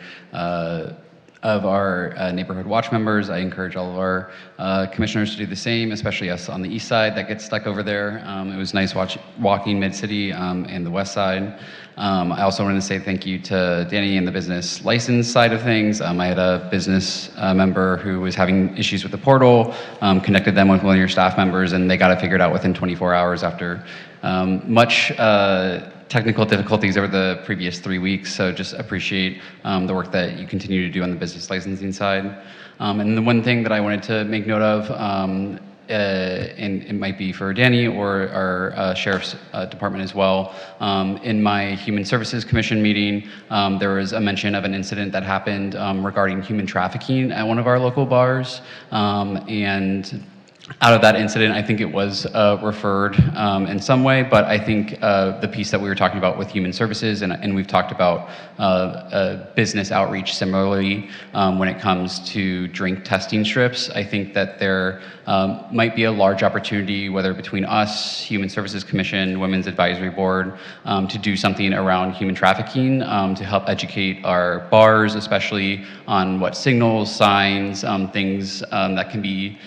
of our Neighborhood Watch members. I encourage all of our commissioners to do the same, especially us on the east side that gets stuck over there. It was nice walking Mid-City and the west side. I also wanted to say thank you to Danny and the business license side of things. I had a business member who was having issues with the portal, connected them with one of your staff members, and they got it figured out within 24 hours after much technical difficulties over the previous 3 weeks. So just appreciate the work that you continue to do on the business licensing side. And the one thing that I wanted to make note of, and it might be for Danny or our Sheriff's Department as well. In my Human Services Commission meeting, there was a mention of an incident that happened regarding human trafficking at one of our local bars. And out of that incident, I think it was referred in some way, but I think the piece that we were talking about with human services, and we've talked about business outreach similarly when it comes to drink testing strips. I think that there might be a large opportunity, whether between us, Human Services Commission, Women's Advisory Board, to do something around human trafficking to help educate our bars, especially on what signals, signs, things that can be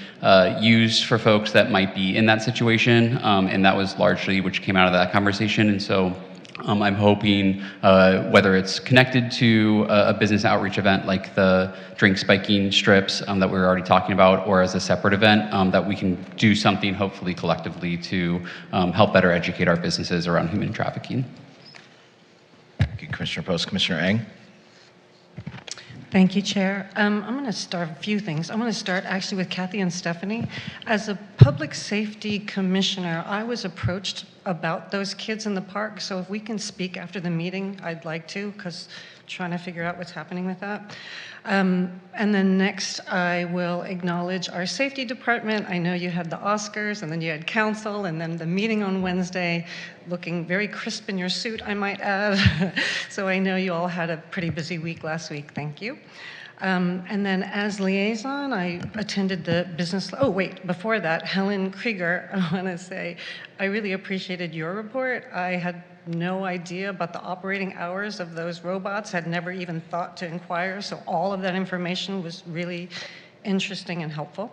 used for folks that might be in that situation, and that was largely which came out of that conversation. And so I'm hoping, whether it's connected to a business outreach event like the drink spiking strips that we were already talking about, or as a separate event, that we can do something hopefully collectively to help better educate our businesses around human trafficking. Thank you, Commissioner Post. Commissioner Eng? Thank you, Chair. I'm going to start a few things. I'm going to start actually with Kathy and Stephanie. As a public safety commissioner, I was approached about those kids in the park. So if we can speak after the meeting, I'd like to, because I'm trying to figure out what's happening with that. And then next, I will acknowledge our safety department. I know you had the Oscars, and then you had council, and then the meeting on Wednesday, looking very crisp in your suit, I might add. So I know you all had a pretty busy week last week. Thank you. And then as liaison, I attended the business, oh wait, before that, Helen Krieger, I want to say, I really appreciated your report. I had no idea about the operating hours of those robots, had never even thought to inquire, so all of that information was really interesting and helpful.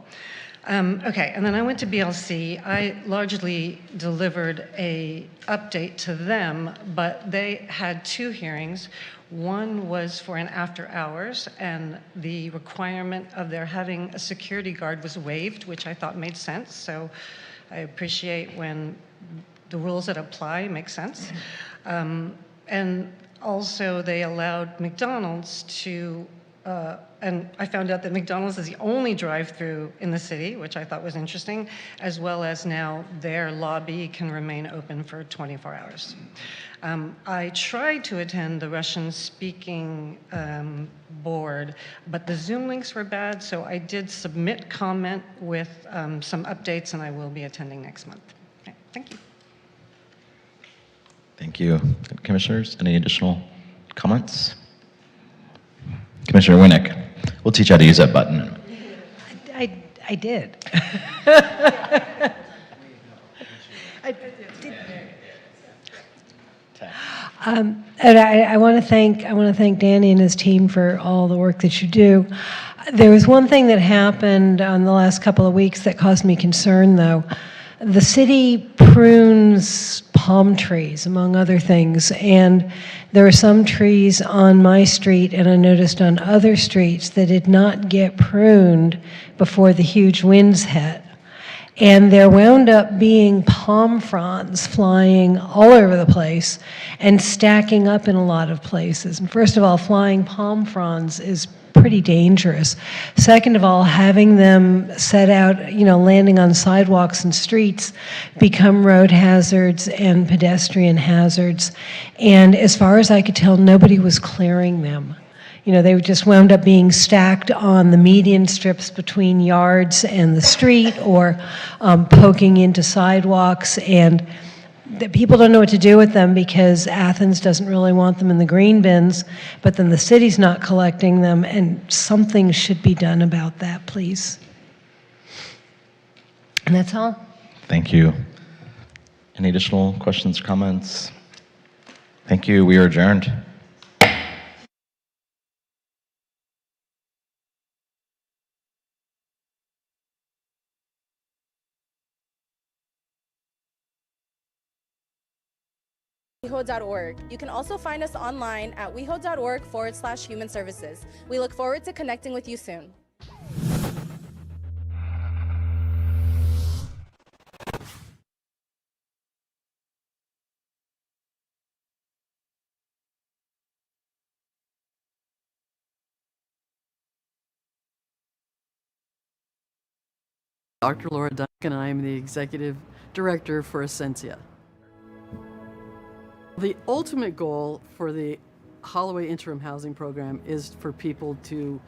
Okay, and then I went to BLC. I largely delivered a update to them, but they had 2 hearings. One was for an after hours, and the requirement of their having a security guard was waived, which I thought made sense. So I appreciate when the rules that apply make sense. And also they allowed McDonald's to, and I found out that McDonald's is the only drive-through in the city, which I thought was interesting, as well as now their lobby can remain open for 24 hours. I tried to attend the Russian-speaking board, but the Zoom links were bad, so I did submit comment with some updates, and I will be attending next month. Okay, thank you. Thank you. Commissioners, any additional comments? Commissioner Winnick, we'll teach you how to use that button. I did. And I want to thank Danny and his team for all the work that you do. There was one thing that happened on the last couple of weeks that caused me concern, though. The city prunes palm trees, among other things, and there were some trees on my street, and I noticed on other streets that did not get pruned before the huge winds hit. And there wound up being palm fronds flying all over the place and stacking up in a lot of places. And first of all, flying palm fronds is pretty dangerous. Second of all, having them set out, landing on sidewalks and streets become road hazards and pedestrian hazards. And as far as I could tell, nobody was clearing them. They just wound up being stacked on the median strips between yards and the street, or poking into sidewalks, and the people don't know what to do with them because Athens doesn't really want them in the green bins, but then the city's not collecting them, and something should be done about that, please. And that's all. Thank you. Any additional questions, comments? Thank you. We are adjourned. WeHo.org. You can also find us online at WeHo.org/human services. We look forward to connecting with you soon. Dr. Laura Duncan, I am the Executive Director for Essentia. The ultimate goal for the Holloway Interim Housing Program is for people to